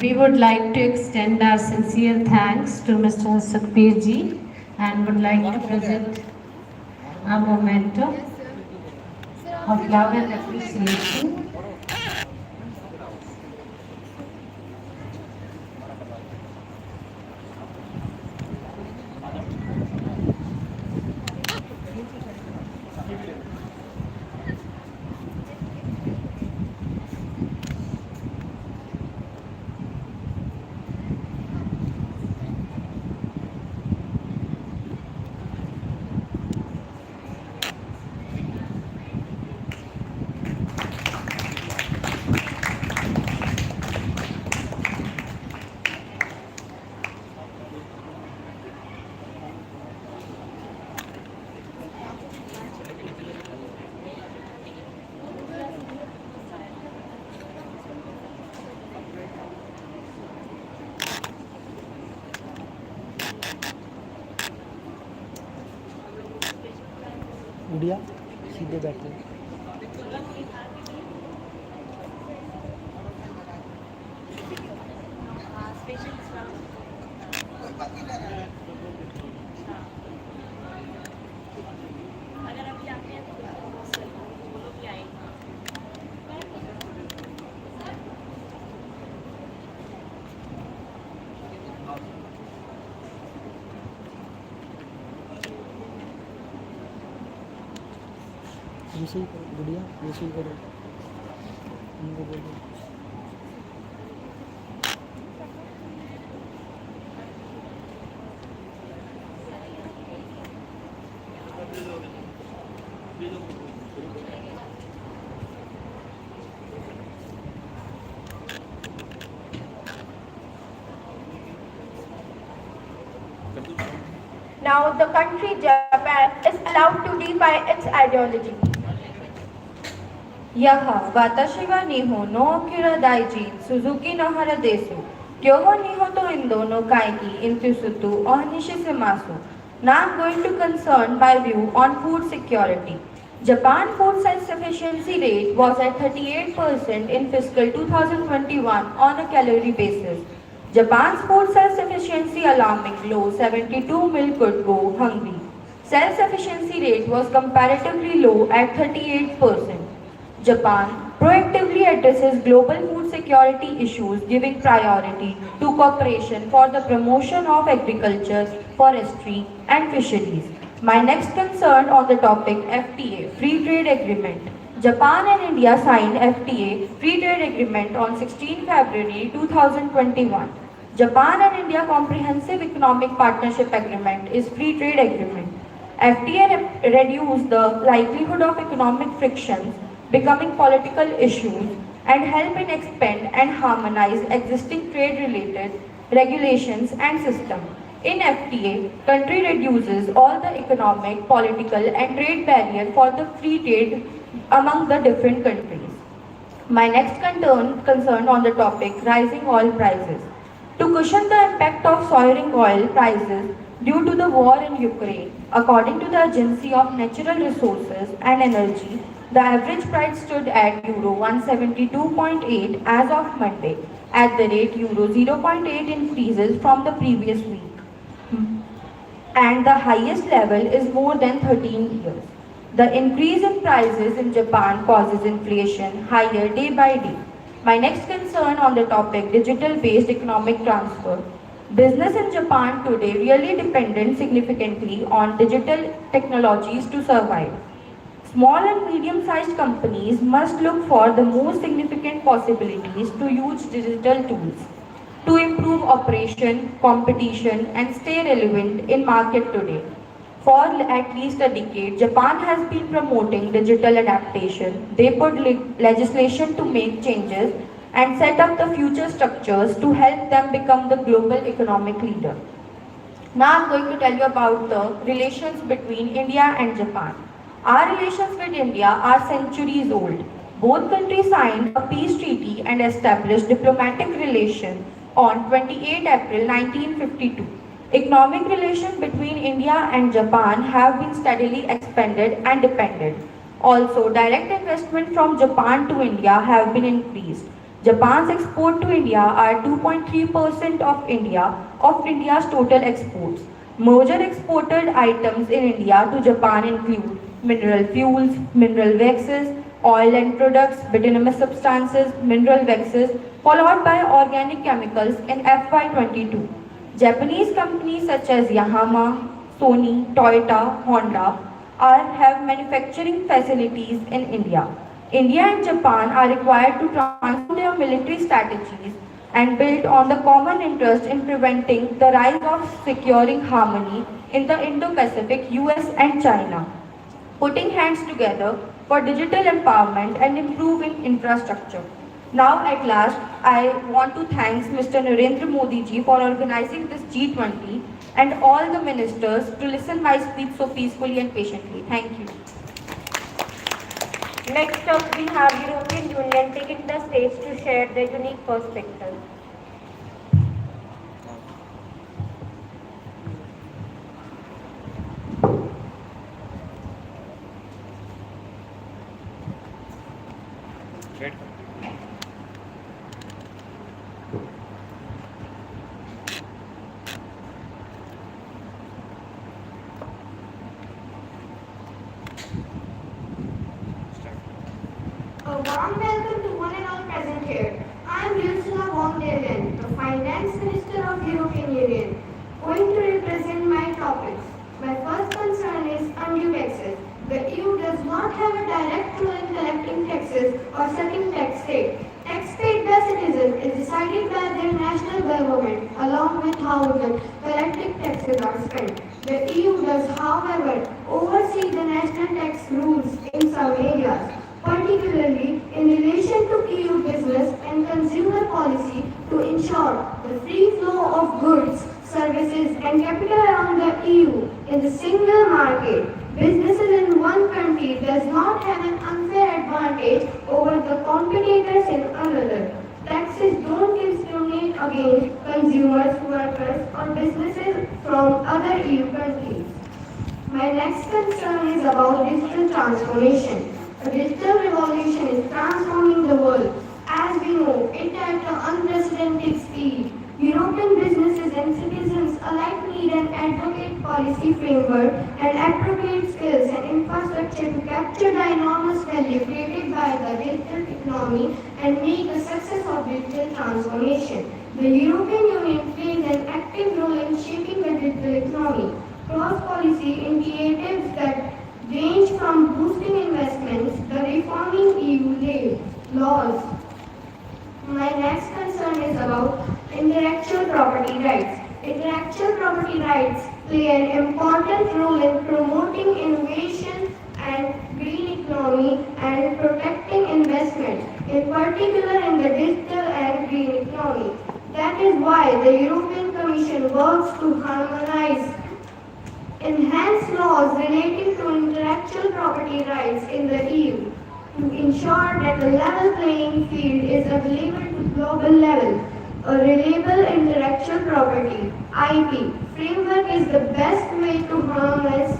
We would like to extend our sincere thanks to Mr. Sukhbir ji and would like to present a memento of love and appreciation. गुड़िया सीधे बैठो। ऐसे ही करो गुड़िया, ऐसे ही करो, उनको बोलो। Now the country Japan is allowed to define its ideology. やは私は日本のキュラ大臣鈴木野原です。今日は日本とインドの会議インテストお話しします。Now I'm going to concern my view on food security. Japan food self-sufficiency rate was at 38% in fiscal 2021 on a calorie basis. Japan's food self-sufficiency alarming low, 72 mil could go hungry. Self-sufficiency rate was comparatively low at 38%. Japan proactively addresses global food security issues, giving priority to cooperation for the promotion of agriculture, forestry, and fisheries. My next concern on the topic FTA, Free Trade Agreement. Japan and India signed FTA, Free Trade Agreement on 16 February 2021. Japan and India Comprehensive Economic Partnership Agreement is Free Trade Agreement. FTA reduces the likelihood of economic frictions becoming political issues and help in expand and harmonize existing trade-related regulations and systems. In FTA, country reduces all the economic, political and trade barriers for the free trade among the different countries. My next concern on the topic, rising oil prices. To cushion the impact of soaring oil prices due to the war in Ukraine, according to the Agency of Natural Resources and Energy, the average price stood at Euro 172.8 as of Monday, at the rate Euro 0.8 increases from the previous week. And the highest level is more than 13 years. The increase in prices in Japan causes inflation higher day by day. My next concern on the topic, digital-based economic transfer. Business in Japan today really dependent significantly on digital technologies to survive. Small and medium-sized companies must look for the most significant possibilities to use digital tools to improve operation, competition, and stay relevant in market today. For at least a decade, Japan has been promoting digital adaptation. They put legislation to make changes and set up the future structures to help them become the global economic leader. Now I'm going to tell you about the relations between India and Japan. Our relations with India are centuries old. Both countries signed a peace treaty and established diplomatic relations on 28 April 1952. Economic relations between India and Japan have been steadily expanded and depended. Also, direct investment from Japan to India have been increased. Japan's export to India are 2.3% of India's total exports. Major exported items in India to Japan include mineral fuels, mineral waxes, oil and products, bituminous substances, mineral waxes, followed by organic chemicals in FY22. Japanese companies such as Yamaha, Sony, Toyota, Honda have manufacturing facilities in India. India and Japan are required to transform their military strategies and build on the common interest in preventing the rise of securing harmony in the Indo-Pacific, US and China, putting hands together for digital empowerment and improving infrastructure. Now at last, I want to thank Mr. Narendra Modi ji for organizing this G20 and all the ministers to listen my speech so peacefully and patiently. Thank you. Next up, we have European Union taking the stage to share their unique perspective. A warm welcome to one and all present here. I am Ursula von der Leyen, the Finance Minister of European Union, going to represent my topics. My first concern is undue taxes. The EU does not have a direct role in collecting taxes or setting tax rate. Tax paid by citizens is decided by their national government along with how the collected taxes are spent. The EU does, however, oversee the national tax rules in some areas, particularly in relation to EU business and consumer policy to ensure the free flow of goods, services and capital around the EU in the single market. Businesses in one country does not have an unfair advantage over the competitors in another. Taxes don't discriminate against consumers, workers or businesses from other EU countries. My next concern is about digital transformation. A digital revolution is transforming the world. As we know, it at an unprecedented speed. European businesses and citizens alike need an advocate policy framework and appropriate skills and infrastructure to capture the enormous value created by the digital economy and make a success of digital transformation. The European Union plays an active role in shaping the digital economy. Cross-policy initiatives that range from boosting investments, the reforming EU laws. My next concern is about intellectual property rights. Intellectual property rights play an important role in promoting innovation and green economy and protecting investment, in particular in the digital and green economy. That is why the European Commission works to harmonize enhance laws relating to intellectual property rights in the EU to ensure that a level playing field is available to global level. A reliable intellectual property (IP) framework is the best way to harness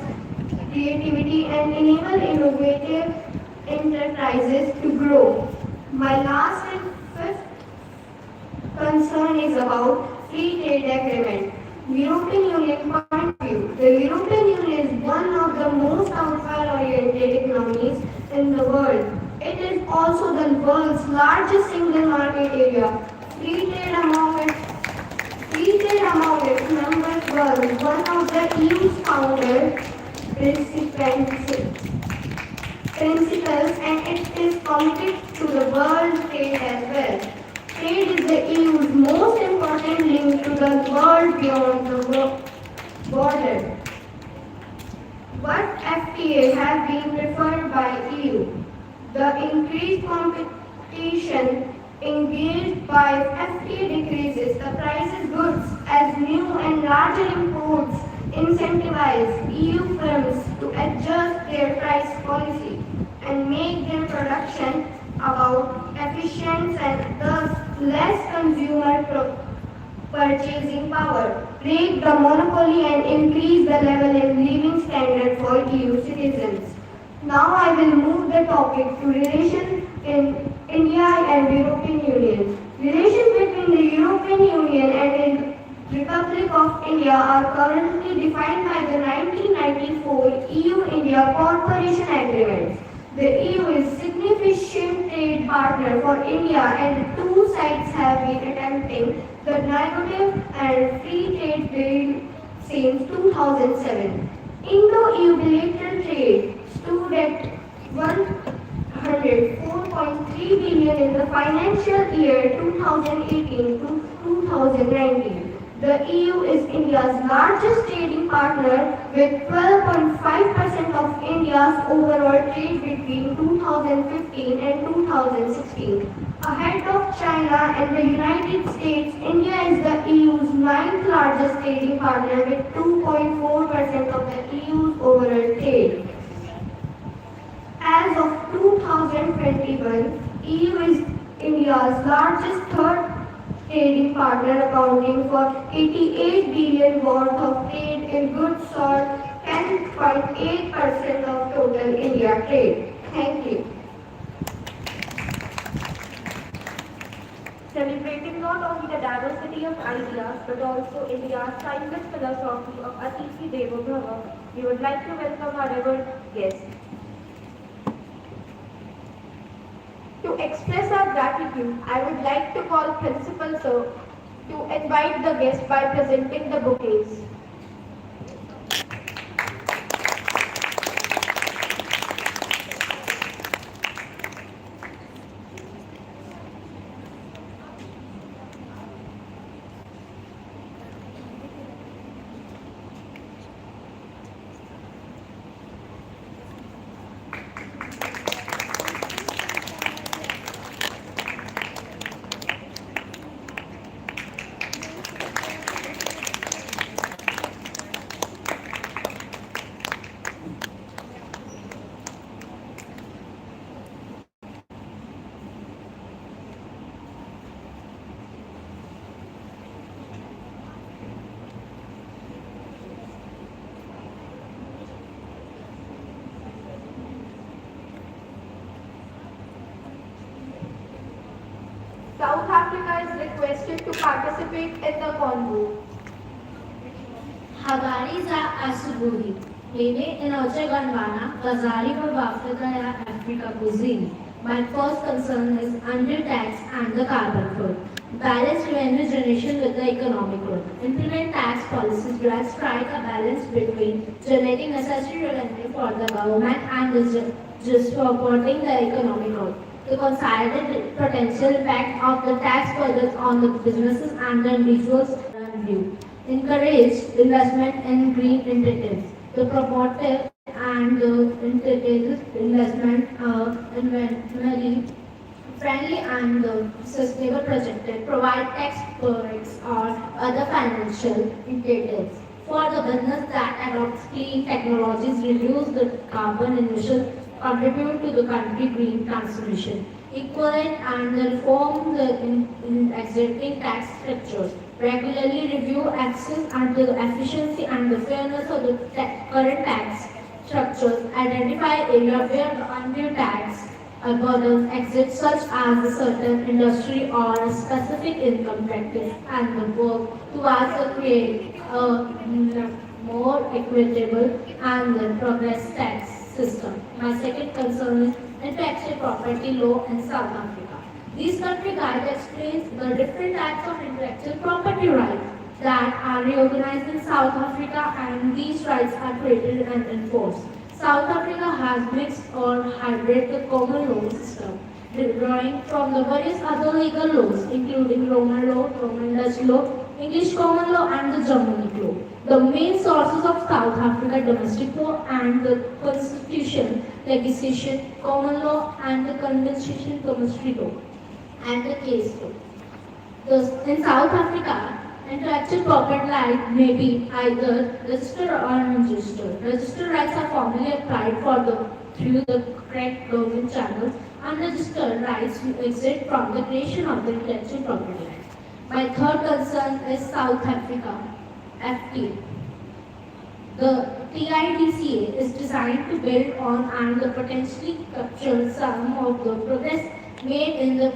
creativity and enable innovative enterprises to grow. My last and fifth concern is about free trade agreement. European Union point of view. The European Union is one of the most outward-oriented economies in the world. It is also the world's largest single market area. Free trade among its members was one of the EU's founder principles and it is committed to the world trade as well. Trade is the EU's most important link to the world beyond the border. What FTA have been preferred by EU? The increased competition engaged by FTA decreases the prices goods as new and larger imports incentivize EU firms to adjust their price policy and make their production about efficient and thus less consumer purchasing power, break the monopoly and increase the level in living standard for EU citizens. Now I will move the topic to relations in India and European Union. Relations between the European Union and the Republic of India are currently defined by the 1994 EU-India Cooperation Agreement. The EU is a significant trade partner for India and the two sides have been attempting the negative and free trade deal since 2007. Indo-EU bilateral trade stood at 104.3 billion in the financial year 2018 to 2019. The EU is India's largest trading partner with 12.5% of India's overall trade between 2015 and 2016. Ahead of China and the United States, India is the EU's ninth largest trading partner with 2.4% of the EU's overall trade. As of 2021, EU is India's largest third trading partner, accounting for 88 billion worth of trade in goods or 10.8% of total India trade. Thank you. Celebrating not only the diversity of ideas but also India's timeless philosophy of Atithi Devo Bhava, we would like to welcome our revered guest. To express our gratitude, I would like to call Principal Sir to invite the guest by presenting the bouquets. to participate in the convo. Habari za asubuhi. Mimi inaitwa Ganwana, kazaliwa Afrika ya Afrika Kusini. My first concern is anti-tax and the carbon code. Balance revenue generation with the economic growth. Implement tax policies that strike a balance between generating necessary revenue for the government and just supporting the economic growth. To consider the potential impact of the tax burdens on the businesses and the individuals view. Encourage investment in green initiatives. The promotive and integrated investment environmentally friendly and sustainable projects provide tax breaks or other financial incentives for the business that adopts clean technologies, reduce the carbon emissions, contribute to the country green transformation, equate and reform the existing tax structures, regularly review access and the efficiency and the fairness of the current tax structures, identify areas where the undue tax burdens exist, such as a certain industry or a specific income practice, and the work towards create a more equitable and progress tax system. My second concern is intellectual property law in South Africa. This country guide explains the different types of intellectual property rights that are recognized in South Africa, and these rights are created and enforced. South Africa has mixed or hybrid the common law system, drawing from the various other legal laws, including Roman law, Roman Dutch law, English common law, and the Germanic law. The main sources of South Africa domestic law and the constitution, legislation, common law, and the convention domestic law, and the case law. In South Africa, intellectual property rights may be either registered or unregistered. Registered rights are formally applied through the correct government channels. Unregistered rights exist from the creation of the intellectual property rights. My third concern is South Africa, FTA. The TIDCA is designed to build on and potentially capture some of the progress made in the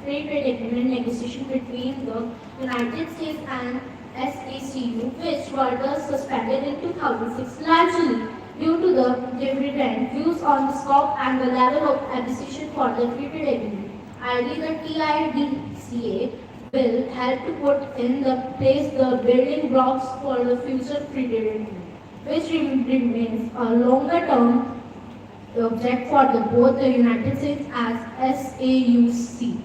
free trade agreement negotiation between the United States and SACU, which were suspended in 2006 largely due to the different views on the scope and the level of acquisition for the free trade agreement. Ideally, the TIDCA will help to put in place the building blocks for the future free trade agreement, which remains a longer-term object for both the United States as SAUC.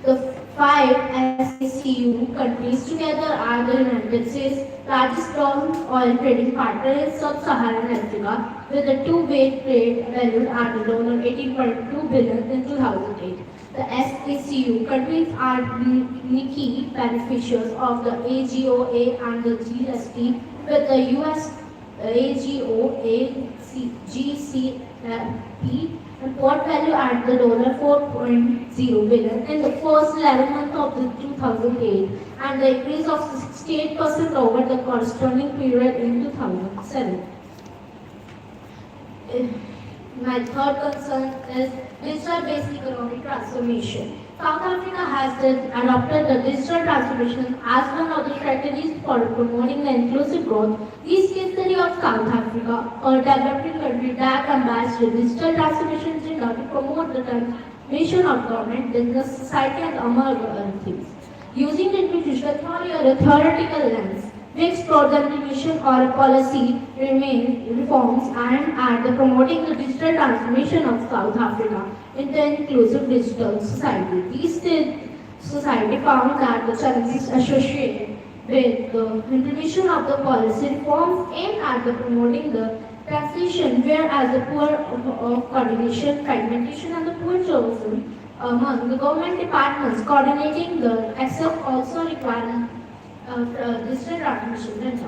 The 5 SACU countries together are the United States, largest oil trading partner in sub-Saharan Africa, with a two-way trade valued at $18.2 billion in 2008. The SACU countries are key beneficiaries of the AGOA and the GSP, with the US AGOA GCFP import value at the $4.0 billion in the first 11 months of the 2008, and the increase of 68% over the corresponding period in 2007. My third concern is digital-based economic transformation. South Africa has adopted the digital transformation as one of the strategies for promoting the inclusive growth. This case study of South Africa, a developing country that combines the digital transformation agenda to promote the transformation of government, business, society, and among other things. Using the digital theory or a theoretical lens, we explore the implementation or policy reforms and are promoting the digital transformation of South Africa into an inclusive digital society. These society found that the challenges associated with the implementation of the policy reforms aimed at promoting the transition, whereas the poor of coordination, fragmentation, and the poor chosen among the government departments coordinating the except also require digital transmission.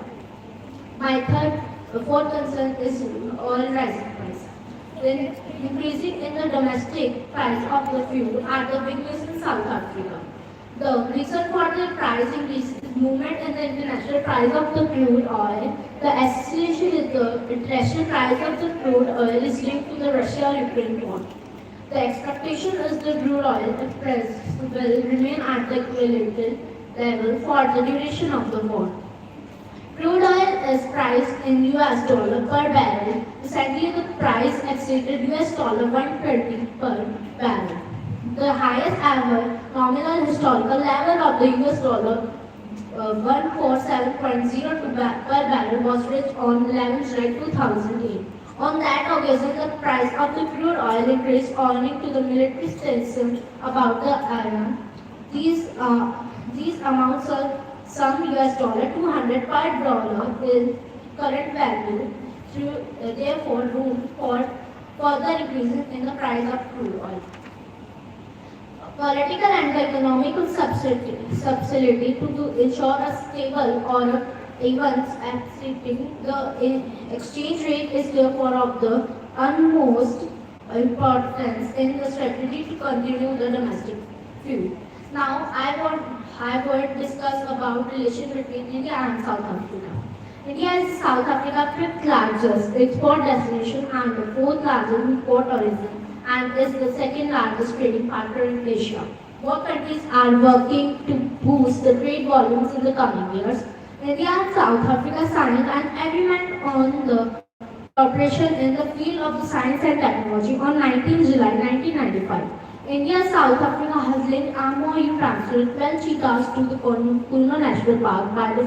My fourth concern is oil rising price. Then increasing in the domestic price of the fuel are the big news in South Africa. The reason for the price increase is movement in the international price of the crude oil. The association with the international price of the crude oil is linked to the Russia-Ukraine war. The expectation is the crude oil price will remain at the equilibrium level for the duration of the war. Crude oil is priced in US dollar per barrel. Recently, the price exceeded US dollar 120 per barrel. The highest ever nominal historical level of the US dollar 147.02 per barrel was reached on 11 July 2008. On that occasion, the price of the crude oil increased owing to the military tension about the Iran. These amounts are some US dollar 200 per dollar in current value, therefore room for further increases in the price of crude oil. Political and economic subsidy to ensure a stable or events accepting the exchange rate is therefore of the utmost importance in the strategy to continue the domestic fuel. Now I would discuss about relation between India and South Africa. India is South Africa's fifth largest export destination and the fourth largest import origin, and is the second largest trading partner in Asia. Both countries are working to boost the trade volumes in the coming years. India and South Africa signed an agreement on the cooperation in the field of science and technology on 19 July 1995. India and South Africa has linked MOU transferred 12 cheetahs to the Kulma National Park by the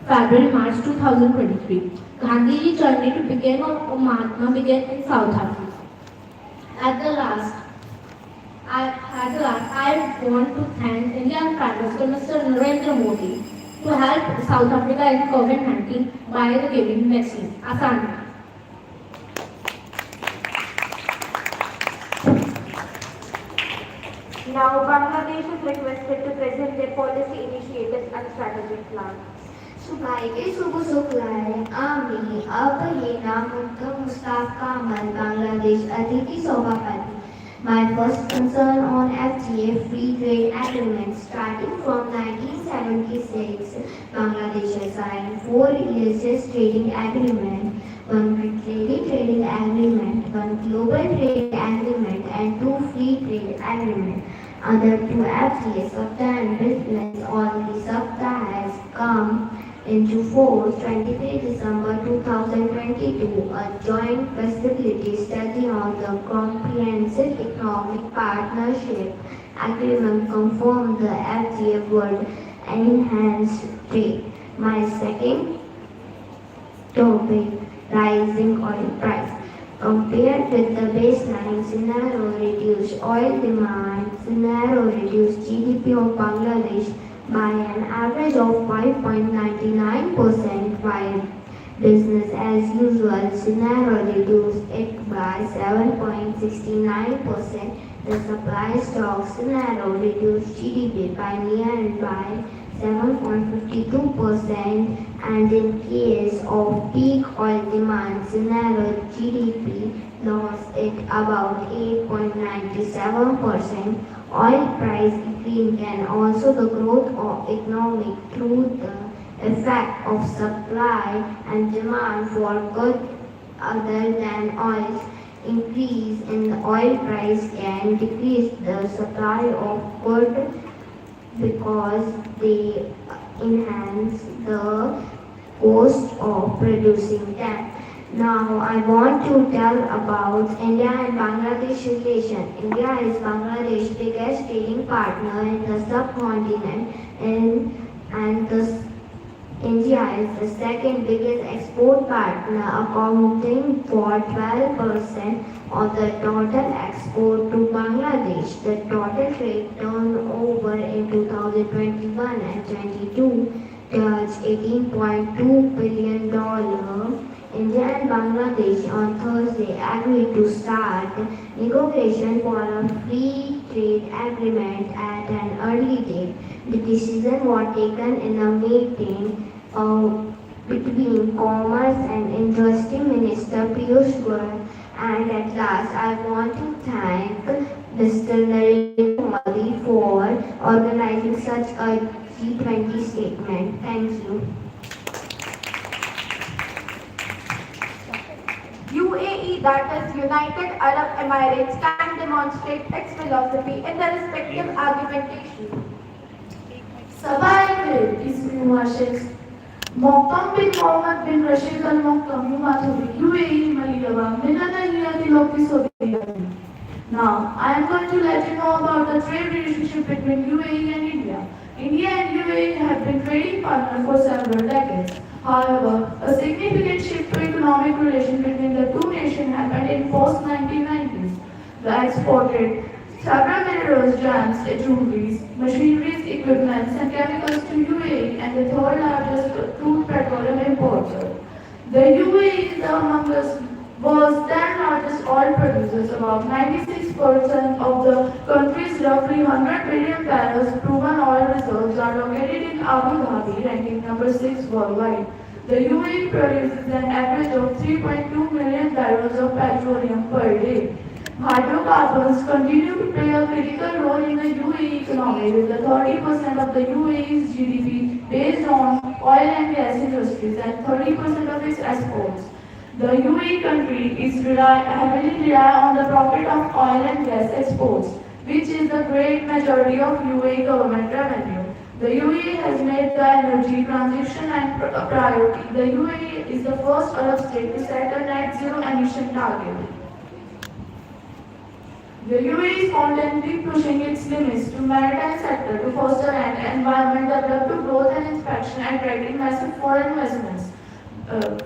February-March 2023. Gandhi's journey to become a Mahatma began in South Africa. At the last, I want to thank Indian Prime Minister Mr. Narendra Modi to help South Africa in COVID-19 by the giving vaccine. Asante. Now, Bangladesh is requested to present their policy initiatives and strategic plans. सुबह सुबह शुक्लाए आमी अब ये नाम मुस्ताफ कामल बांग्लादेश अतिथि सभापति. My first concern on FTA free trade agreement starting from 1976, Bangladesh has signed 4 religious trading agreements, 1 trading agreement, 1 global trade agreement, and 2 free trade agreements. Other 2 FTA SAFTA and business on the SAFTA has come into force 23 December 2022. A joint feasibility study on the Comprehensive Economic Partnership Agreement confirmed the FTA would enhance trade. My second topic, rising oil price. Compared with the baseline scenario, reduced oil demand scenario reduced GDP of Bangladesh by an average of 5.99%, while business as usual scenario reduced it by 7.69%. The supply shock scenario reduced GDP by nearby 7.52%, and in case of peak oil demand scenario, GDP lost it about 8.97%. Oil price decline can also the growth of economic through the effect of supply and demand for goods other than oil. Increase in the oil price can decrease the supply of goods because they enhance the cost of producing them. Now I want to tell about India and Bangladesh relation. India is Bangladesh's biggest trading partner in the subcontinent, and India is the second biggest export partner, accounting for 12% of the total export to Bangladesh. The total trade turnover in 2021 and 22 touched $18.2 billion. India and Bangladesh on Thursday agreed to start negotiation for a free trade agreement at an early date. The decision was taken in a meeting between Commerce and Industry Minister Piyush Goyal, and at last I want to thank Mr. Narendra Modi for organizing such a G-20 statement. Thank you. UAE UAE, that is United Arab Emirates, can demonstrate its philosophy in the respective argumentation. Sabah ismi Washington. Moktam bin Mohammed bin Rashid Al Moktam Yumaturi, UAE Maliyaba, Minana Hiyati Loki Sovieti. Now, I am going to let you know about the trade relationship between UAE and India. India and UAE have been trading partners for several decades. However, a significant shift to economic relations between the two nations happened in post-1990s. The exported several minerals, gems, jewelries, machineries, equipments, and chemicals to UAE and the third largest crude petroleum importer. The UAE is among the world's 10 largest oil producers. About 96% of the country's roughly 100 billion barrels proven oil reserves are located in Abu Dhabi, ranking number 6 worldwide. The UAE produces an average of 3.2 million barrels of petroleum per day. Hydrocarbons continue to play a critical role in the UAE economy, with the 30% of the UAE's GDP based on oil and gas industries and 30% of its exports. The UAE country is heavily rely on the profit of oil and gas exports, which is the great majority of UAE government revenue. The UAE has made the energy transition a priority. The UAE is the first Arab state to set a net zero emission target. The UAE is constantly pushing its limits to maritime sector to foster an environment developed to growth and inspection, attracting massive foreign investments.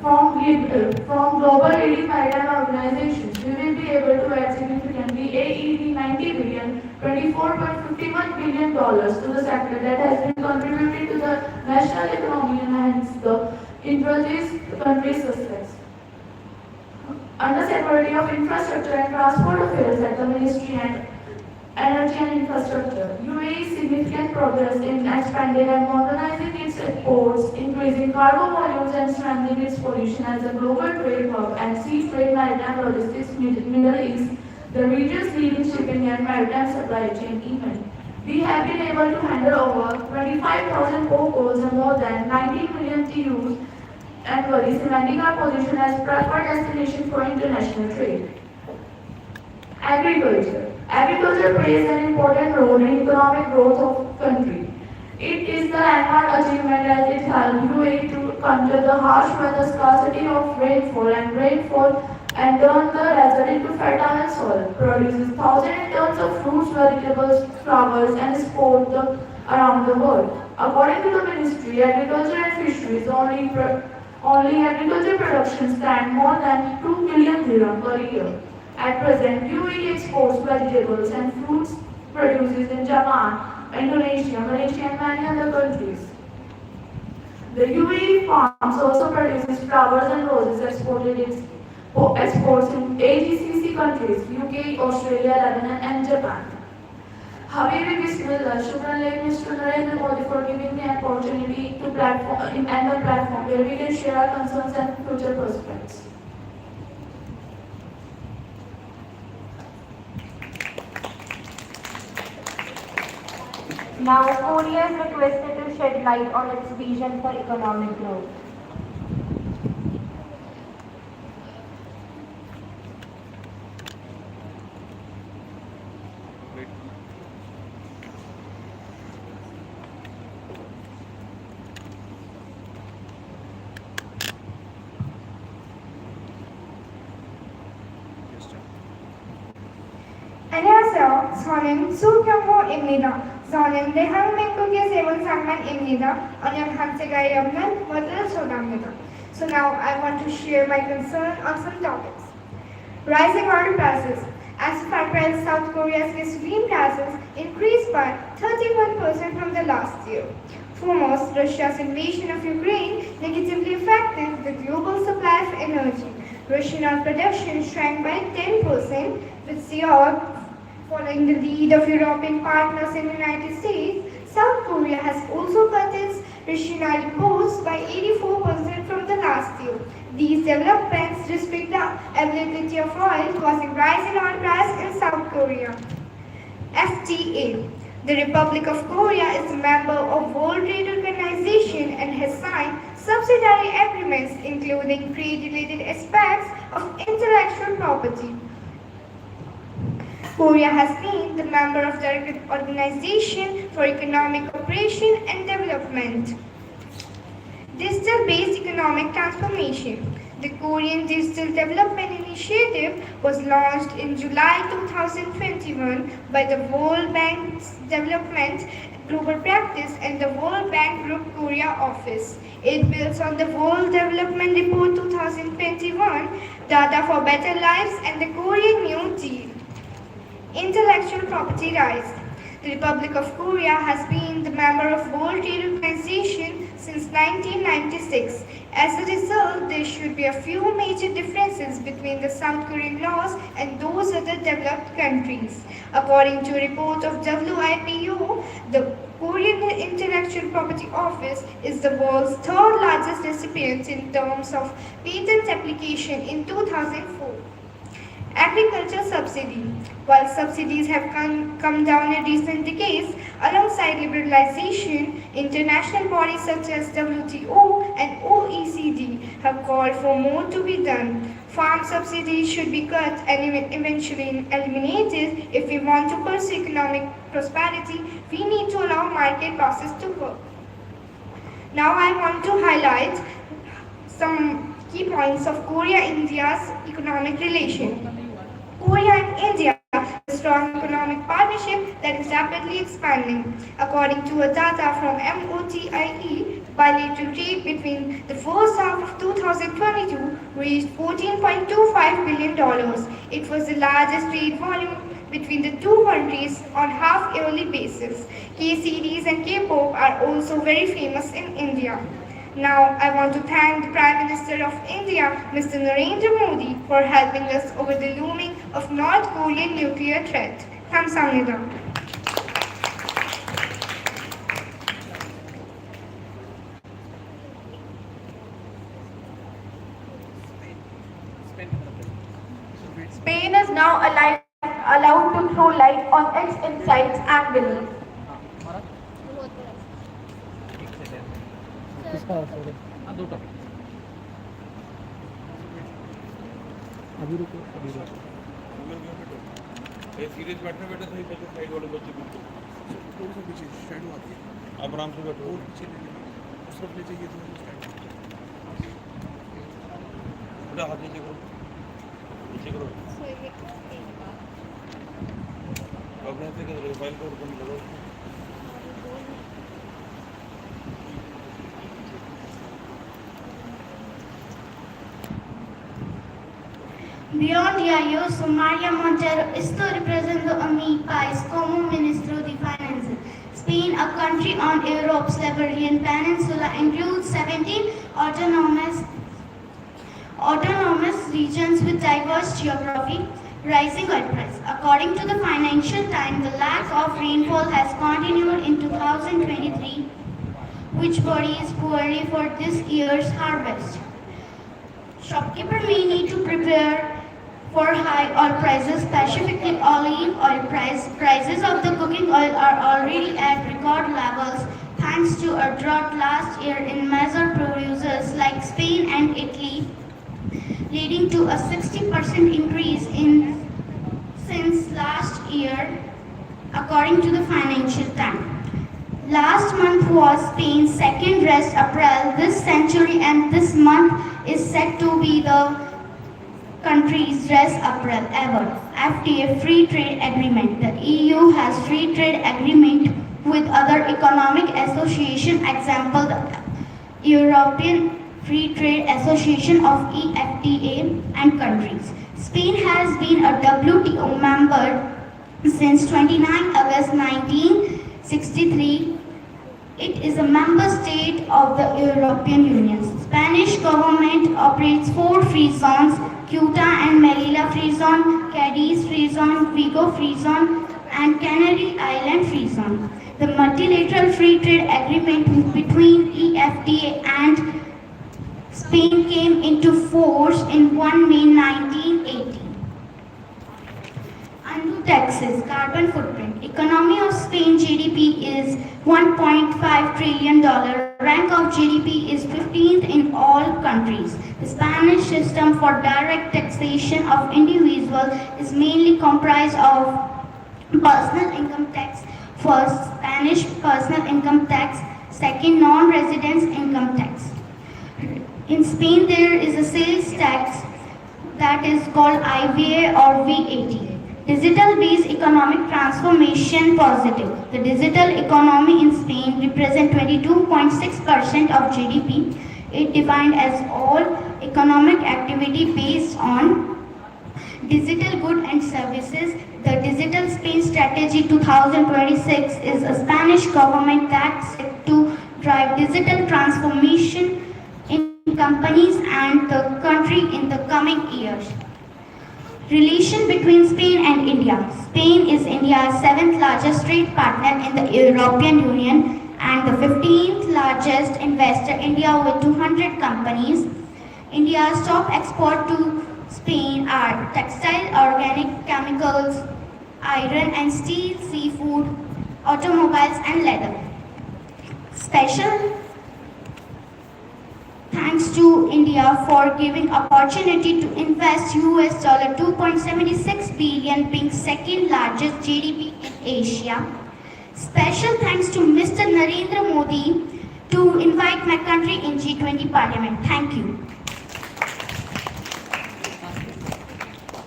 From global leading maritime organizations, we will be able to add significantly AED 90 billion, $24.51 billion to the sector that has been contributed to the national economy and hence the introduced country's success. Under Secretary of Infrastructure and Transport Affairs at the Ministry and Energy and Infrastructure, UAE significant progress in expanding and modernizing its ports, increasing cargo volumes and strengthening its position as a global trade hub and sea trade maritime logistics Middle East, the region's leading shipping and maritime supply chain event. We have been able to handle over 25,000 cargoes and more than 19 million TEUs annually, cementing our position as preferred destination for international trade. Agriculture. Agriculture plays an important role in economic growth of country. It is the landmark achievement as it helped UAE to counter the harsh weather, scarcity of rainfall and turn the desert into fertile soil, produces thousands of tons of fruits, vegetables, flowers and export them around the world. According to the Ministry, agriculture and fisheries only agriculture production stand more than 2 billion dirham per year. At present, UAE exports vegetables and fruits produces in Japan, Indonesia, Malaysia and many other countries. The UAE farms also produces flowers and roses exports in AGCC countries, UK, Australia, Lebanon and Japan. Habibi Bismillah, Shukran Lake Mr. Narendra Modi for giving me an opportunity to platform where we can share our concerns and future prospects. Now, Korea is requested to shed light on its vision for economic growth. 안녕하세요. 저는 수경호입니다. 저는 대한민국의 세운상만입니다. 오늘 함께가 없는 모두를 소개합니다. So now I want to share my concern on some topics. Rising oil prices. As of April, South Korea's gasoline prices increased by 31% from the last year. Foremost, Russia's invasion of Ukraine negatively affected the global supply of energy. Russian oil production shrank by 10%, with Seoul following the lead of European partners in the United States. South Korea has also cut its Russian oil imports by 84% from the last year. These developments restrict the availability of oil, causing rise in oil price in South Korea. FTA. The Republic of Korea is a member of World Trade Organization and has signed subsidiary agreements including trade-related aspects of intellectual property. Korea has been the member of the Organization for Economic Cooperation and Development. Digital-based economic transformation. The Korean Digital Development Initiative was launched in July 2021 by the World Bank's Development Global Practice and the World Bank Group Korea Office. It builds on the World Development Report 2021, Data for Better Lives and the Korean New Deal. Intellectual property rights. The Republic of Korea has been the member of World Trade Organization since 1996. As a result, there should be a few major differences between the South Korean laws and those of the developed countries. According to a report of WIPO, the Korean Intellectual Property Office is the world's third largest recipient in terms of patent application in 2004. Agriculture subsidy. While subsidies have come down in recent decades, alongside liberalization, international bodies such as WTO and OECD have called for more to be done. Farm subsidies should be cut and eventually eliminated. If we want to pursue economic prosperity, we need to allow market forces to work. Now I want to highlight some key points of Korea-India's economic relation. Korea and India have a strong economic partnership that is rapidly expanding. According to a data from MOTIE, bilateral trade between the first half of 2022 reached $14.25 billion. It was the largest trade volume between the two countries on half-yearly basis. K-series and K-pop are also very famous in India. Now, I want to thank the Prime Minister of India, Mr. Narendra Modi, for helping us over the looming of North Korean nuclear threat. Kamsahamnida. Spain is now allowed to throw light on its insights and beliefs. अभी रुको series बैठने बैठे सही बच्चे side वाले बच्चे बिल्कुल थोड़ा सा पीछे शैडो आती है आप आराम से बैठो और पीछे ले लीजिए उस तरफ ले जाइए तो थोड़ा हाथ नीचे करो अपने से कर फाइल को ओपन करो Beyond Yayo, Somalia Montero is to represent the AMI Pais como Ministro de Finances. Spain, a country on Europe's Iberian Peninsula, includes 17 autonomous regions with diverse geography, rising oil price. According to the Financial Times, the lack of rainfall has continued in 2023, which bodes poorly for this year's harvest. Shopkeepers may need to prepare for high oil prices, specifically olive oil prices of the cooking oil are already at record levels thanks to a drought last year in major producers like Spain and Italy, leading to a 60% increase since last year, according to the Financial Times. Last month was Spain's second best April this century, and this month is said to be the country's best April ever. FTA free trade agreement. The EU has free trade agreement with other economic association, example the European Free Trade Association of EFTA and countries. Spain has been a WTO member since 29 August 1963. It is a member state of the European Union. Spanish government operates 4 free zones: Ceuta and Melilla free zone, Cadiz free zone, Vigo free zone, and Canary Island free zone. The multilateral free trade agreement between EFTA and Spain came into force in 1 May 1980. Under taxes, carbon footprint. Economy of Spain GDP is $1.5 trillion. Rank of GDP is 15th in all countries. The Spanish system for direct taxation of individuals is mainly comprised of personal income tax, first Spanish personal income tax, second non-residence income tax. In Spain there is a sales tax that is called IVA or VAT. Digital-based economic transformation positive. The digital economy in Spain represents 22.6% of GDP. It defined as all economic activity based on digital goods and services. The Digital Spain Strategy 2026 is a Spanish government that set to drive digital transformation in companies and the country in the coming years. Relation between Spain and India. Spain is India's 7th largest trade partner in the European Union and the 15th largest investor in India with 200 companies. India's top export to Spain are textile, organic chemicals, iron and steel, seafood, automobiles and leather. Special thanks to India for giving opportunity to invest US $2.76 billion, being second largest GDP in Asia. Special thanks to Mr. Narendra Modi to invite my country in G-20 Parliament. Thank you.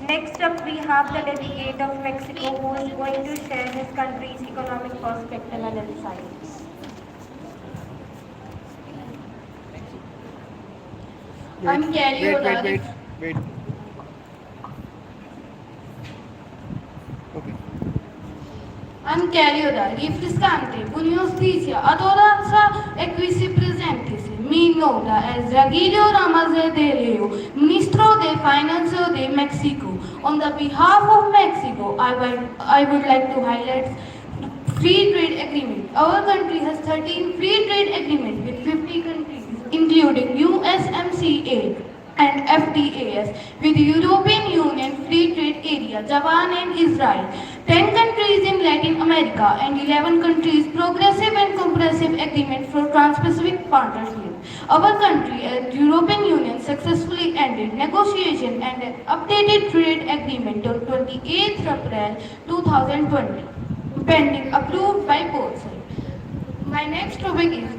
Next up, we have the delegate of Mexico who is going to share his country's economic perspective and insights. I'm Wait. Okay. I'm Carioda, rifrescante, bunio auspicia, adoranza e qui si presentis. Mi nota es Regilio Ramazé de Leo, Ministro de Finance de Mexico. On the behalf of Mexico, I would like to highlight free trade agreement. Our country has 13 free trade agreements with 50 countries, including USMCA and FTAs with the European Union Free Trade Area, Japan and Israel, 10 countries in Latin America and 11 countries progressive and comprehensive agreement for Trans-Pacific Partnership. Our country and European Union successfully ended negotiation and an updated trade agreement on 28th April 2020, pending approved by both sides. My next topic is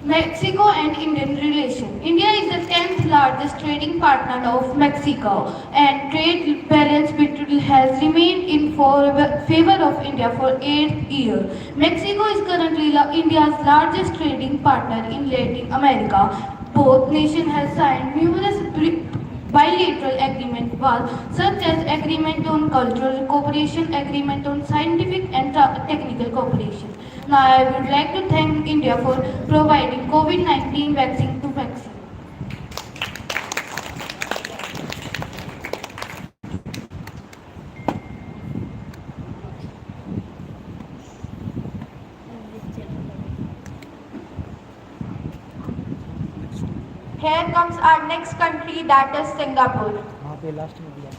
Mexico and Indian relation. India is the 10th largest trading partner of Mexico and trade balance between has remained in favor of India for 8 years. Mexico is currently India's largest trading partner in Latin America. Both nations have signed numerous bilateral agreements, such as agreement on cultural cooperation, agreement on scientific and technical cooperation. Now I would like to thank India for providing COVID-19 vaccine to Mexico. Here comes our next country, that is Singapore. वहाँ पे last में दिया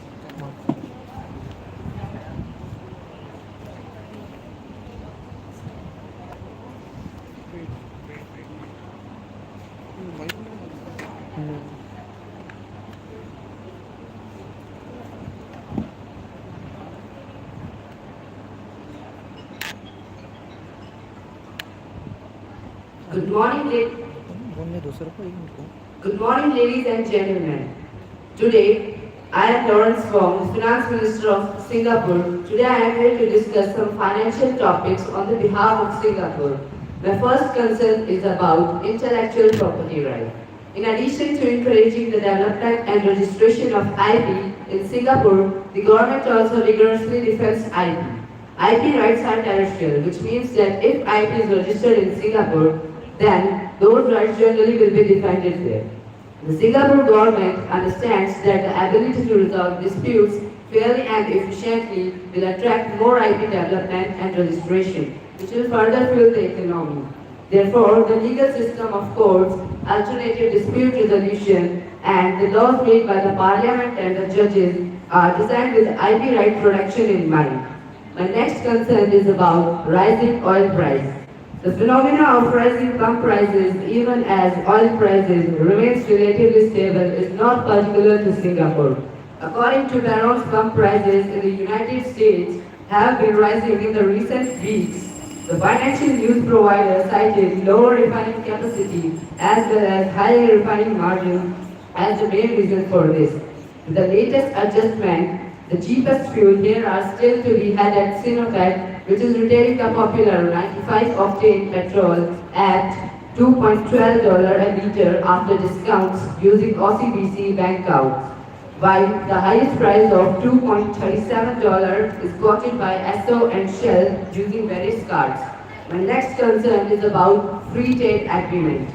Good morning, बोलने दो sir को एक minute को Good morning, ladies and gentlemen. Today, I am Lawrence Wong, the Finance Minister of Singapore. Today, I am here to discuss some financial topics on the behalf of Singapore. My first concern is about intellectual property right. In addition to encouraging the development and registration of IP in Singapore, the government also rigorously defends IP. IP rights are terrestrial, which means that if IP is registered in Singapore, then those rights generally will be defended there. The Singapore government understands that the ability to resolve disputes fairly and efficiently will attract more IP development and registration, which will further fuel the economy. Therefore, the legal system of courts, alternative dispute resolution, and the laws made by the parliament and the judges are designed with IP right protection in mind. My next concern is about rising oil price. The phenomena of rising pump prices, even as oil prices remains relatively stable, is not particular to Singapore. According to Barron's, pump prices in the United States have been rising in the recent weeks. The financial news provider cited lower refining capacity as well as higher refining margins as the main reason for this. With the latest adjustment, the cheapest fuel here are still to be had at Sinopec, which is retailing the popular 95-octane petrol at $2.12 a liter after discounts using OCBC bank accounts, while the highest price of $2.37 is quoted by Esso and Shell using various cards. My next concern is about free trade agreement.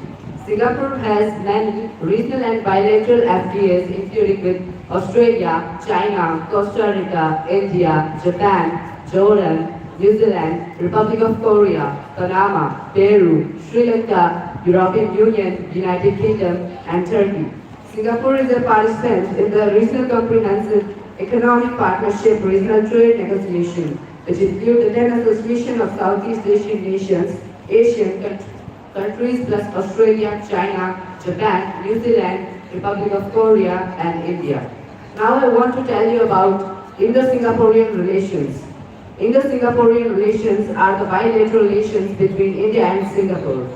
Singapore has many regional and bilateral FTAs, including with Australia, China, Costa Rica, India, Japan, Jordan, New Zealand, Republic of Korea, Panama, Peru, Sri Lanka, European Union, United Kingdom, and Turkey. Singapore is a participant in the Regional Comprehensive Economic Partnership Regional Trade Negotiation, which include the 10 Association of Southeast Asian Nations, Asian countries plus Australia, China, Japan, New Zealand, Republic of Korea, and India. Now I want to tell you about Indo-Singaporean relations. Indo-Singaporean relations are the bilateral relations between India and Singapore.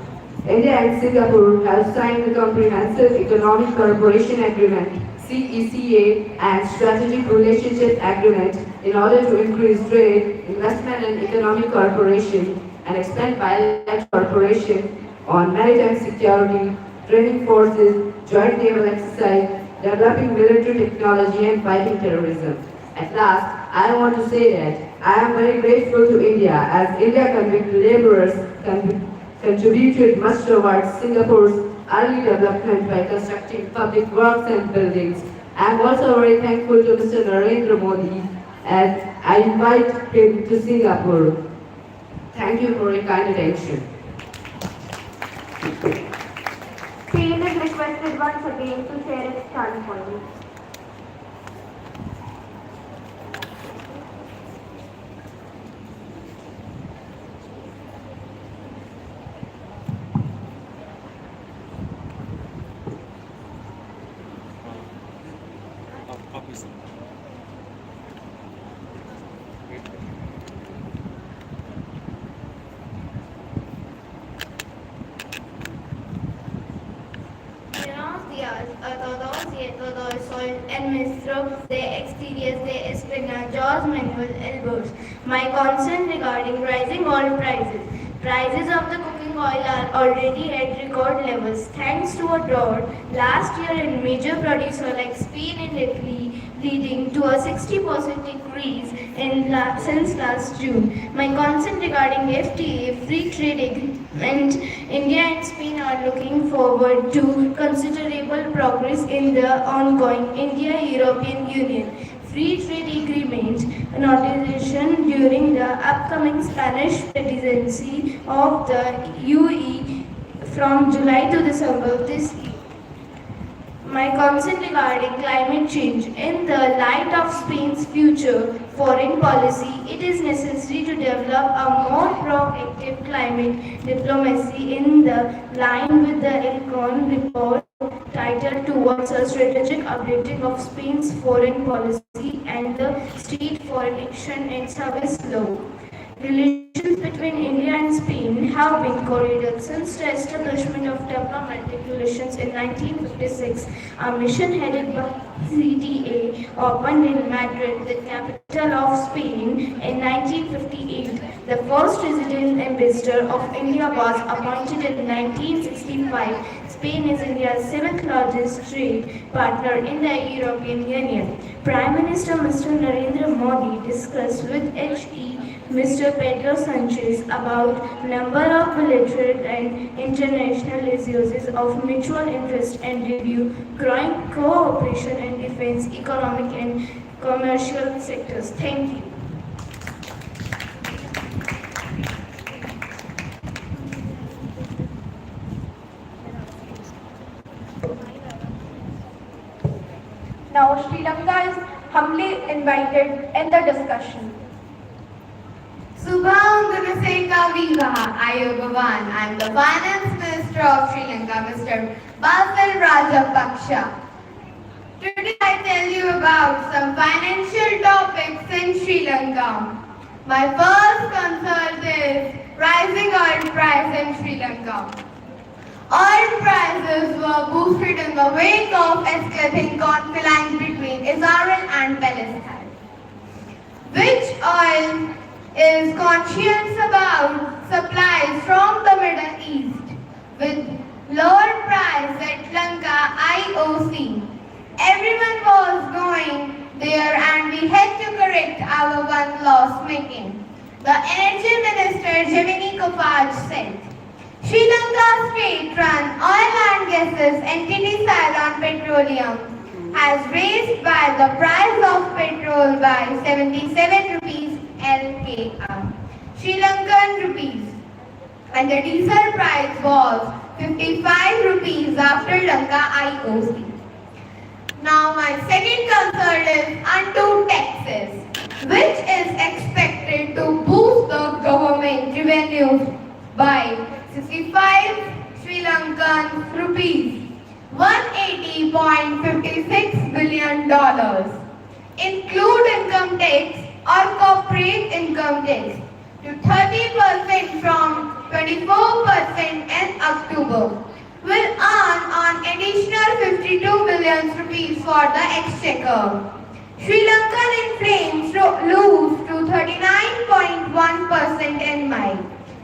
India and Singapore have signed the Comprehensive Economic Cooperation Agreement CECA and Strategic Relationship Agreement in order to increase trade, investment and economic cooperation and expand bilateral cooperation on maritime security, training forces, joint naval exercise, developing military technology and fighting terrorism. At last, I want to say that I am very grateful to India as India convict laborers contributed much towards Singapore's early development by constructing public works and buildings. I am also very thankful to Mr. Narendra Modi as I invite him to Singapore. Thank you for your kind attention. Spain is requested once again to share its standpoint. Buenos días a todos y a todos. Soy el maestro de exteriores de España, George Manuel Elbers. My concern regarding rising oil prices. Prices of the cooking oil are already at record levels thanks to a drought last year in major producers like Spain and Italy, leading to a 60% increase since last June. My concern regarding FTA, free trade agreement, India and Spain are looking forward to considerable progress in the ongoing India-European Union free trade agreement notification during the upcoming Spanish presidency of the UE from July to December of this year. My concern regarding climate change. In the light of Spain's future foreign policy, it is necessary to develop a more proactive climate diplomacy in the line with the Elcon report titled Towards a Strategic Updating of Spain's Foreign Policy and the State Foreign Action and Service Law. Relations between India and Spain have been cordial since the establishment of diplomatic relations in 1956. A mission headed by CTA opened in Madrid, the capital of Spain, in 1958. The first resident ambassador of India was appointed in 1965. Spain is India's seventh largest trade partner in the European Union. Prime Minister Mr. Narendra Modi discussed with HE Mr. Pedro Sanchez about number of bilateral and international issues of mutual interest and review growing cooperation in defense, economic and commercial sectors. Thank you. Now Sri Lanka is humbly invited in the discussion. Subham Gunaseka Vivaha Ayogavan. I am the Finance Minister of Sri Lanka, Mr. Basil Rajapaksa. Today I tell you about some financial topics in Sri Lanka. My first concern is rising oil price in Sri Lanka. Oil prices were boosted in the wake of escalating conflict between Israel and Palestine. Which oil is conscious about supplies from the Middle East with lower price at Lanka IOC. Everyone was going there and we had to correct our one loss making. The Energy Minister G-20 said, Sri Lanka state-run oil and gases entity Ceylon Petroleum has raised by the price of petrol by 77 rupees LKR, Sri Lankan rupees, and the diesel price was 55 rupees after Lanka IOC. Now my second concern is undue taxes, which is expected to boost the government revenues by 65 Sri Lankan rupees, $180.56 billion. Include income tax or corporate income tax to 30% from 24% in October. Will earn an additional 52 billion rupees for the exchequer. Sri Lankan inflames lose to 39.1% in May.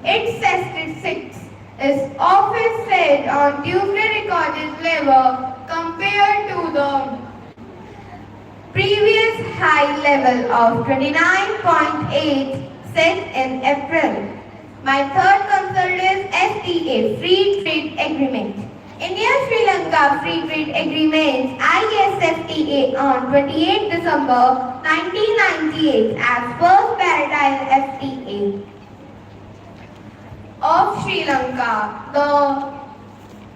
Its statistics is often said on Tuesday recorded level compared to the previous high level of 29.8 set in April. My third concern is FTA, Free Trade Agreement. India-Sri Lanka Free Trade Agreement ISFTA on 28 December 1998 as first maritime FTA of Sri Lanka.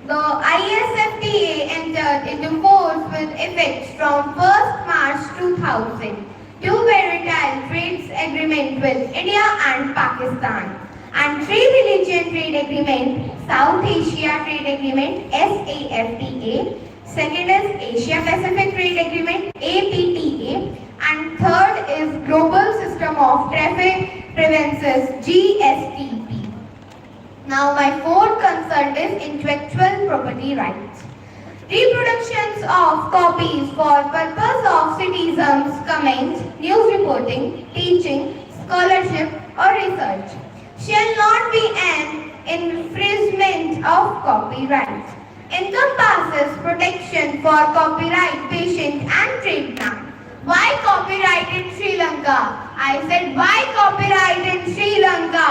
The ISFTA entered into force with effect from 1st March 2000. Two maritime trade agreements with India and Pakistan. And Trade Religion Trade Agreement, South Asia Trade Agreement, SAFTA. Second is Asia Pacific Trade Agreement, APTA. And third is Global System of Traffic Preferences, GSTP. Now my fourth concern is intellectual property rights. Reproductions of copies for purpose of citizens' comments, news reporting, teaching, scholarship or research shall not be an infringement of copyright. Encompasses protection for copyright, patent and trademark. Why copyright in Sri Lanka? I said why copyright in Sri Lanka?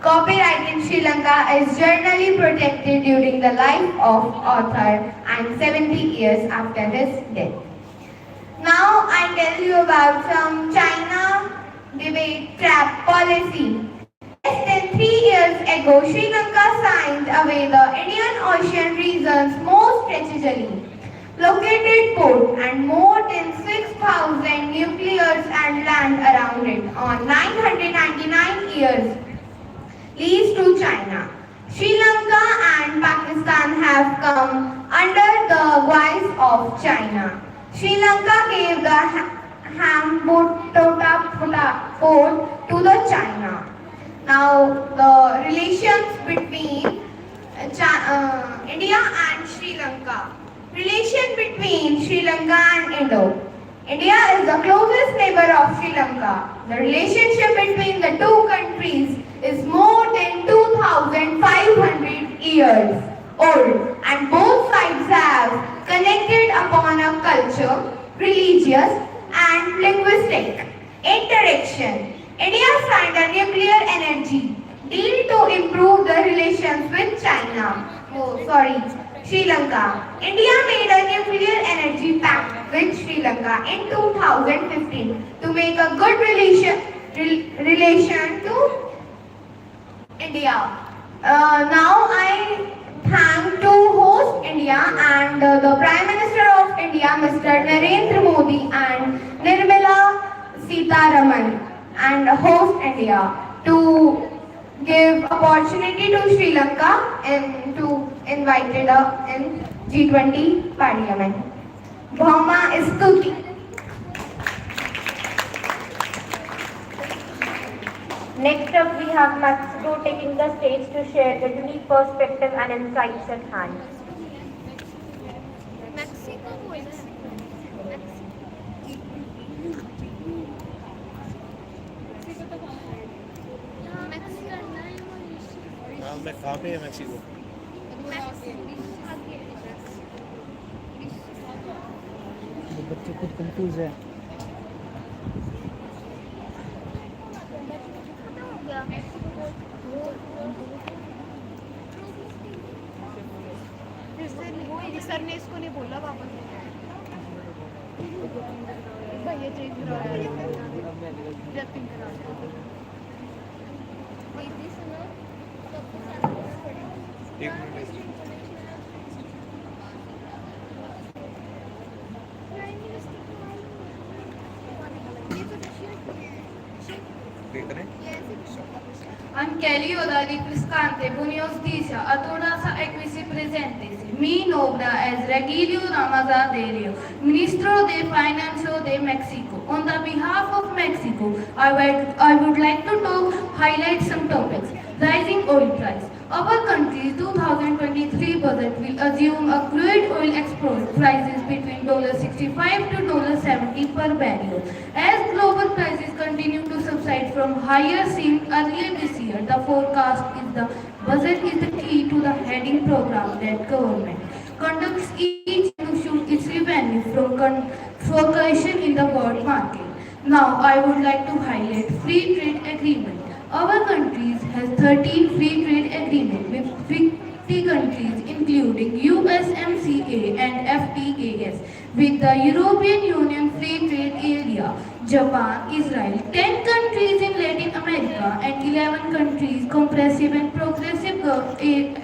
Copyright in Sri Lanka is generally protected during the life of author and 70 years after his death. Now I tell you about some China debate trap policy. Less than 3 years ago, Sri Lanka signed away the Indian Ocean region's most strategically located port and more than 6,000 nuclears and land around it on 999 years lease to China. Sri Lanka and Pakistan have come under the guise of China. Sri Lanka gave the Hambantota port to the China. Now the relations between India and Sri Lanka. Relation between Sri Lanka and Indo. India is the closest neighbor of Sri Lanka. The relationship between the two countries is more than 2,500 years old and both sides have connected upon a culture, religious and linguistic interaction. India signed a nuclear energy deal to improve the relations with Sri Lanka. India made a nuclear energy pact with Sri Lanka in 2015 to make a good relation to India. Now I thank to host India and the Prime Minister of India, Mr. Narendra Modi and Nirmala Sitaraman and host India to give opportunity to Sri Lanka and to invited in G-20 Parliament. Bhoma Stuti. Next up, we have Mexico taking the stage to share the unique perspective and insights at hand. कहाँ पे है Mexico? वो बच्चे खुद confuse है। Sir ने इसको नहीं बोला वापस ये चेंज करा Anche rifrescante, buoniostizia, adorasa e qui si presentisi. Mi nombra as Regilio Ramazan Delio, Ministro de Finance de Mexico. On the behalf of Mexico, I would like to highlight some topics. Rising oil price. Our country's 2023 budget will assume a crude oil export prices between $65 to $70 per barrel. As global prices continue to subside from higher seen earlier this year, the forecast is the budget is the key to the heading program that government conducts each to shoot its revenue from fluctuation in the world market. Now, I would like to highlight free trade agreement. Our country has 13 free trade agreements with 50 countries including USMCA and FTAs with the European Union Free Trade Area, Japan, Israel, 10 countries in Latin America and 11 countries comprehensive and progressive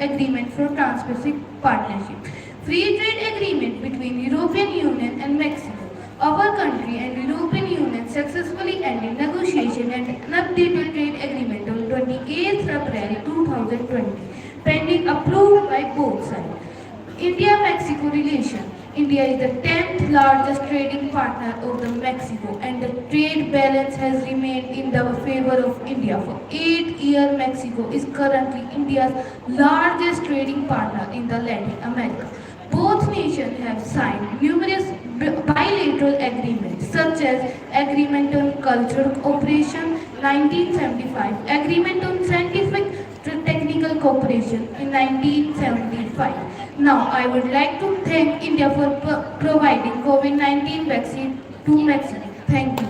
agreement for Trans-Pacific Partnership. Free trade agreement between European Union and Mexico. Our country and European Union successfully ended negotiation and an updated trade agreement on 28th April 2020, pending approval by both sides. India-Mexico relation. India is the 10th largest trading partner of the Mexico and the trade balance has remained in the favor of India. For 8 years, Mexico is currently India's largest trading partner in the Latin America. Both nations have signed numerous bilateral agreements such as Agreement on Cultural Cooperation 1975, Agreement on Scientific Technical Cooperation in 1975. Now, I would like to thank India for providing COVID-19 vaccine to Mexico. Thank you.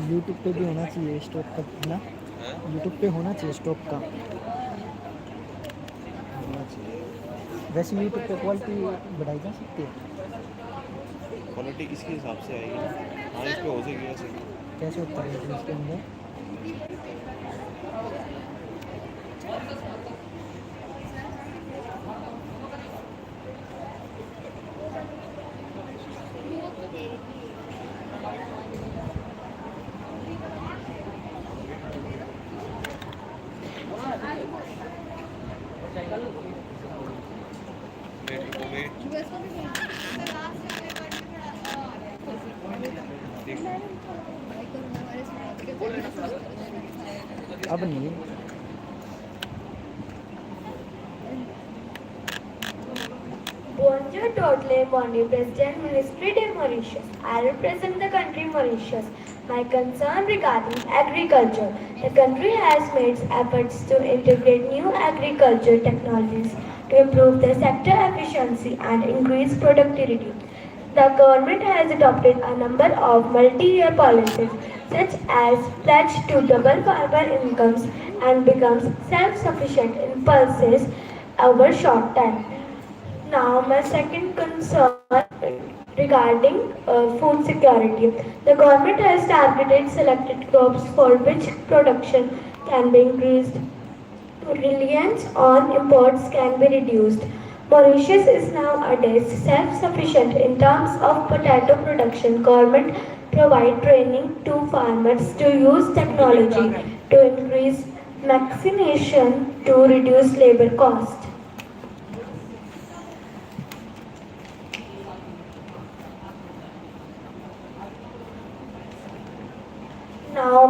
YouTube पे भी होना चाहिए stock का ना, YouTube पे होना चाहिए stock का। वैसे यूट्यूब पे क्वालिटी बढ़ाई जा सकती है, क्वालिटी किसके हिसाब से आएगी ना? हाँ, इस पे हो जाएगी ऐसे। कैसे होता है इसके अंदर? अब नहीं। Bonjour, Totle, Bondi, President, Ministry de Mauritius. I represent the country Mauritius. My concern regarding agriculture. The country has made efforts to integrate new agriculture technologies to improve the sector efficiency and increase productivity. The government has adopted a number of multi-year policies such as pledge to double farmer incomes and becomes self-sufficient in pulses over short time. Now, my second concern regarding food security. The government has targeted selected crops for which production can be increased. Reliance on imports can be reduced. Mauritius is nowadays self-sufficient in terms of potato production. Government provide training to farmers to use technology to increase vaccination to reduce labor cost. Now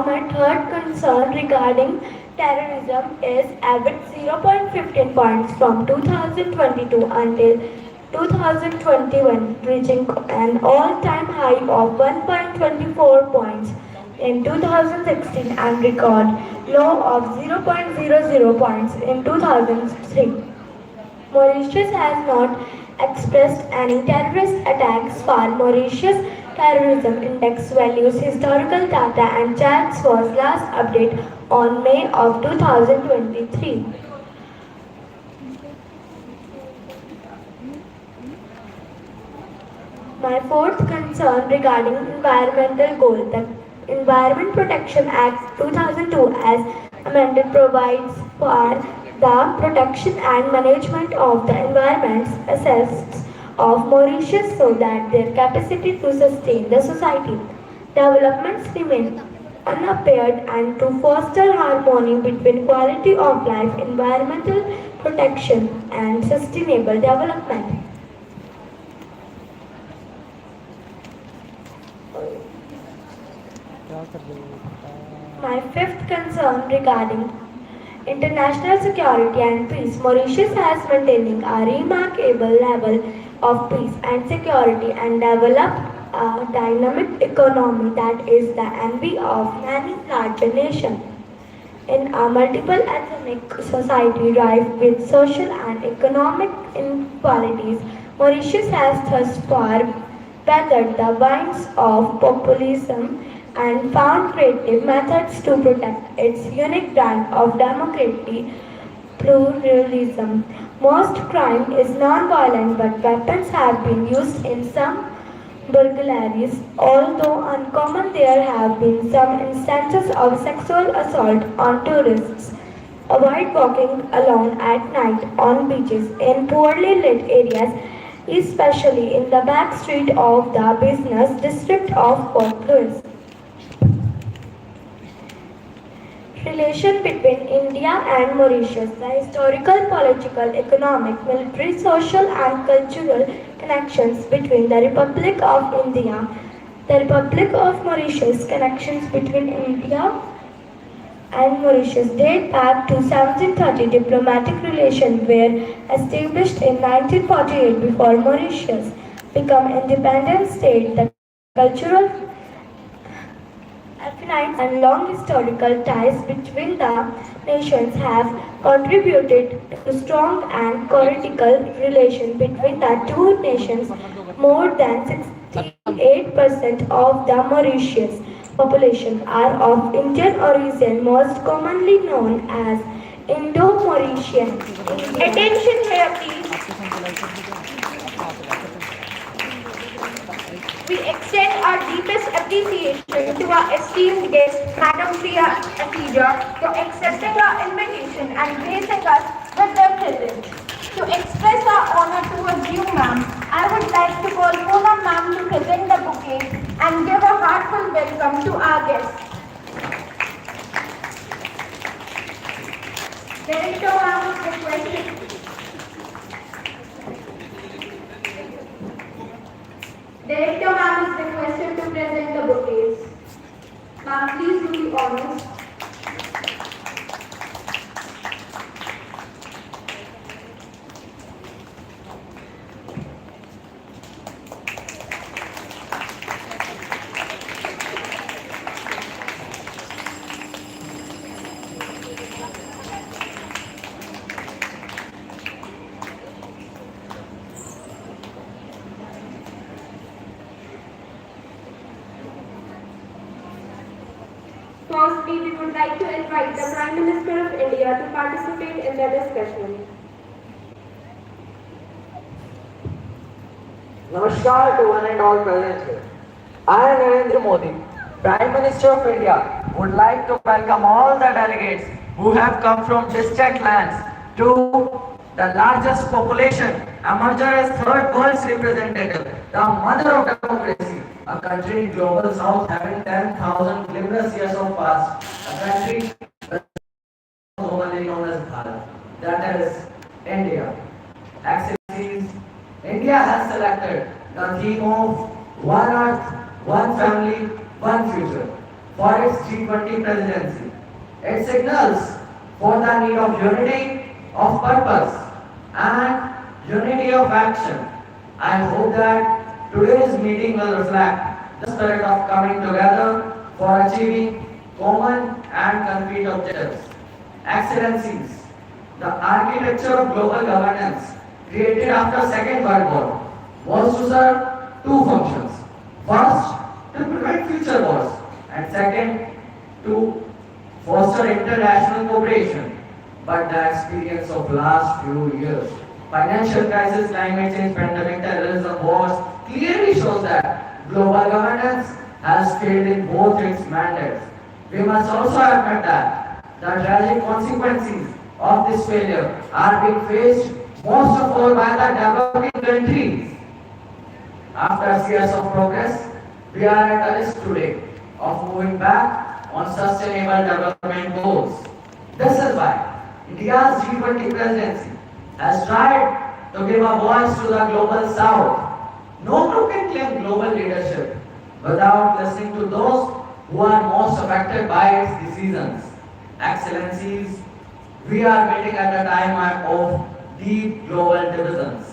my third concern regarding terrorism is average 0.15 points from 2022 until 2021, reaching an all-time high of 1.24 points in 2016 and record low of 0.00 points in 2003. Mauritius has not expressed any terrorist attacks for Mauritius Terrorism Index values historical data and chats was last updated on May of 2023. My fourth concern regarding environmental goal. The Environment Protection Act 2002 as amended provides for the protection and management of the environment's assets of Mauritius so that their capacity to sustain the society. Developments remain unimpaired and to foster harmony between quality of life, environmental protection and sustainable development. My fifth concern regarding international security and peace. Mauritius has maintaining a remarkable level of peace and security and developed a dynamic economy that is the envy of many larger nations. In a multiple ethnic society rife with social and economic inequalities, Mauritius has thus far weathered the winds of populism and found creative methods to protect its unique brand of democracy, pluralism. Most crime is non-violent, but weapons have been used in some burglaries. Although uncommon, there have been some instances of sexual assault on tourists. Avoid walking alone at night on beaches in poorly lit areas, especially in the back street of the business district of Port Louis. Relation between India and Mauritius, the historical, political, economic, military, social and cultural connections between the Republic of India, the Republic of Mauritius, connections between India and Mauritius date back to 1730. Diplomatic relations were established in 1948 before Mauritius became independent state. The cultural affinities and long historical ties between the nations have contributed to strong and cordial relations between the two nations. More than 68% of the Mauritius population are of Indian origin, most commonly known as Indo-Mauritian. Attention here please. We extend our deepest appreciation to our esteemed guest, Madam Priya Atija, for accepting our invitation and gracing us with their presence. To express our honor towards you, ma'am, I would like to call Poonam ma'am to present the bouquet and give a heartfelt welcome to our guests. Director ma'am is requested. Director ma'am is requested to present the bouquets. Ma'am, please do the honors. Firstly, we would like to invite the Prime Minister of India to participate in the discussion. Namaskar to one and all present here. I, Narendra Modi, Prime Minister of India, would like to welcome all the delegates who have come from distant lands to the largest population, emerged as third world's representative, the mother of democracy, a country in global south having 10,000 glimmerous years of past, a country commonly known as Bharat, that is India. Excellencies, India has selected the theme of One Earth, One Family, One Future for its G-20 presidency. It signals for the need of unity of purpose and unity of action. I hope that today's meeting will reflect the spirit of coming together for achieving common and concrete objectives. Excellencies, the architecture of global governance created after Second World War was to serve two functions. First, to prevent future wars, and second, to foster international cooperation. But the experience of last few years, financial crisis, climate change, pandemic, terrorism, wars, clearly shows that global governance has failed in both its mandates. We must also admit that the tragic consequences of this failure are being faced most of all by the developing countries. After years of progress, we are at a risk today of moving back on sustainable development goals. This is why India's G-20 presidency has tried to give a voice to the global south. No group can claim global leadership without listening to those who are most affected by its decisions. Excellencies, we are meeting at a time of deep global divisions,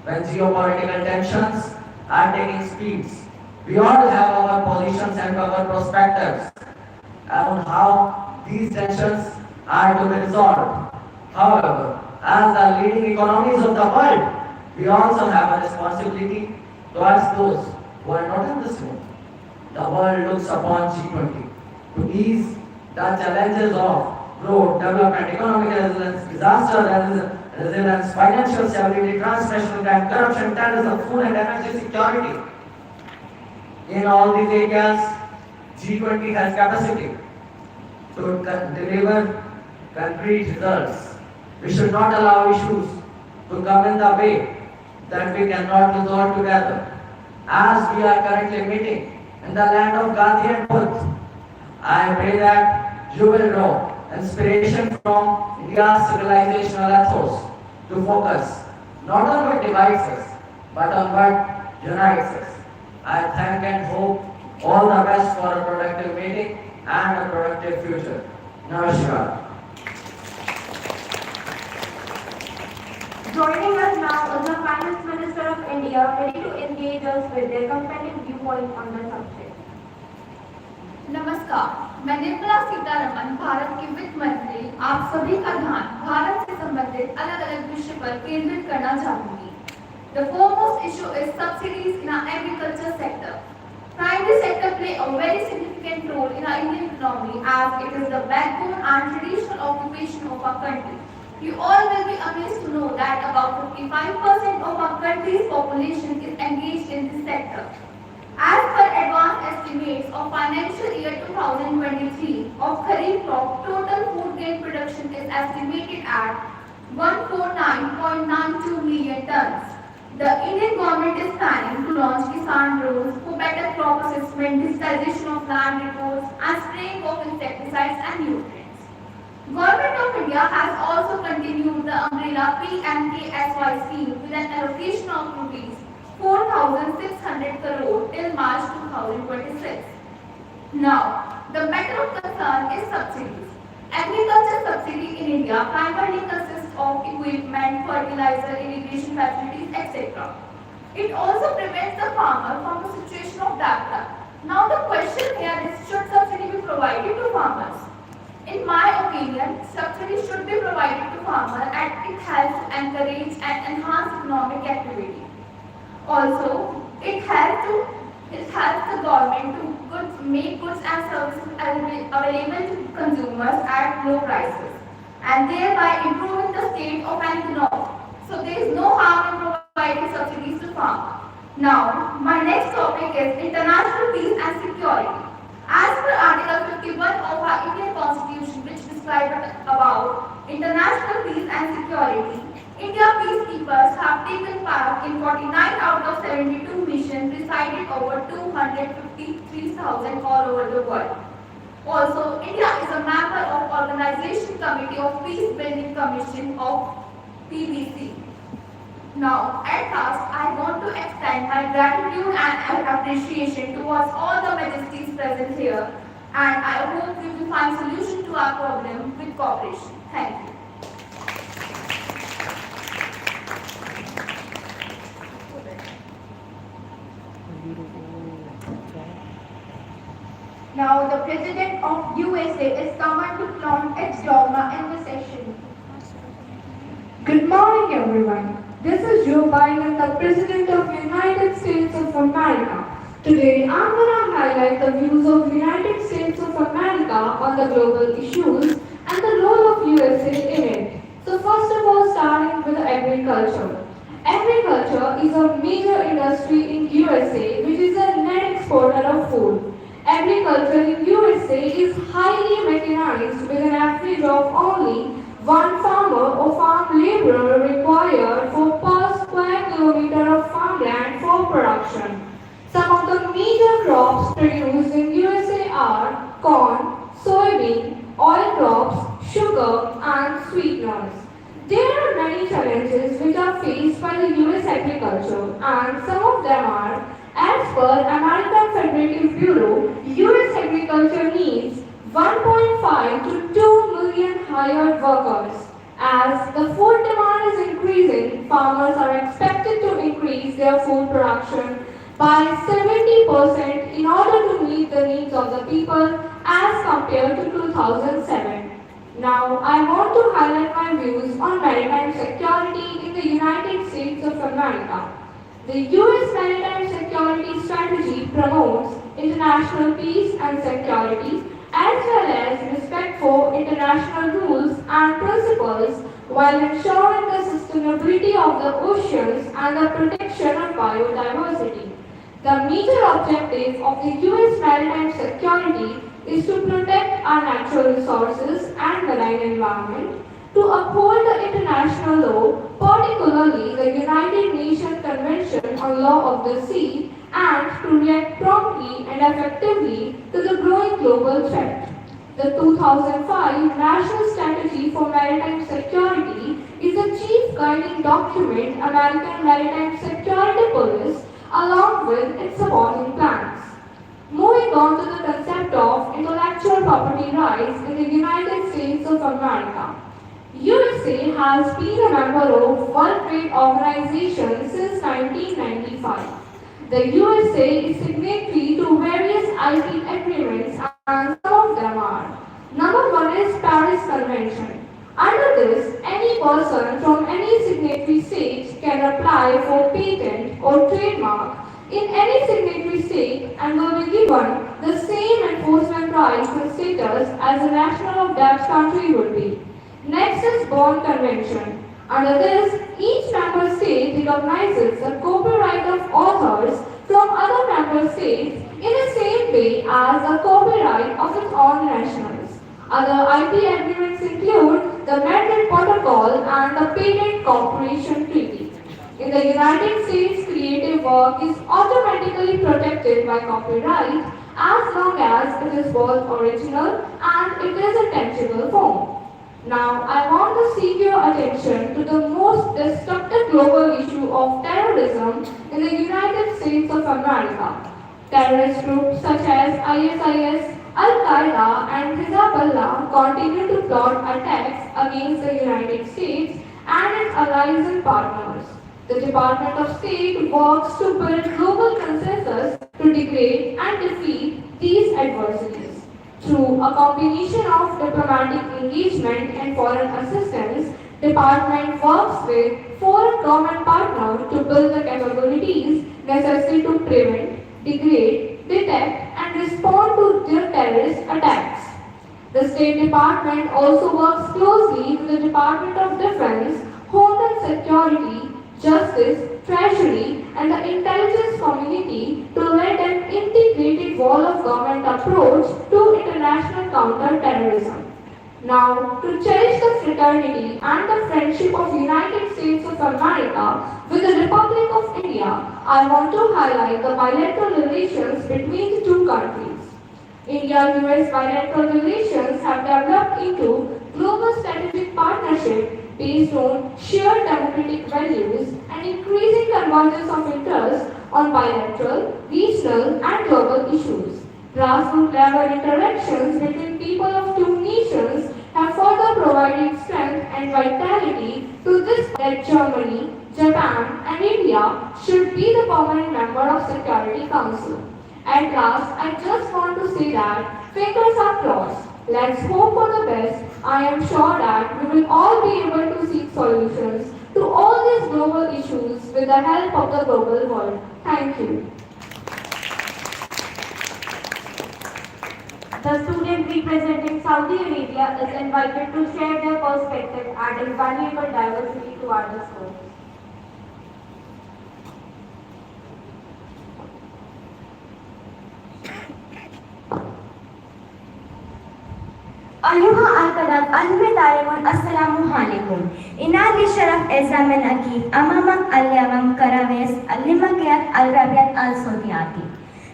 when geopolitical tensions are taking speeds. We all have our positions and our perspectives on how these tensions are to be resolved. However, as the leading economies of the world, we also have a responsibility towards those who are not in this room. The world looks upon G-20 to ease the challenges of growth, development, economic resilience, disaster resilience, financial stability, transnational crime, corruption, terrorism, food and energy security. In all these areas, G-20 has capacity to deliver concrete results. We should not allow issues to come in the way that we cannot resolve together. As we are currently meeting in the land of Gandhi and Buddha, I pray that you will draw inspiration from India's civilizational ethos to focus not on what divides us, but on what unites us. I thank and hope all the best for a productive meeting and a productive future. Namaskar. Joining us now is the Finance Minister of India, ready to engage us with their compelling viewpoint on the subject. नमस्कार, मैं निर्मला सीतारमन, भारत की वित्त मंत्री, आप सभी का ध्यान भारत से संबंधित अलग-अलग विषय पर केंद्रित करना चाहूंगी। The foremost issue is subsidies in our agriculture sector. Primary sector play a very significant role in our Indian economy as it is the backbone and traditional occupation of our country. You all will be amazed to know that about 55% of our country's population is engaged in this sector. As per advanced estimates of financial year 2023 of Kharif crop, total food grain production is estimated at 149.92 million tons. The Indian government is planning to launch Kisan drones for better crop assessment, digitization of land reports, and spraying of insecticides and nutrients. Government of India has also continued the umbrella PMKSY scheme with an allocation of rupees 4,600 crore till March 2026. Now, the matter of concern is subsidies. Agriculture subsidy in India primarily consists of equipment, fertilizer, irrigation facilities, etc. It also prevents the farmer from the situation of backlog. Now the question here is, should subsidy be provided to farmers? In my opinion, subsidy should be provided to farmers as it helps to encourage and enhance economic activity. Also, it helps the government to make goods and services available to consumers at low prices, and thereby improving the state of an economy. So there is no harm in providing subsidies to farmers. Now, my next topic is international peace and security. As per Article 51 of our Indian Constitution, which describes about international peace and security, India peacekeepers have taken part in 49 out of 72 missions resided over 253,000 all over the world. Also, India is a member of Organization Committee of Peace Building Commission of PBC. Now, at last, I want to extend my gratitude and appreciation towards all the majesties present here, and I hope we will find solution to our problem with cooperation. Thank you. Now the President of USA is summoned to flaunt its dogma in the session. Good morning, everyone. This is Joe Biden, the President of the United States of America. Today, I'm going to highlight the views of United States of America on the global issues and the role of USA in it. So first of all, starting with agriculture. Agriculture is a major industry in USA, which is a net exporter of food. Agriculture in USA is highly mechanized with an average of only one farmer or farm laborer required for per square kilometer of farmland for production. Some of the major crops produced in USA are corn, soybean, oil crops, sugar, and sweeteners. There are many challenges which are faced by the US agriculture, and some of them are, as per American Federative Bureau, US agriculture needs 1.5 to 2 million hired workers. As the food demand is increasing, farmers are expected to increase their food production by 70% in order to meet the needs of the people as compared to 2007. Now, I want to highlight my views on maritime security in the United States of America. The US Maritime Security Strategy promotes international peace and security as well as respect for international rules and principles while ensuring the sustainability of the oceans and the protection of biodiversity. The major objective of the US maritime security is to protect our natural resources and marine environment, to uphold the international law, particularly the United Nations Convention on Law of the Sea, and to react promptly and effectively to the growing global threat. The 2005 National Strategy for Maritime Security is the chief guiding document American Maritime Security Policy along with its supporting plans. Moving on to the concept of intellectual property rights in the United States of America. USA has been a member of World Trade Organization since 1995. The USA is signatory to various IP agreements and some of them are. Number one is Paris Convention. Under this, any person from any signatory state can apply for patent or trademark in any signatory state and will be given the same enforcement rights and status as a national of that country would be. Next is Bond Convention. Under this, each member state recognizes the copyright of authors from other member states in the same way as the copyright of its own nationals. Other IP agreements include the Madrid Protocol and the Patent Cooperation Treaty. In the United States, creative work is automatically protected by copyright as long as it is both original and it is a tangible form. Now, I want to seek your attention to the most destructive global issue of terrorism in the United States of America. Terrorist groups such as ISIS, Al-Qaeda and Hezbollah continue to plot attacks against the United States and its allies and partners. The Department of State works to build global consensus to degrade and defeat these adversaries. Through a combination of diplomatic engagement and foreign assistance, Department works with foreign government partners to build the capabilities necessary to prevent, degrade, detect and and respond to their terrorist attacks. The State Department also works closely with the Department of Defense, Homeland Security, Justice, Treasury, and the intelligence community to lead an integrated wall of government approach to international counter-terrorism. Now, to cherish the fraternity and the friendship of United States of America with the Republic of India, I want to highlight the bilateral relations between the two countries. India-US bilateral relations have developed into global strategic partnership based on shared democratic values and increasing convergence of interest on bilateral, regional, and global issues. Grassroots level interactions between people of two nations have further provided strength and vitality to this that Germany, Japan, and India should be the permanent member of Security Council. At last, I just want to say that fingers are crossed. Let's hope for the best. I am sure that we will all be able to seek solutions to all these global issues with the help of the global world. Thank you. The student representing Saudi Arabia is invited to share their perspective, adding valuable diversity to our discourse. أيها القادة المحترمون السلام عليكم. إنا بشرف إزام الأكيد أمامك اليوم كراميس الليمكيات الرابيات الصوتياتي.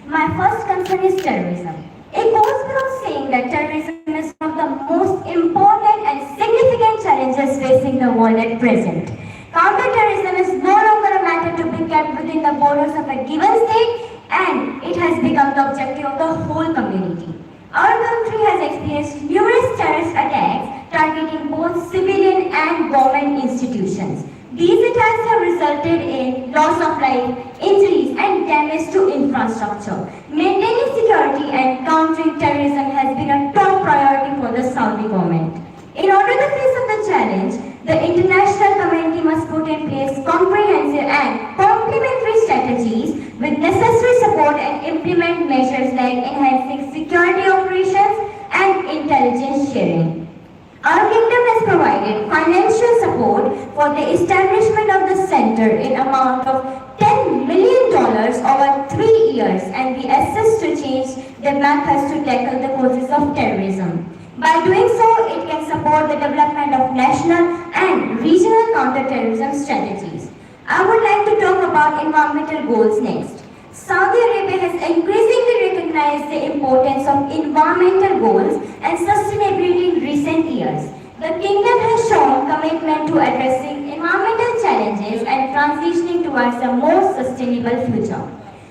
My first concern is terrorism. It goes without saying that terrorism is one of the most important and significant challenges facing the world at present. Counter-terrorism is no longer a matter to be kept within the borders of a given state, and it has become the objective of the whole community. Our country has experienced numerous terrorist attacks targeting both civilian and government institutions. These attacks have resulted in loss of life, injuries, and damage to infrastructure. Maintaining security and countering terrorism has been a top priority for the Saudi government. In order to face up the challenge, the international community must put in place comprehensive and complementary strategies with necessary support and implement measures like enhancing security operations and intelligence sharing. Our kingdom has provided financial support for the establishment of the center in amount of $10 million over 3 years, and we assist to change the methods to tackle the causes of terrorism. By doing so, it can support the development of national and regional counter-terrorism strategies. I would like to talk about environmental goals next. Saudi Arabia has increasingly recognized the importance of environmental goals and sustainability in recent years. The kingdom has shown commitment to addressing environmental challenges and transitioning towards a more sustainable future.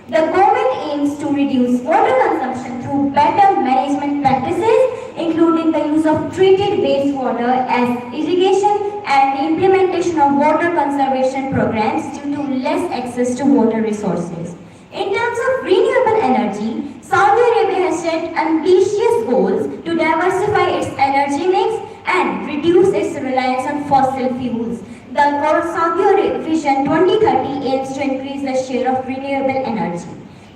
The government aims to reduce water consumption through better management practices, including the use of treated wastewater as irrigation and the implementation of water conservation programs due to less access to water resources. In terms of renewable energy, Saudi Arabia has set ambitious goals to diversify its energy mix and reduce its reliance on fossil fuels. The Saudi Vision 2030 aims to increase the share of renewable energy.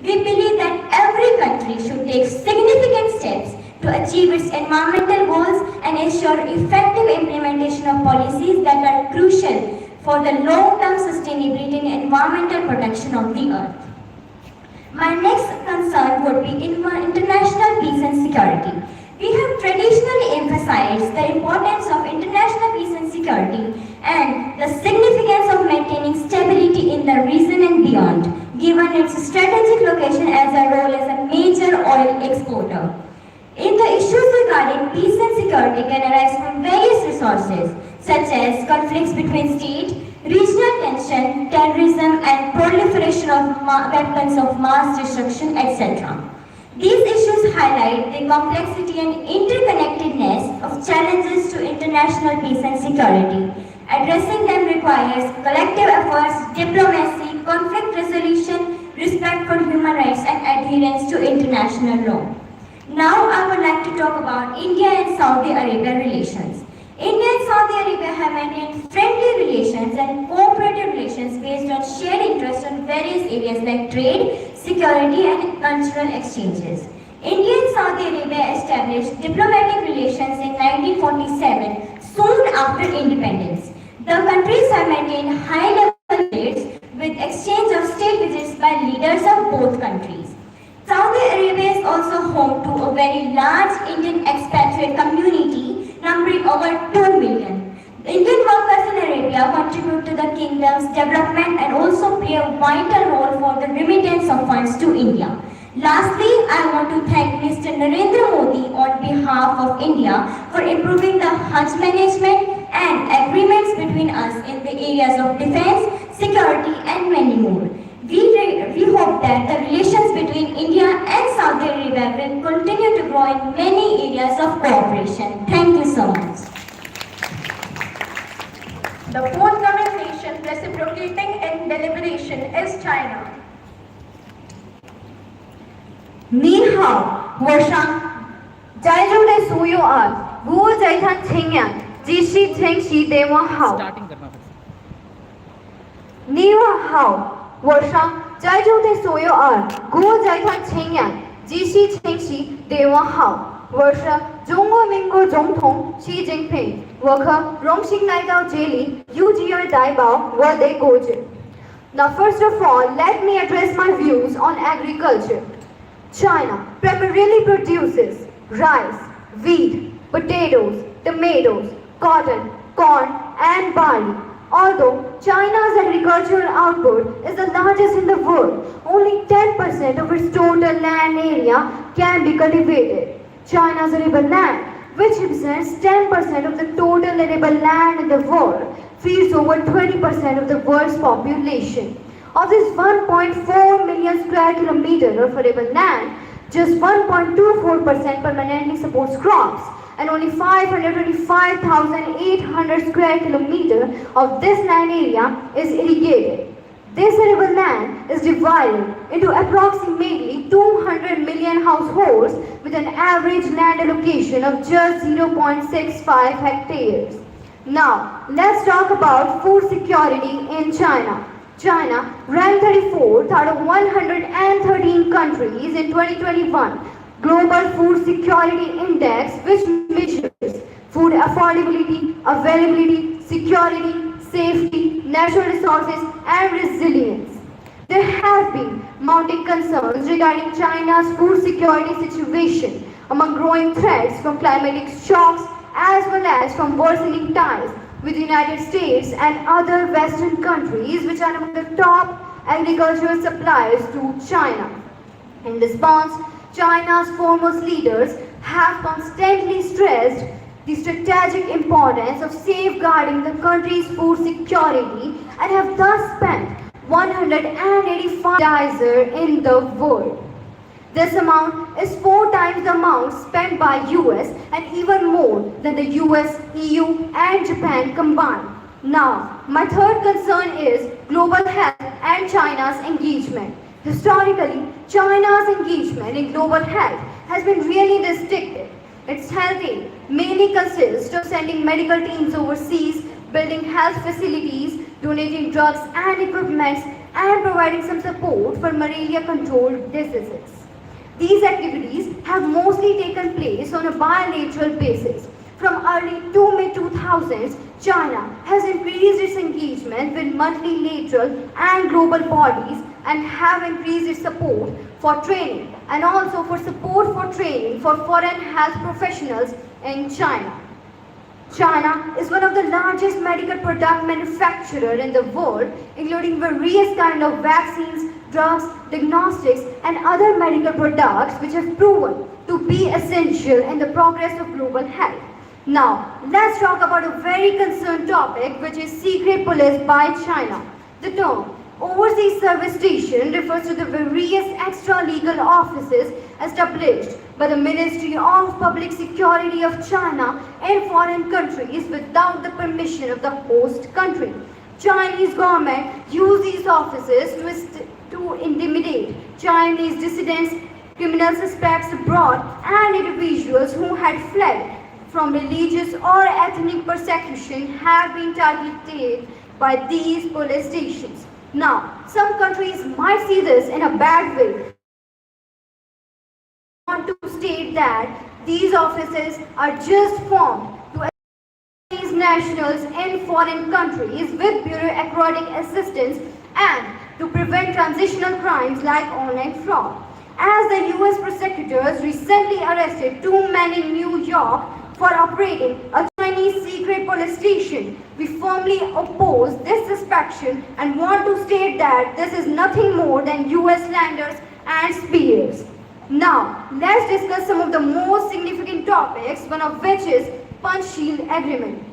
We believe that every country should take significant steps to achieve its environmental goals and ensure effective implementation of policies that are crucial for the long-term sustainability and environmental protection of the earth. My next concern would be international peace and security. We have traditionally emphasized the importance of international peace and security and the significance of maintaining stability in the region and beyond, given its strategic location as a role as a major oil exporter. In the issues regarding peace and security can arise from various resources, such as conflicts between states, regional tension, terrorism, and proliferation of weapons of mass destruction, etc. These issues highlight the complexity and interconnectedness of challenges to international peace and security. Addressing them requires collective efforts, diplomacy, conflict resolution, respect for human rights, and adherence to international law. Now I would like to talk about India and Saudi Arabia relations. India and Saudi Arabia have maintained friendly relations and cooperative relations based on shared interests on various areas like trade, security, and cultural exchanges. India and Saudi Arabia established diplomatic relations in 1947, soon after independence. The countries have maintained high-level debates with exchange of state visits by leaders of both countries. Saudi Arabia is also home to a very large Indian expatriate community numbering over 2 million. The Indian workers in Arabia contribute to the kingdom's development and also play a vital role for the remittance of funds to India. Lastly, I want to thank Mr. Narendra Modi on behalf of India for improving the Hajj management and agreements between us in the areas of defense, security and many more. We hope that the relations between India and Saudi Arabia will continue to grow in many areas of cooperation. Thank you so much. The forthcoming nation reciprocating in deliberation is China. 你好，我上在座的所有人，我在谈青年，即是清晰对我好。你好，我上在座的所有人，我在谈青年，即是清晰对我好。我是中国民国总统习近平，我可荣幸来到这里，有机会代表我的国家。Now, first of all, let me address my views on agriculture. China primarily produces rice, wheat, potatoes, tomatoes, cotton, corn and barley. Although China's agricultural output is the largest in the world, only 10% of its total land area can be cultivated. China's arable land, which represents 10% of the total arable land in the world, feeds over 20% of the world's population. Of this 1.4 million square kilometers of arable land, just 1.24% permanently supports crops, and only 525,800 square kilometers of this land area is irrigated. This arable land is divided into approximately 200 million households with an average land allocation of just 0.65 hectares. Now, let's talk about food security in China. China ranked 34th out of 113 countries in 2021 Global Food Security Index, which measures food affordability, availability, security, safety, natural resources and resilience. There have been mounting concerns regarding China's food security situation among growing threats from climatic shocks as well as from worsening ties with the United States and other Western countries which are among the top agricultural suppliers to China. In response, China's foremost leaders have constantly stressed the strategic importance of safeguarding the country's food security and have thus spent 185 billion in the world. This amount is 4 times the amount spent by US and even more than the US, EU and Japan combined. Now, my third concern is global health and China's engagement. Historically, China's engagement in global health has been really restricted. Its health aid mainly consists of sending medical teams overseas, building health facilities, donating drugs and equipment, and providing some support for malaria-controlled diseases. These activities have mostly taken place on a bilateral basis. From early to mid-2000s, China has increased its engagement with multilateral and global bodies and have increased its support for training and also for support for training for foreign health professionals in China. China is one of the largest medical product manufacturer in the world, including various kinds of vaccines, drugs, diagnostics, and other medical products which have proven to be essential in the progress of global health. Now, let's talk about a very concerned topic, which is secret police by China. The term Overseas Service Station refers to the various extra-legal offices established by the Ministry of Public Security of China in foreign countries without the permission of the host country. Chinese government use these offices to intimidate Chinese dissidents, criminal suspects abroad, and individuals who had fled from religious or ethnic persecution have been targeted by these police stations. Now, some countries might see this in a bad way. want to state that these offices are just formed to assist these nationals in foreign countries with bureaucratic assistance and to prevent transitional crimes like online fraud. As the US prosecutors recently arrested two men in New York for operating a Chinese secret police station, we firmly oppose this suspicion and want to state that this is nothing more than US slanders and spears. Now, let's discuss some of the most significant topics, one of which is Panchsheel Agreement.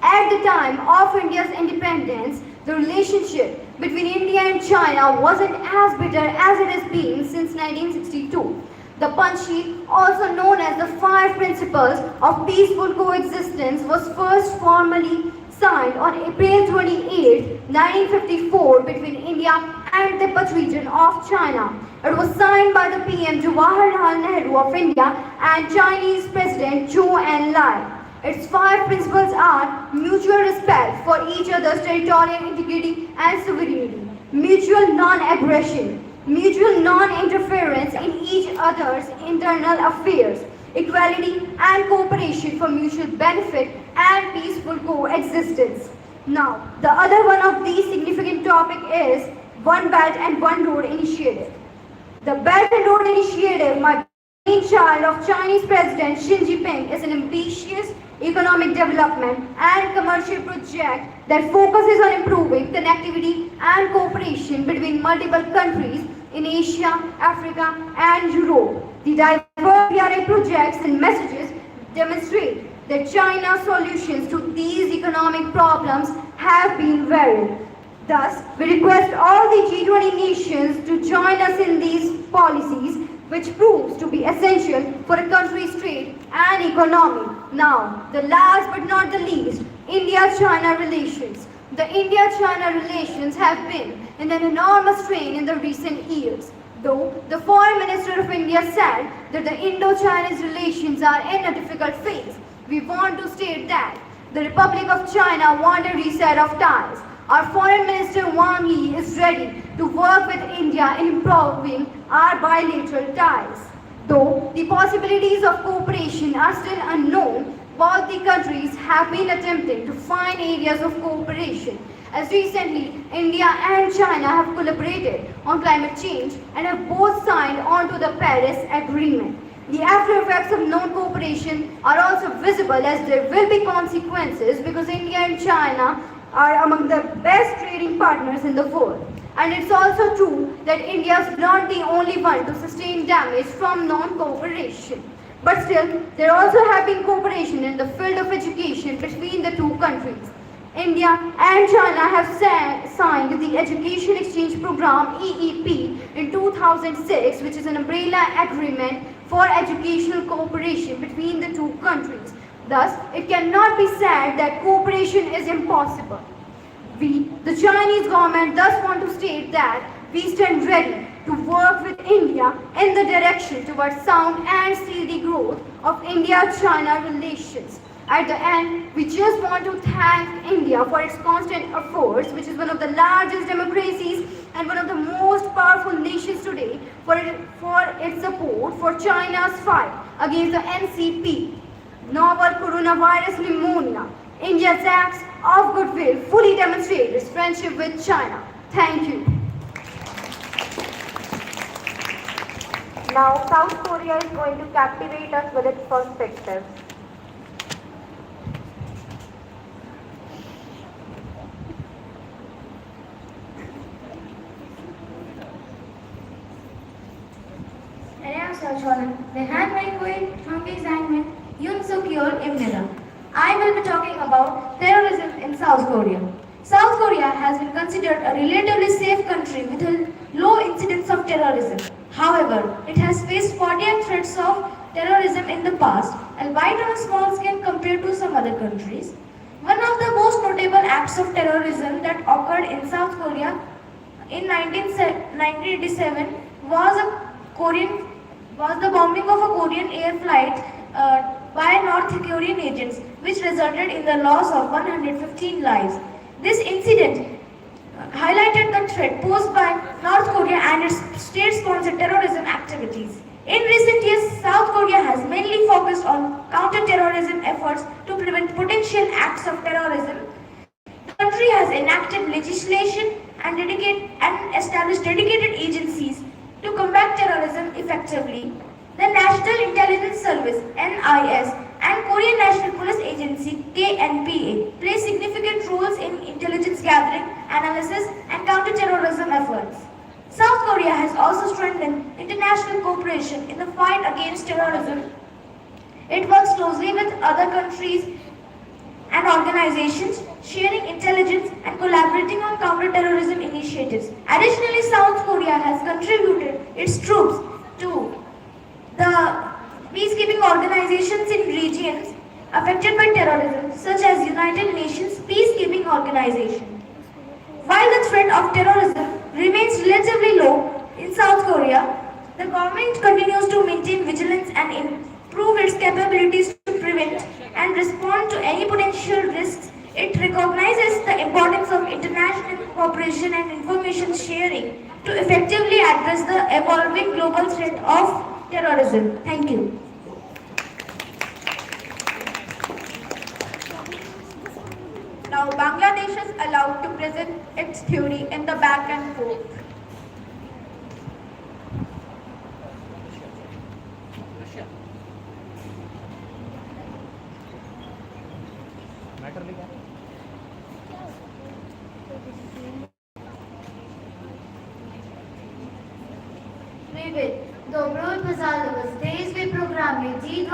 At the time of India's independence, the relationship between India and China wasn't as bitter as it has been since 1962. The Panchsheel, also known as the Five Principles of Peaceful Coexistence, was first formally signed on April 28, 1954 between India and the Tibet region of China. It was signed by the PM Jawaharlal Nehru of India and Chinese President Zhou Enlai. Its five principles are mutual respect for each other's territorial integrity and sovereignty, mutual non-aggression, mutual non-interference in each other's internal affairs, equality and cooperation for mutual benefit and peaceful coexistence. Now, the other one of these significant topic is One Belt and One Road Initiative. The Belt and Road Initiative, my brainchild of Chinese President Xi Jinping, is an ambitious economic development and commercial project that focuses on improving connectivity and cooperation between multiple countries in Asia, Africa, and Europe. The diverse BRI projects and messages demonstrate that China's solutions to these economic problems have been varied. Thus, we request all the G-20 nations to join us in these policies, which proves to be essential for a country's trade and economy. Now, the last but not the least, India-China relations. The India-China relations have been in an enormous strain in the recent years. Though the Foreign Minister of India said that the Indo-Chinese relations are in a difficult phase, we want to state that the Republic of China wants a reset of ties. Our Foreign Minister Wang Yi is ready to work with India in improving our bilateral ties. Though the possibilities of cooperation are still unknown, both the countries have been attempting to find areas of cooperation. As recently, India and China have collaborated on climate change and have both signed on to the Paris Agreement. The after effects of non-cooperation are also visible, as there will be consequences because India and China are among the best trading partners in the world. And it's also true that India is not the only one to sustain damage from non-cooperation. But still, there also have been cooperation in the field of education between the two countries. India and China have signed the Education Exchange Program EEP in 2006, which is an umbrella agreement for educational cooperation between the two countries. Thus, it cannot be said that cooperation is impossible. We, the Chinese government, thus want to state that we stand ready to work with India in the direction towards sound and steady growth of India-China relations. At the end, we just want to thank India for its constant efforts, which is one of the largest democracies and one of the most powerful nations today, for its support for China's fight against the NCP, novel coronavirus pneumonia. India's acts of goodwill fully demonstrate its friendship with China. Thank you. Now, South Korea is going to captivate us with its perspectives. I will be talking about terrorism in South Korea. South Korea has been considered a relatively safe country with a low incidence of terrorism. However, it has faced 48 threats of terrorism in the past, albeit on a small scale compared to some other countries. One of the most notable acts of terrorism that occurred in South Korea in 1987 was the bombing of a Korean air flight by North Korean agents, which resulted in the loss of 115 lives. This incident highlighted the threat posed by North Korea and its state-sponsored terrorism activities. In recent years, South Korea has mainly focused on counter-terrorism efforts to prevent potential acts of terrorism. The country has enacted legislation and established dedicated agencies to combat terrorism effectively. The National Intelligence Service (NIS) and Korean National Police Agency (KNPA) play significant roles in intelligence gathering, analysis, and counter-terrorism efforts. South Korea has also strengthened international cooperation in the fight against terrorism. It works closely with other countries and organizations, sharing intelligence and collaborating on counter-terrorism initiatives. Additionally, South Korea has contributed its troops to the peacekeeping organizations in regions affected by terrorism, such as United Nations Peacekeeping Organization. While the threat of terrorism remains relatively low in South Korea, the government continues to maintain vigilance and improve its capabilities to prevent and respond to any potential risks. It recognizes the importance of international cooperation and information sharing to effectively address the evolving global threat of terrorism. Thank you. Now Bangladesh is allowed to present its theory in the back and forth. Привет! Добро пожаловать! Здесь в программе G-20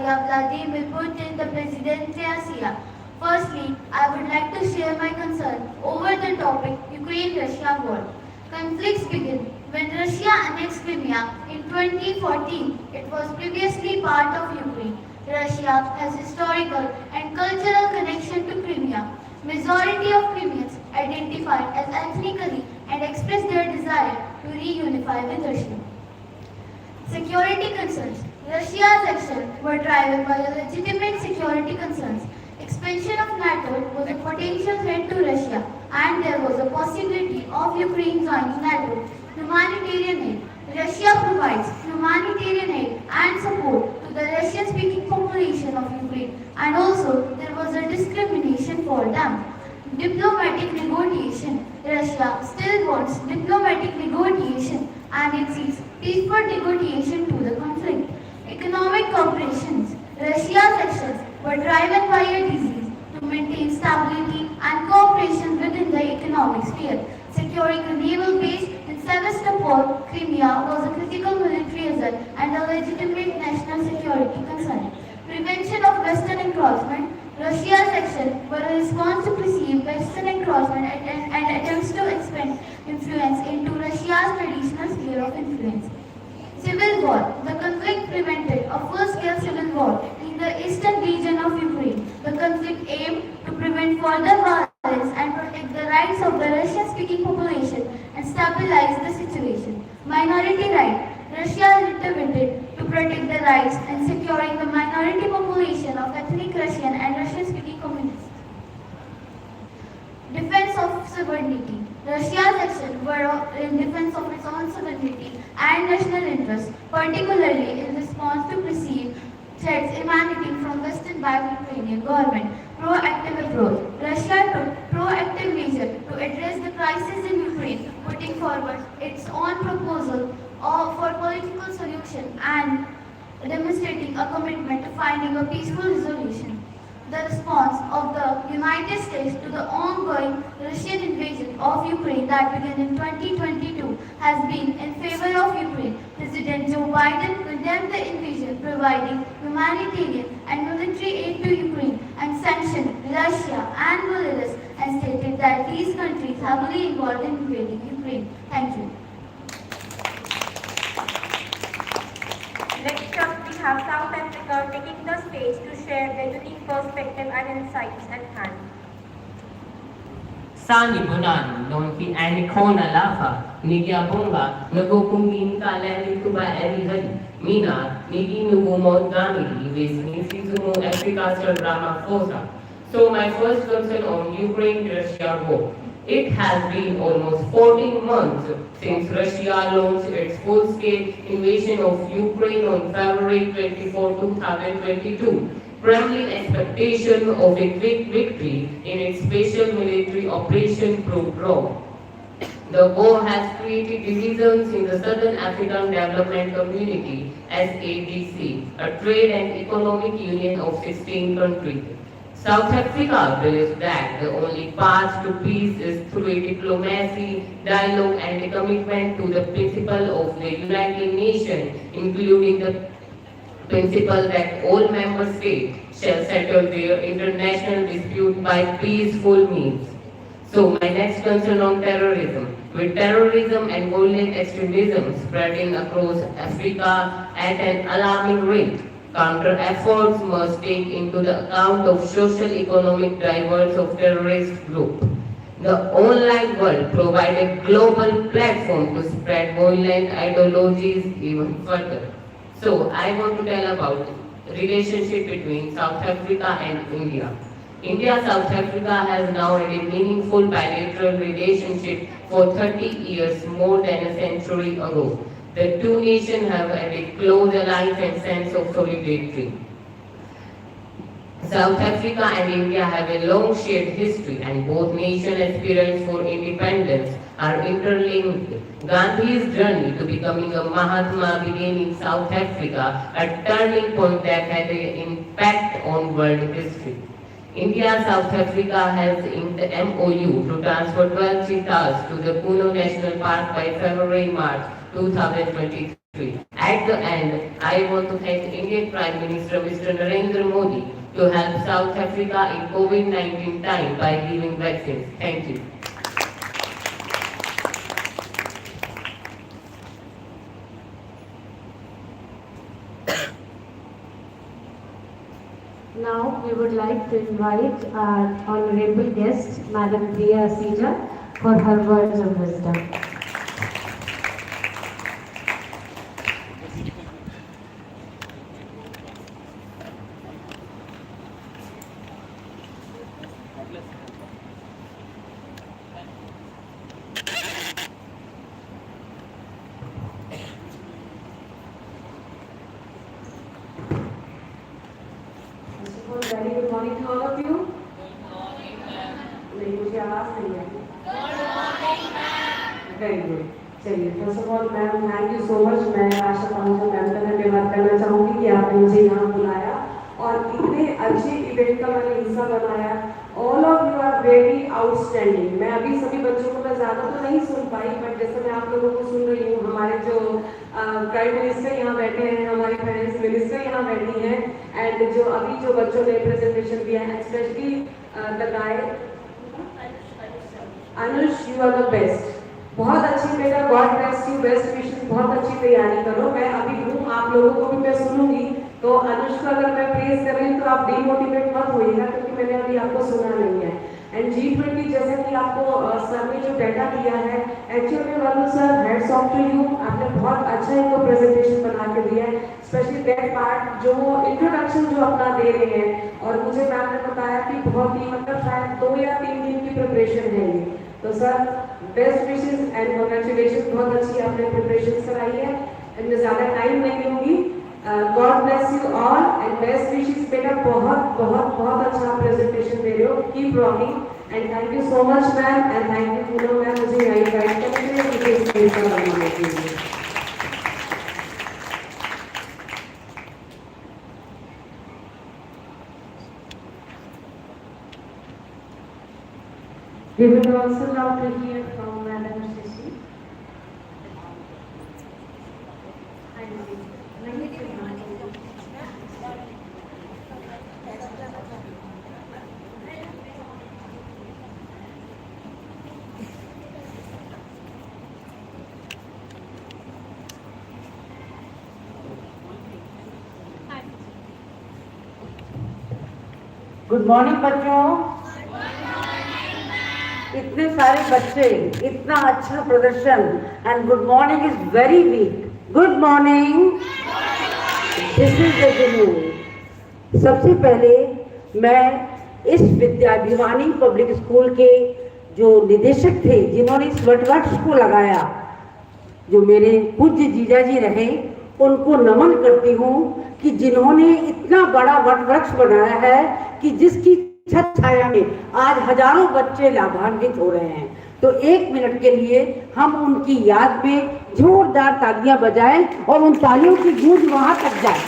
я Владимир Putin, the President Asia. Firstly, I would like to share my concern over the topic Ukraine-Russia war. Conflicts begin when Russia annexed Crimea in 2014. It was previously part of Ukraine. Russia has historical and cultural connection to Crimea. Majority of Crimeans identified as ethnically and expressed their desire to reunify with Russia. Security concerns. Russia's actions were driven by legitimate security concerns. Expansion of NATO was a potential threat to Russia, and there was a possibility of Ukraine joining NATO. Humanitarian aid. Russia provides humanitarian aid and support to the Russian-speaking population of Ukraine, and also there was a discrimination for them. Diplomatic negotiation. Russia still wants diplomatic negotiation and it seeks peaceful negotiation to the conflict. Economic cooperations. Russia's actions were driven by a disease to maintain stability and cooperation within the economic sphere. Securing a naval base in Sevastopol, Crimea was a critical military asset and a legitimate national security concern. Prevention of Western encroachment. Russia's actions were a response to perceived Western encroachment and attempts to expand influence into Russia's traditional sphere of influence. Civil war. The conflict prevented a full-scale civil war in the eastern region of Ukraine. The conflict aimed to prevent further violence and protect the rights of the Russian-speaking population and stabilize the situation. Minority right. Russia intervened to protect the rights and securing the minority population of ethnic Russian and Russian-speaking communities. Defense of sovereignty. Russia's actions were in defense of its own sovereignty and national interests, particularly in response to perceived threats emanating from Western by the Ukrainian government. Proactive approach. Russia took proactive measures to address the crisis in Ukraine, putting forward its own proposal for political solution and demonstrating a commitment to finding a peaceful resolution. The response of the United States to the ongoing Russian invasion of Ukraine that began in 2022 has been in favor of Ukraine. President Joe Biden condemned the invasion, providing humanitarian and military aid to Ukraine, and sanctioned Russia and Belarus, and stated that these countries heavily involved in invading Ukraine. Thank you. Next up, we have South Africa taking the stage to share their unique perspective and insights at hand. Sanibunan, non fi anikona lafa, nigyabunga, nagukumin ka lehli kuba erihali, mina, nigi nugumot gamili, with nisizumu Africa drama fosa. So my first concern on Ukraine-Russia war. It has been almost 14 months since Russia launched its full-scale invasion of Ukraine on February 24, 2022. Kremlin expectation of a quick victory in its special military operation proved wrong. The war has created divisions in the Southern African Development Community, SADC, a trade and economic union of 16 countries. South Africa believes that the only path to peace is through a diplomacy, dialogue and a commitment to the principle of the United Nations, including the principle that all member states shall settle their international dispute by peaceful means. So my next concern on terrorism. With terrorism and violent extremism spreading across Africa at an alarming rate, counter efforts must take into the account of social-economic drivers of terrorist groups. The online world provides a global platform to spread violent ideologies even further. So I want to tell about the relationship between South Africa and India. India-South Africa has now had a meaningful bilateral relationship for 30 years, more than a century ago. The two nations have had a close alliance and sense of solidarity. South Africa and India have a long shared history and both nations' aspirations for independence are interlinked. Gandhi's journey to becoming a Mahatma began in South Africa, a turning point that had an impact on world history. India-South Africa has inked the MOU to transfer 12 cheetahs to the Puno National Park by February-March 2023. At the end, I want to thank Indian Prime Minister Mr. Narendra Modi to help South Africa in COVID-19 time by giving vaccines. Thank you. Now we would like to invite our honorable guest, Madam Priya Asija, for her words of wisdom. Very good morning to all of you. नहीं मुझे आवाज नहीं है. Very good. चलिए first of all ma'am thank you so much. मैं आशा पाऊंगा ma'am का धन्यवाद करना चाहूँगी कि आपने मुझे यहाँ बुलाया और इतने अच्छे इवेंट का मैंने हिस्सा बनाया. All of you are very outstanding. मैं अभी सभी बच्चों को मैं ज़्यादा तो नहीं सुन पाई बट जैसे मैं आप लोगों को सुन रही हूँ, हमारे जो प्राइम मिनिस्टर यहाँ बैठे हैं, हमारी फाइनेंस मिनिस्टर यहाँ बैठी हैं एंड जो अभी जो बच्चों ने प्रेजेंटेशन दिया है, specially the guy Anush, you are the best. बहुत अच्छी बेटा, god bless you, best wishes, बहुत अच्छी तैयारी करो. मैं अभी हूँ, आप लोगों को भी मैं सुनूंगी तो अनुष को अगर मैं प्रेज कर रही हूँ तो आप डिमोटिवेट मत होइएगा क्योंकि मैंने अभी आपको सुना नहीं है. एंड G20 जैसे कि आपको सर ने जो डाटा दिया है, एक्चुअली में वालों sir hats off to you. आपने बहुत अच्छा इनको प्रेजेंटेशन बना के दिया है, स्पेशली दैट पार्ट जो वो इंट्रोडक्शन जो अपना दे रहे हैं. और मुझे मैम ने बताया कि बहुत ही मतलब शायद 2 या 3 दिन की प्रिपरेशन है ये. तो sir best wishes and congratulation. बहुत अच्छी आपने प्रिपरेशन कराई है एंड मैं ज़्यादा टाइम नहीं लूँगी. God bless you all and best wishes बेटा. बहुत बहुत बहुत अच्छा प्रेजेंटेशन दे रहे हो. Keep rocking and thank you so much ma'am and thank you Poonam ma'am मुझे यहाँ गाइड करने के लिए. We would also love to hear from Madam Shashi. Good morning बच्चों. इतने सारे बच्चे, इतना अच्छा प्रदर्शन and good morning is very weak. Good morning. This is the जुनून. सबसे पहले मैं इस भिवानी पब्लिक स्कूल के जो निदेशक थे जिन्होंने इस वटवृक्ष को लगाया, जो मेरे पूज्य जीजा जी रहे, उनको नमन करती हूँ कि जिन्होंने इतना बड़ा वटवृक्ष बनाया है कि जिसकी छत छाया में आज हजारों बच्चे लाभान्वित हो रहे हैं। तो 1 मिनट के लिए हम उनकी याद में जोरदार तालियां बजाएं और उन तालियों की गूंज वहां तक जाए।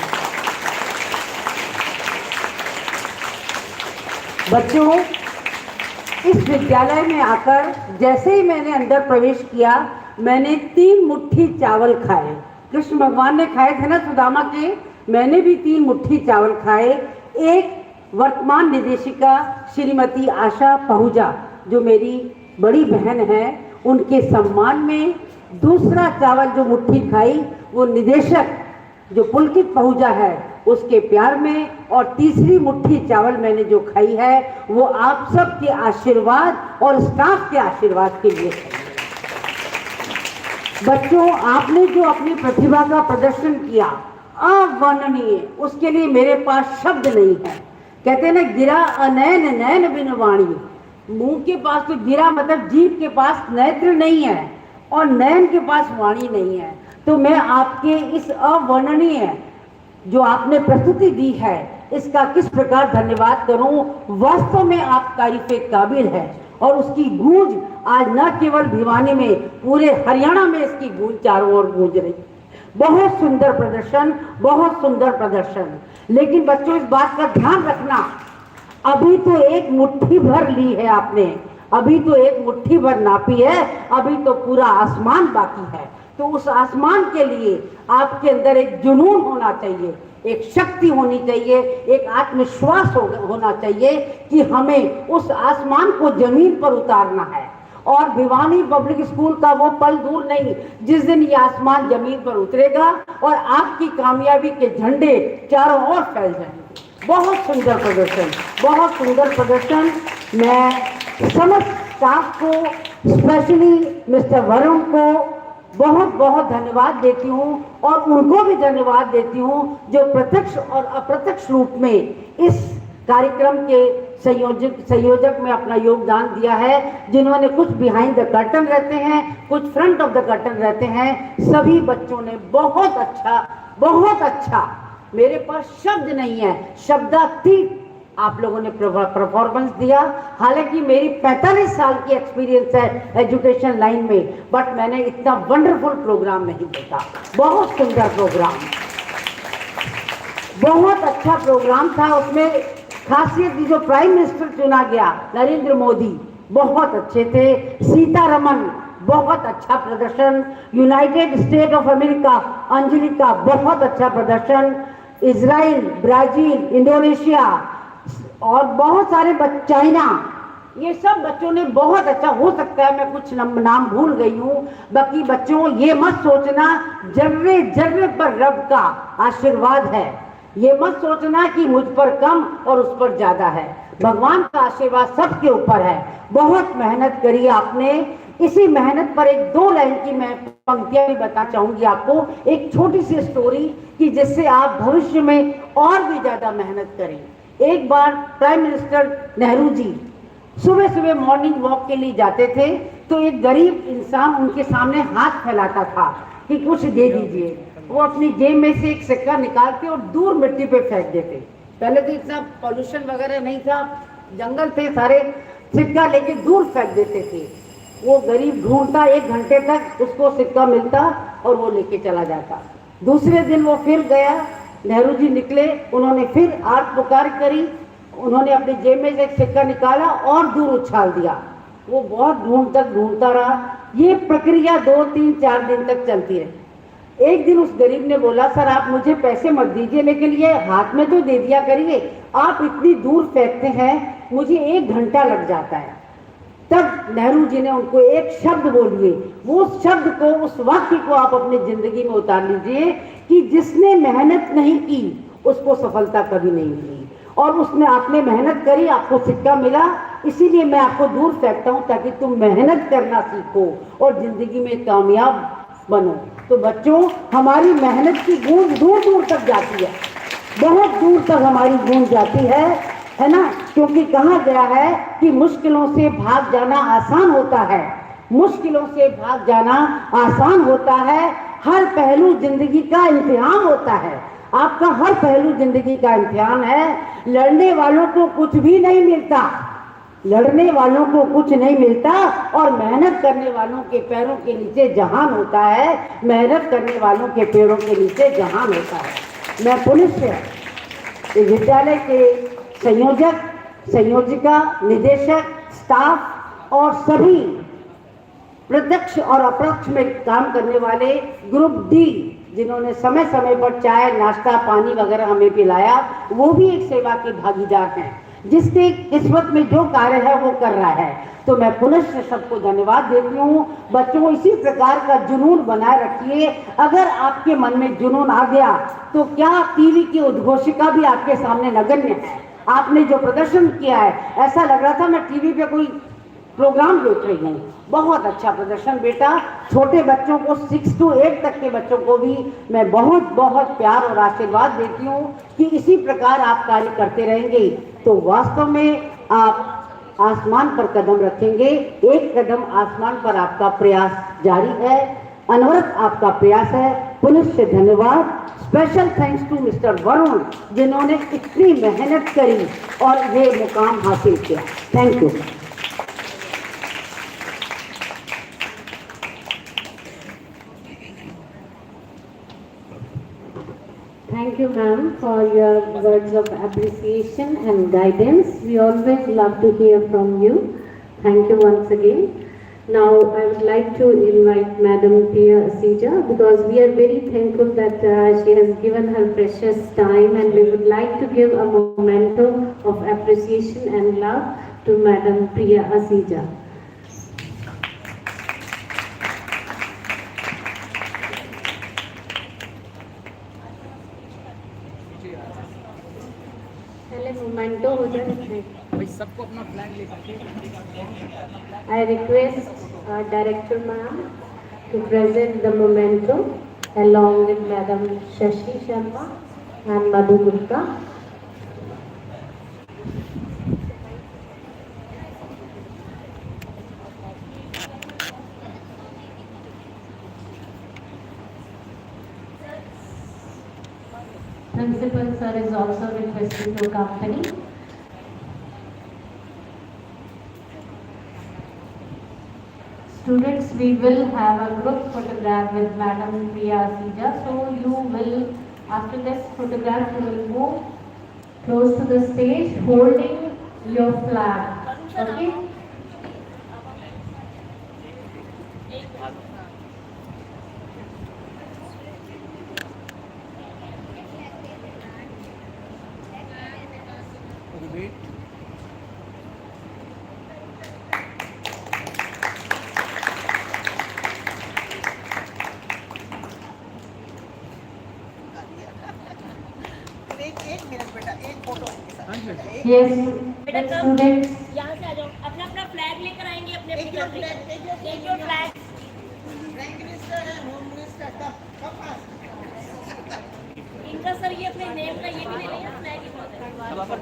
बच्चों, इस विद्यालय में आकर जैसे ही मैंने अंदर प्रवेश किया, मैंने 3 मुट्ठी चावल खाए। कृष्ण भगवान ने खाए थे ना सुदामा के, मैंने भी 3 मुट्ठी चावल खाए। एक वर्तमान निदेशिका श्रीमती आशा पहुजा, जो मेरी बड़ी बहन है, उनके सम्मान में। दूसरा चावल जो मुट्ठी खाई वो निदेशक जो पुलकित पहुजा है उसके प्यार में। और तीसरी मुट्ठी चावल मैंने जो खाई है वो आप सब के आशीर्वाद और स्टाफ के आशीर्वाद के लिए खाई। बच्चों, आपने जो अपनी प्रतिभा का प्रदर्शन किया अवर्णनीय, उसके लिए मेरे पास शब्द नहीं है। कहते हैं ना, गिरा अनैन नैन बिन वाणी। मुंह के पास तो गिरा मतलब जीभ के पास नेत्र नहीं है और नैन के पास वाणी नहीं है। तो मैं आपके इस अवर्णनीय जो आपने प्रस्तुति दी है इसका किस प्रकार धन्यवाद करूं। वास्तव में आप तारीफे काबिल है और उसकी गूंज आज न केवल भिवानी में, पूरे हरियाणा में इसकी गूंज चारों ओर गूंज रही। बहुत सुंदर प्रदर्शन, बहुत सुंदर प्रदर्शन। लेकिन बच्चों, इस बात का ध्यान रखना, अभी तो 1 मुट्ठी भर ली है आपने, अभी तो 1 मुट्ठी भर नापी है, अभी तो पूरा आसमान बाकी है। तो उस आसमान के लिए आपके अंदर एक जुनून होना चाहिए, एक शक्ति होनी चाहिए, एक आत्मविश्वास होना चाहिए कि हमें उस आसमान को जमीन पर उतारना है। और भिवानी पब्लिक स्कूल का वो पल दूर नहीं जिस दिन ये आसमान जमीन पर उतरेगा और आपकी कामयाबी के झंडे चारों ओर फैल जाएंगे। बहुत सुंदर प्रदर्शन, बहुत सुंदर प्रदर्शन। मैं समस्त स्टाफ को, स्पेशली मिस्टर वरुण को बहुत बहुत धन्यवाद देती हूँ और उनको भी धन्यवाद देती हूँ जो प्रत्यक्ष और अप्रत्यक्ष रूप में इस कार्यक्रम के संयोजक में अपना योगदान दिया है, जिन्होंने कुछ बिहाइंड द कर्टन रहते हैं, कुछ फ्रंट ऑफ द कर्टन रहते हैं। सभी बच्चों ने बहुत अच्छा, मेरे पास शब्द नहीं है, शब्दातीत आप लोगों ने परफॉर्मेंस दिया। हालांकि मेरी 45 साल की एक्सपीरियंस है एजुकेशन लाइन में, बट मैंने इतना वंडरफुल प्रोग्राम नहीं देखा। बहुत सुंदर प्रोग्राम, बहुत अच्छा प्रोग्राम था। उसमें खासियत जो प्राइम मिनिस्टर चुना गया नरेंद्र मोदी, बहुत अच्छे थे। सीतारमन, बहुत अच्छा प्रदर्शन। United state of America Anjali का बहुत अच्छा प्रदर्शन। इजराइल, ब्राजील, इंडोनेशिया और बहुत सारे चाइना, ये सब बच्चों ने बहुत अच्छा। हो सकता है मैं कुछ नाम भूल गई हूँ। बाकी बच्चों, ये मत सोचना जर्रे जर्रे पर रब का आशीर्वाद है, ये मत सोचना कि मुझ पर कम और उस पर ज्यादा है। भगवान का आशीर्वाद सबके ऊपर है। बहुत मेहनत करी आपने। इसी मेहनत पर 1-2 लाइन की मैं पंक्तियां भी बताना चाहूंगी आपको, एक छोटी सी स्टोरी कि जिससे आप भविष्य में और भी ज्यादा मेहनत करें। एक बार प्राइम मिनिस्टर नेहरू जी सुबह सुबह मॉर्निंग वॉक के लिए जाते थे, तो एक गरीब इंसान उनके सामने हाथ फैलाता था कि कुछ दे दीजिए। वो अपनी जेब में से एक सिक्का निकालते और दूर मिट्टी पे फेंक देते। पहले तो इतना पॉल्यूशन वगैरह नहीं था, जंगल थे सारे, सिक्का लेके दूर फेंक देते थे। वो गरीब ढूंढता, 1 घंटे तक उसको सिक्का मिलता और वो लेके चला जाता। दूसरे दिन वो फिर गया, नेहरू जी निकले, उन्होंने फिर आर्त पुकार करी, उन्होंने अपनी जेब में से एक सिक्का निकाला और दूर उछाल दिया। वो बहुत ढूंढता रहा। ये प्रक्रिया 2, 3, 4 दिन तक चलती रही। एक दिन उस गरीब ने बोला, सर आप मुझे पैसे मत दीजिए, लेकिन ये हाथ में तो दे दिया करिए, आप इतनी दूर फेंकते हैं, मुझे 1 घंटा लग जाता है। तब नेहरू जी ने उनको एक शब्द बोलिए, वो शब्द को, उस वाक्य को आप अपनी जिंदगी में उतार लीजिए कि जिसने मेहनत नहीं की उसको सफलता कभी नहीं मिली। और उसने, आपने मेहनत करी, आपको सिक्का मिला, इसीलिए मैं आपको दूर फेंकता हूँ ताकि तुम मेहनत करना सीखो और जिंदगी में कामयाब बनो। तो बच्चों, हमारी मेहनत की गूंज दूर दूर तक जाती है, बहुत दूर तक हमारी गूंज जाती है। है ना, क्योंकि कहा गया है कि मुश्किलों से भाग जाना आसान होता है, मुश्किलों से भाग जाना आसान होता है, हर पहलू जिंदगी का इम्तिहान होता है, आपका हर पहलू जिंदगी का इम्तिहान है। लड़ने वालों को कुछ भी नहीं मिलता, लड़ने वालों को कुछ नहीं मिलता, और मेहनत करने वालों के पैरों के नीचे जहान होता है, मेहनत करने वालों के पैरों के नीचे जहान होता है। मैं पुलिस विद्यालय के संयोजक, संयोजिका, निदेशक, स्टाफ और सभी प्रत्यक्ष और अप्रत्यक्ष में काम करने वाले ग्रुप डी, जिन्होंने समय समय पर चाय, नाश्ता, पानी वगैरह हमें पिलाया, वो भी एक सेवा के भागीदार हैं। जिसके किस्मत में जो कार्य है वो कर रहा है, तो मैं पुनः से सबको धन्यवाद देती हूँ। बच्चों, इसी प्रकार का जुनून बनाए रखिए। अगर आपके मन में जुनून आ गया तो क्या टीवी की उद्घोषिका भी आपके सामने नगण्य है। आपने जो प्रदर्शन किया है, ऐसा लग रहा था मैं टीवी पे कोई प्रोग्राम देख रही हूँ। बहुत अच्छा प्रदर्शन बेटा। छोटे बच्चों को 6 से 8 तक के बच्चों को भी मैं बहुत बहुत प्यार और आशीर्वाद देती हूँ कि इसी प्रकार आप कार्य करते रहेंगे तो वास्तव में आप आसमान पर कदम रखेंगे। एक कदम आसमान पर आपका प्रयास जारी है, अनवरत आपका प्रयास है। पुलिस से धन्यवाद। Special thanks to mister Varun, जिन्होंने इतनी मेहनत करी और ये मुकाम हासिल किया। Thank you. Thank you, ma'am, for your words of appreciation and guidance. We always love to hear from you. Thank you once again. Now, I would like to invite Madam Priya Asija, because we are very thankful that she has given her precious time, and we would like to give a memento of appreciation and love to Madam Priya Asija. Memento हो जाए। सबको अपना flag लेकर I request Director Ma'am to present the memento along with Madam Shashi Sharma and Madhu Gupta. Principal sir is also requested to accompany. Students, we will have a group photograph with Madam Priya Asija. So you will, after this photograph, you will move close to the stage holding your flag. Okay? Yes, students. यहाँ से आ जाओ, अपना अपना flag लेकर आएंगे, अपने अपने flag. Take your flag. Prime minister है, होम मिनिस्टर, कब पास? इनका सर ये अपने नेम का ये भी ले लेंगे, फ्लैग ही बहुत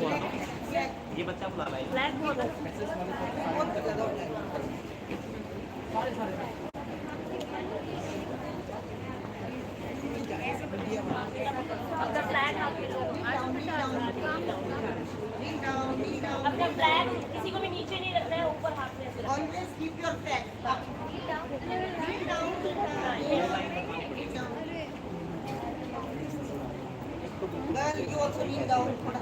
है। ये बच्चा बुला रहा है। फ्लैग बहुत है। अपना फ्लैग अपना फ्लैग किसी को भी नीचे नहीं रखना है, ऊपर हाथ में ऐसे always keep your flag girl you also kneel down थोड़ा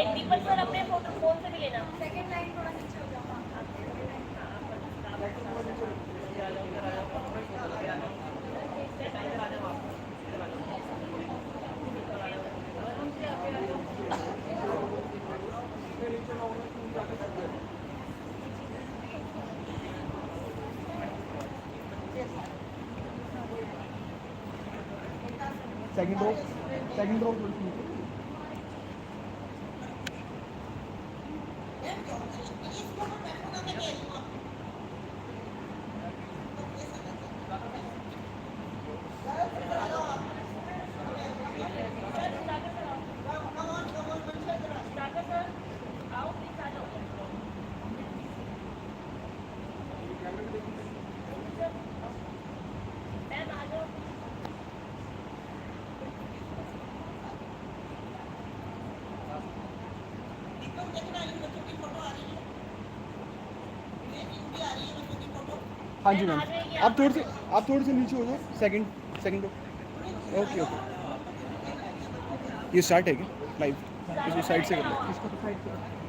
एक दीपक सर अपने फोटो फोन से भी लेना। सेकंड लाइन थोड़ा नीचे हो जाओ। सेकंड रो हाँ जी मैम, आप थोड़े से नीचे हो जाओ। Second okay okay. ये स्टार्ट है क्या लाइव? इस साइड से कर लो।